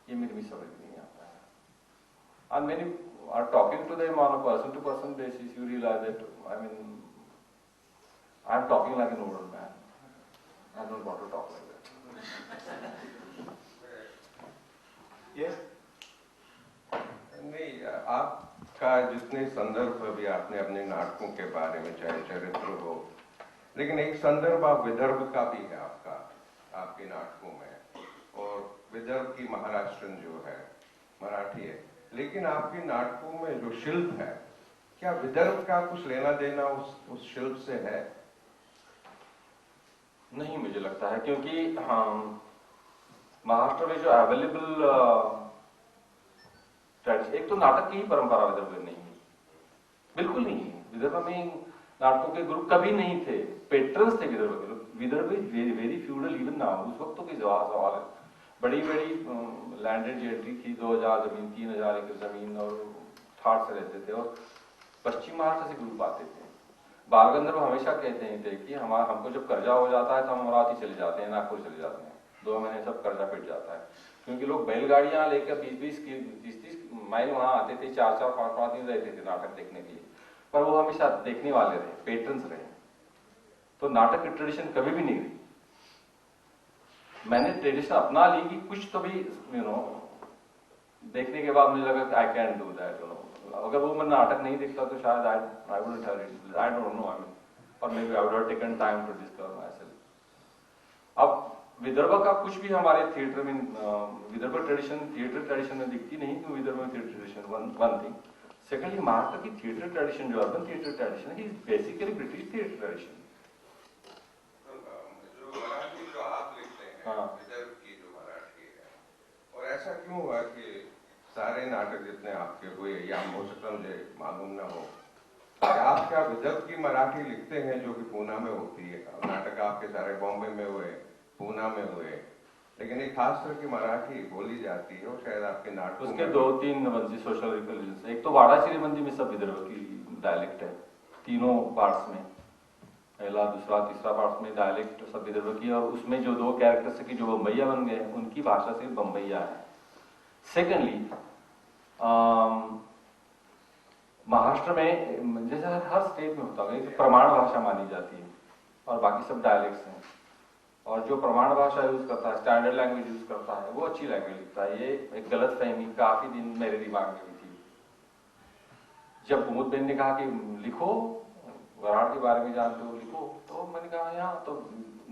ये मेरे भी समझ नहीं आता है। And when you are talking to them on a person-to-person basis, you realize that, I'm talking like an old man. I don't want to talk like that. Yes? नहीं, आपका जितने संदर्भ अभी आपने अपने नाटकों के बारे में, चाहे चरित्र हो, लेकिन एक संदर्भ आप विदर्भ का भी है आपके नाटकों में, और विदर्भ की महाराष्ट्रन जो है मराठी है, लेकिन आपके नाटकों में जो शिल्प है, क्या विदर्भ का कुछ लेना देना उस शिल्प से है? नहीं, मुझे लगता है, क्योंकि महाराष्ट्र में जो अवेलेबल एक तो नाटक की ही परंपरा विदर्भ में नहीं है, बिल्कुल नहीं है। विदर्भ में नाटकों के ग्रुप कभी नहीं थे, पेट्रन्स थे विदर्भ के। Vidarbha is very feudal even now, उस वक्त तो कोई सवाल है। बड़ी लैंडेड जेंट्री थी, 2000 जमीन, 3000 एकड़ जमीन, और ठाट से रहते थे, और पश्चिम महाराष्ट्र से ग्रुप आते थे। बालगंधर्व हमेशा कहते थे कि हमको जब कर्जा हो जाता है तो हम अमरावती चले जाते हैं, नागपुर चले जाते हैं, 2 महीने सब कर्जा पिट जाता है, क्योंकि लोग बैलगाड़ियां लेकर 20-30 माइल वहां आते थे, 4-5 दिन रहते थे नाटक देखने के लिए, पर वो हमेशा देखने वाले रहे, पेट्रन्स रहे। तो नाटक की ट्रेडिशन कभी भी नहीं रही। मैंने ट्रेडिशन अपना ली कि कुछ तो भी देखने के बाद मुझे लगा कि आई कैन डू दैट। अगर वो मैं नाटक नहीं देखता तो शायद I wouldn't have it, I don't know, और maybe I would have taken time to discover myself. अब विदर्भ का कुछ भी हमारे थिएटर में, विदर्भ ट्रेडिशन थिएटर ट्रेडिशन में दिखती नहीं, क्यों विदर्भ में theatre tradition one thing. Secondly, Maharashtra की थिएटर ट्रेडिशन, जो अर्बन थिएटर ट्रेडिशन है, is basically British theatre tradition. जो आप लिखते हैं, विदर्भ की जो मराठी है, और ऐसा क्यों हुआ कि सारे नाटक जितने आपके हुए या हो सकता मुझे मालूम ना हो, आप क्या विदर्भ की मराठी लिखते हैं जो कि पूना में होती है? नाटक आपके सारे बॉम्बे में हुए, पूना में हुए, लेकिन एक खास तरह की मराठी बोली जाती है और शायद आपके नाटकों उसके में 2-3 मंजी सोशल रिकॉलिजन। एक तो वाड़ाचिरी मंजी में सब विदर्भ की डायलेक्ट है, तीनों पार्ट्स में, पहला दूसरा तीसरा पार्ट में डायलेक्ट सब विदर्भ की, और उसमें जो 2 कैरेक्टर्स की जो बम्बैया बन गए उनकी भाषा सिर्फ बम्बैया है। सेकेंडली महाराष्ट्र में जैसे हर स्टेट में होता है एक प्रमाण भाषा मानी जाती है और बाकी सब डायलेक्ट्स हैं, और जो प्रमाण भाषा यूज करता है, स्टैंडर्ड लैंग्वेज यूज करता है, वो अच्छी लैंग्वेज लिखता है। ये एक गलत फहमी काफी दिन मेरे दिमाग में भी थी। जब कुमुद बेन ने कहा कि लिखो, वराड़ के बारे में जानते हो लिखो, तो मैंने कहा यहाँ तो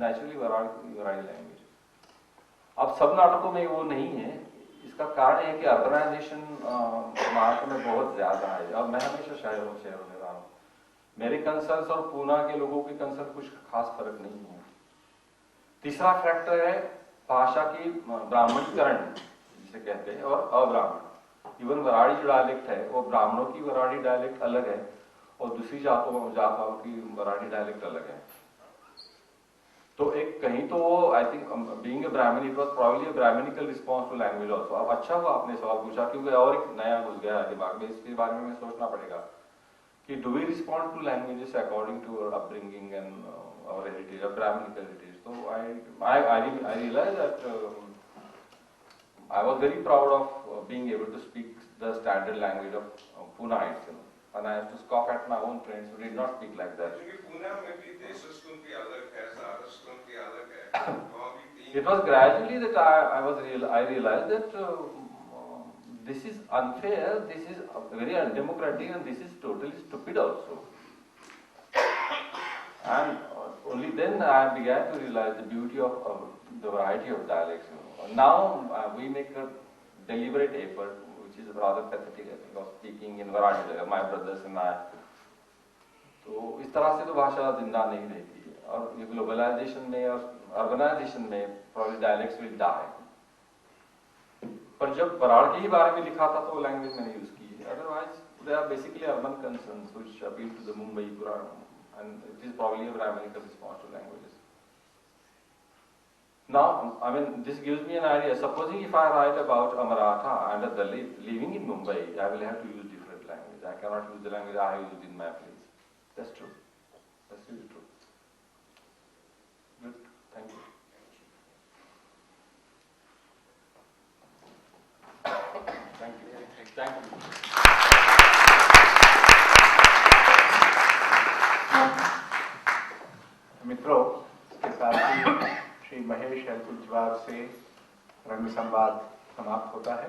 नेचुरली वराड़ी लैंग्वेज। अब सब नाटकों में वो नहीं है। इसका कारण है कि अर्बनाइजेशन महाराष्ट्र में बहुत ज्यादा है, और मैं हमेशा शहरों में रहा हूँ। मेरे कंसर्न्स और पूना के लोगों के कंसर्न कुछ खास फर्क नहीं है। तीसरा फैक्टर है भाषा की ब्राह्मणीकरण जिसे कहते हैं, और अब्राह्मण। इवन वराड़ी जो डायलेक्ट है वो ब्राह्मणों की वराड़ी डायलेक्ट अलग है और दूसरी जात वालों की वराड़ी डायलेक्ट अलग है। तो एक कहीं तो वो I think being a Brahmin it was probably a Brahminical response to language also. अब अच्छा हुआ आपने सवाल पूछा, क्योंकि और एक नया घुस गया दिमाग में, इसके बारे में सोचना पड़ेगा कि do we respond to languages according to our upbringing and our heritage, our Brahminical heritage. So I realized that I was very proud of being able to speak the standard language of Punaites, and I used to scoff at my own friends who did not speak like that. It was gradually that I realized that this is unfair, this is very undemocratic, and this is totally stupid also. And only then I began to realize the beauty of the variety of dialects. Now we make a deliberate effort, which is rather pathetic, I think, of speaking in variety, my brothers and I. तो इस तरह से तो भाषा जिंदा नहीं रहती है, और ये ग्लोबलाइजेशन में और अर्बनाइजेशन में probably dialects will die. पर जब वराड़ के ही बारे में लिखा था तो वो लैंग्वेज मैंने यूज की है। Otherwise they are basically urban concerns which appeal to the Mumbai Puran, and it is probably a Brahminical response to languages. Now, I mean, this gives me an idea. Supposing if I write about a Maratha and a Dalit living in Mumbai, I will have to use different language. I cannot use the language I used in my place. That's true. That's really true. Good. Thank you. Thank you. Thank you. मित्रों, इसके साथ ही श्री महेश हेलकुंचवार से रंग संवाद समाप्त होता है।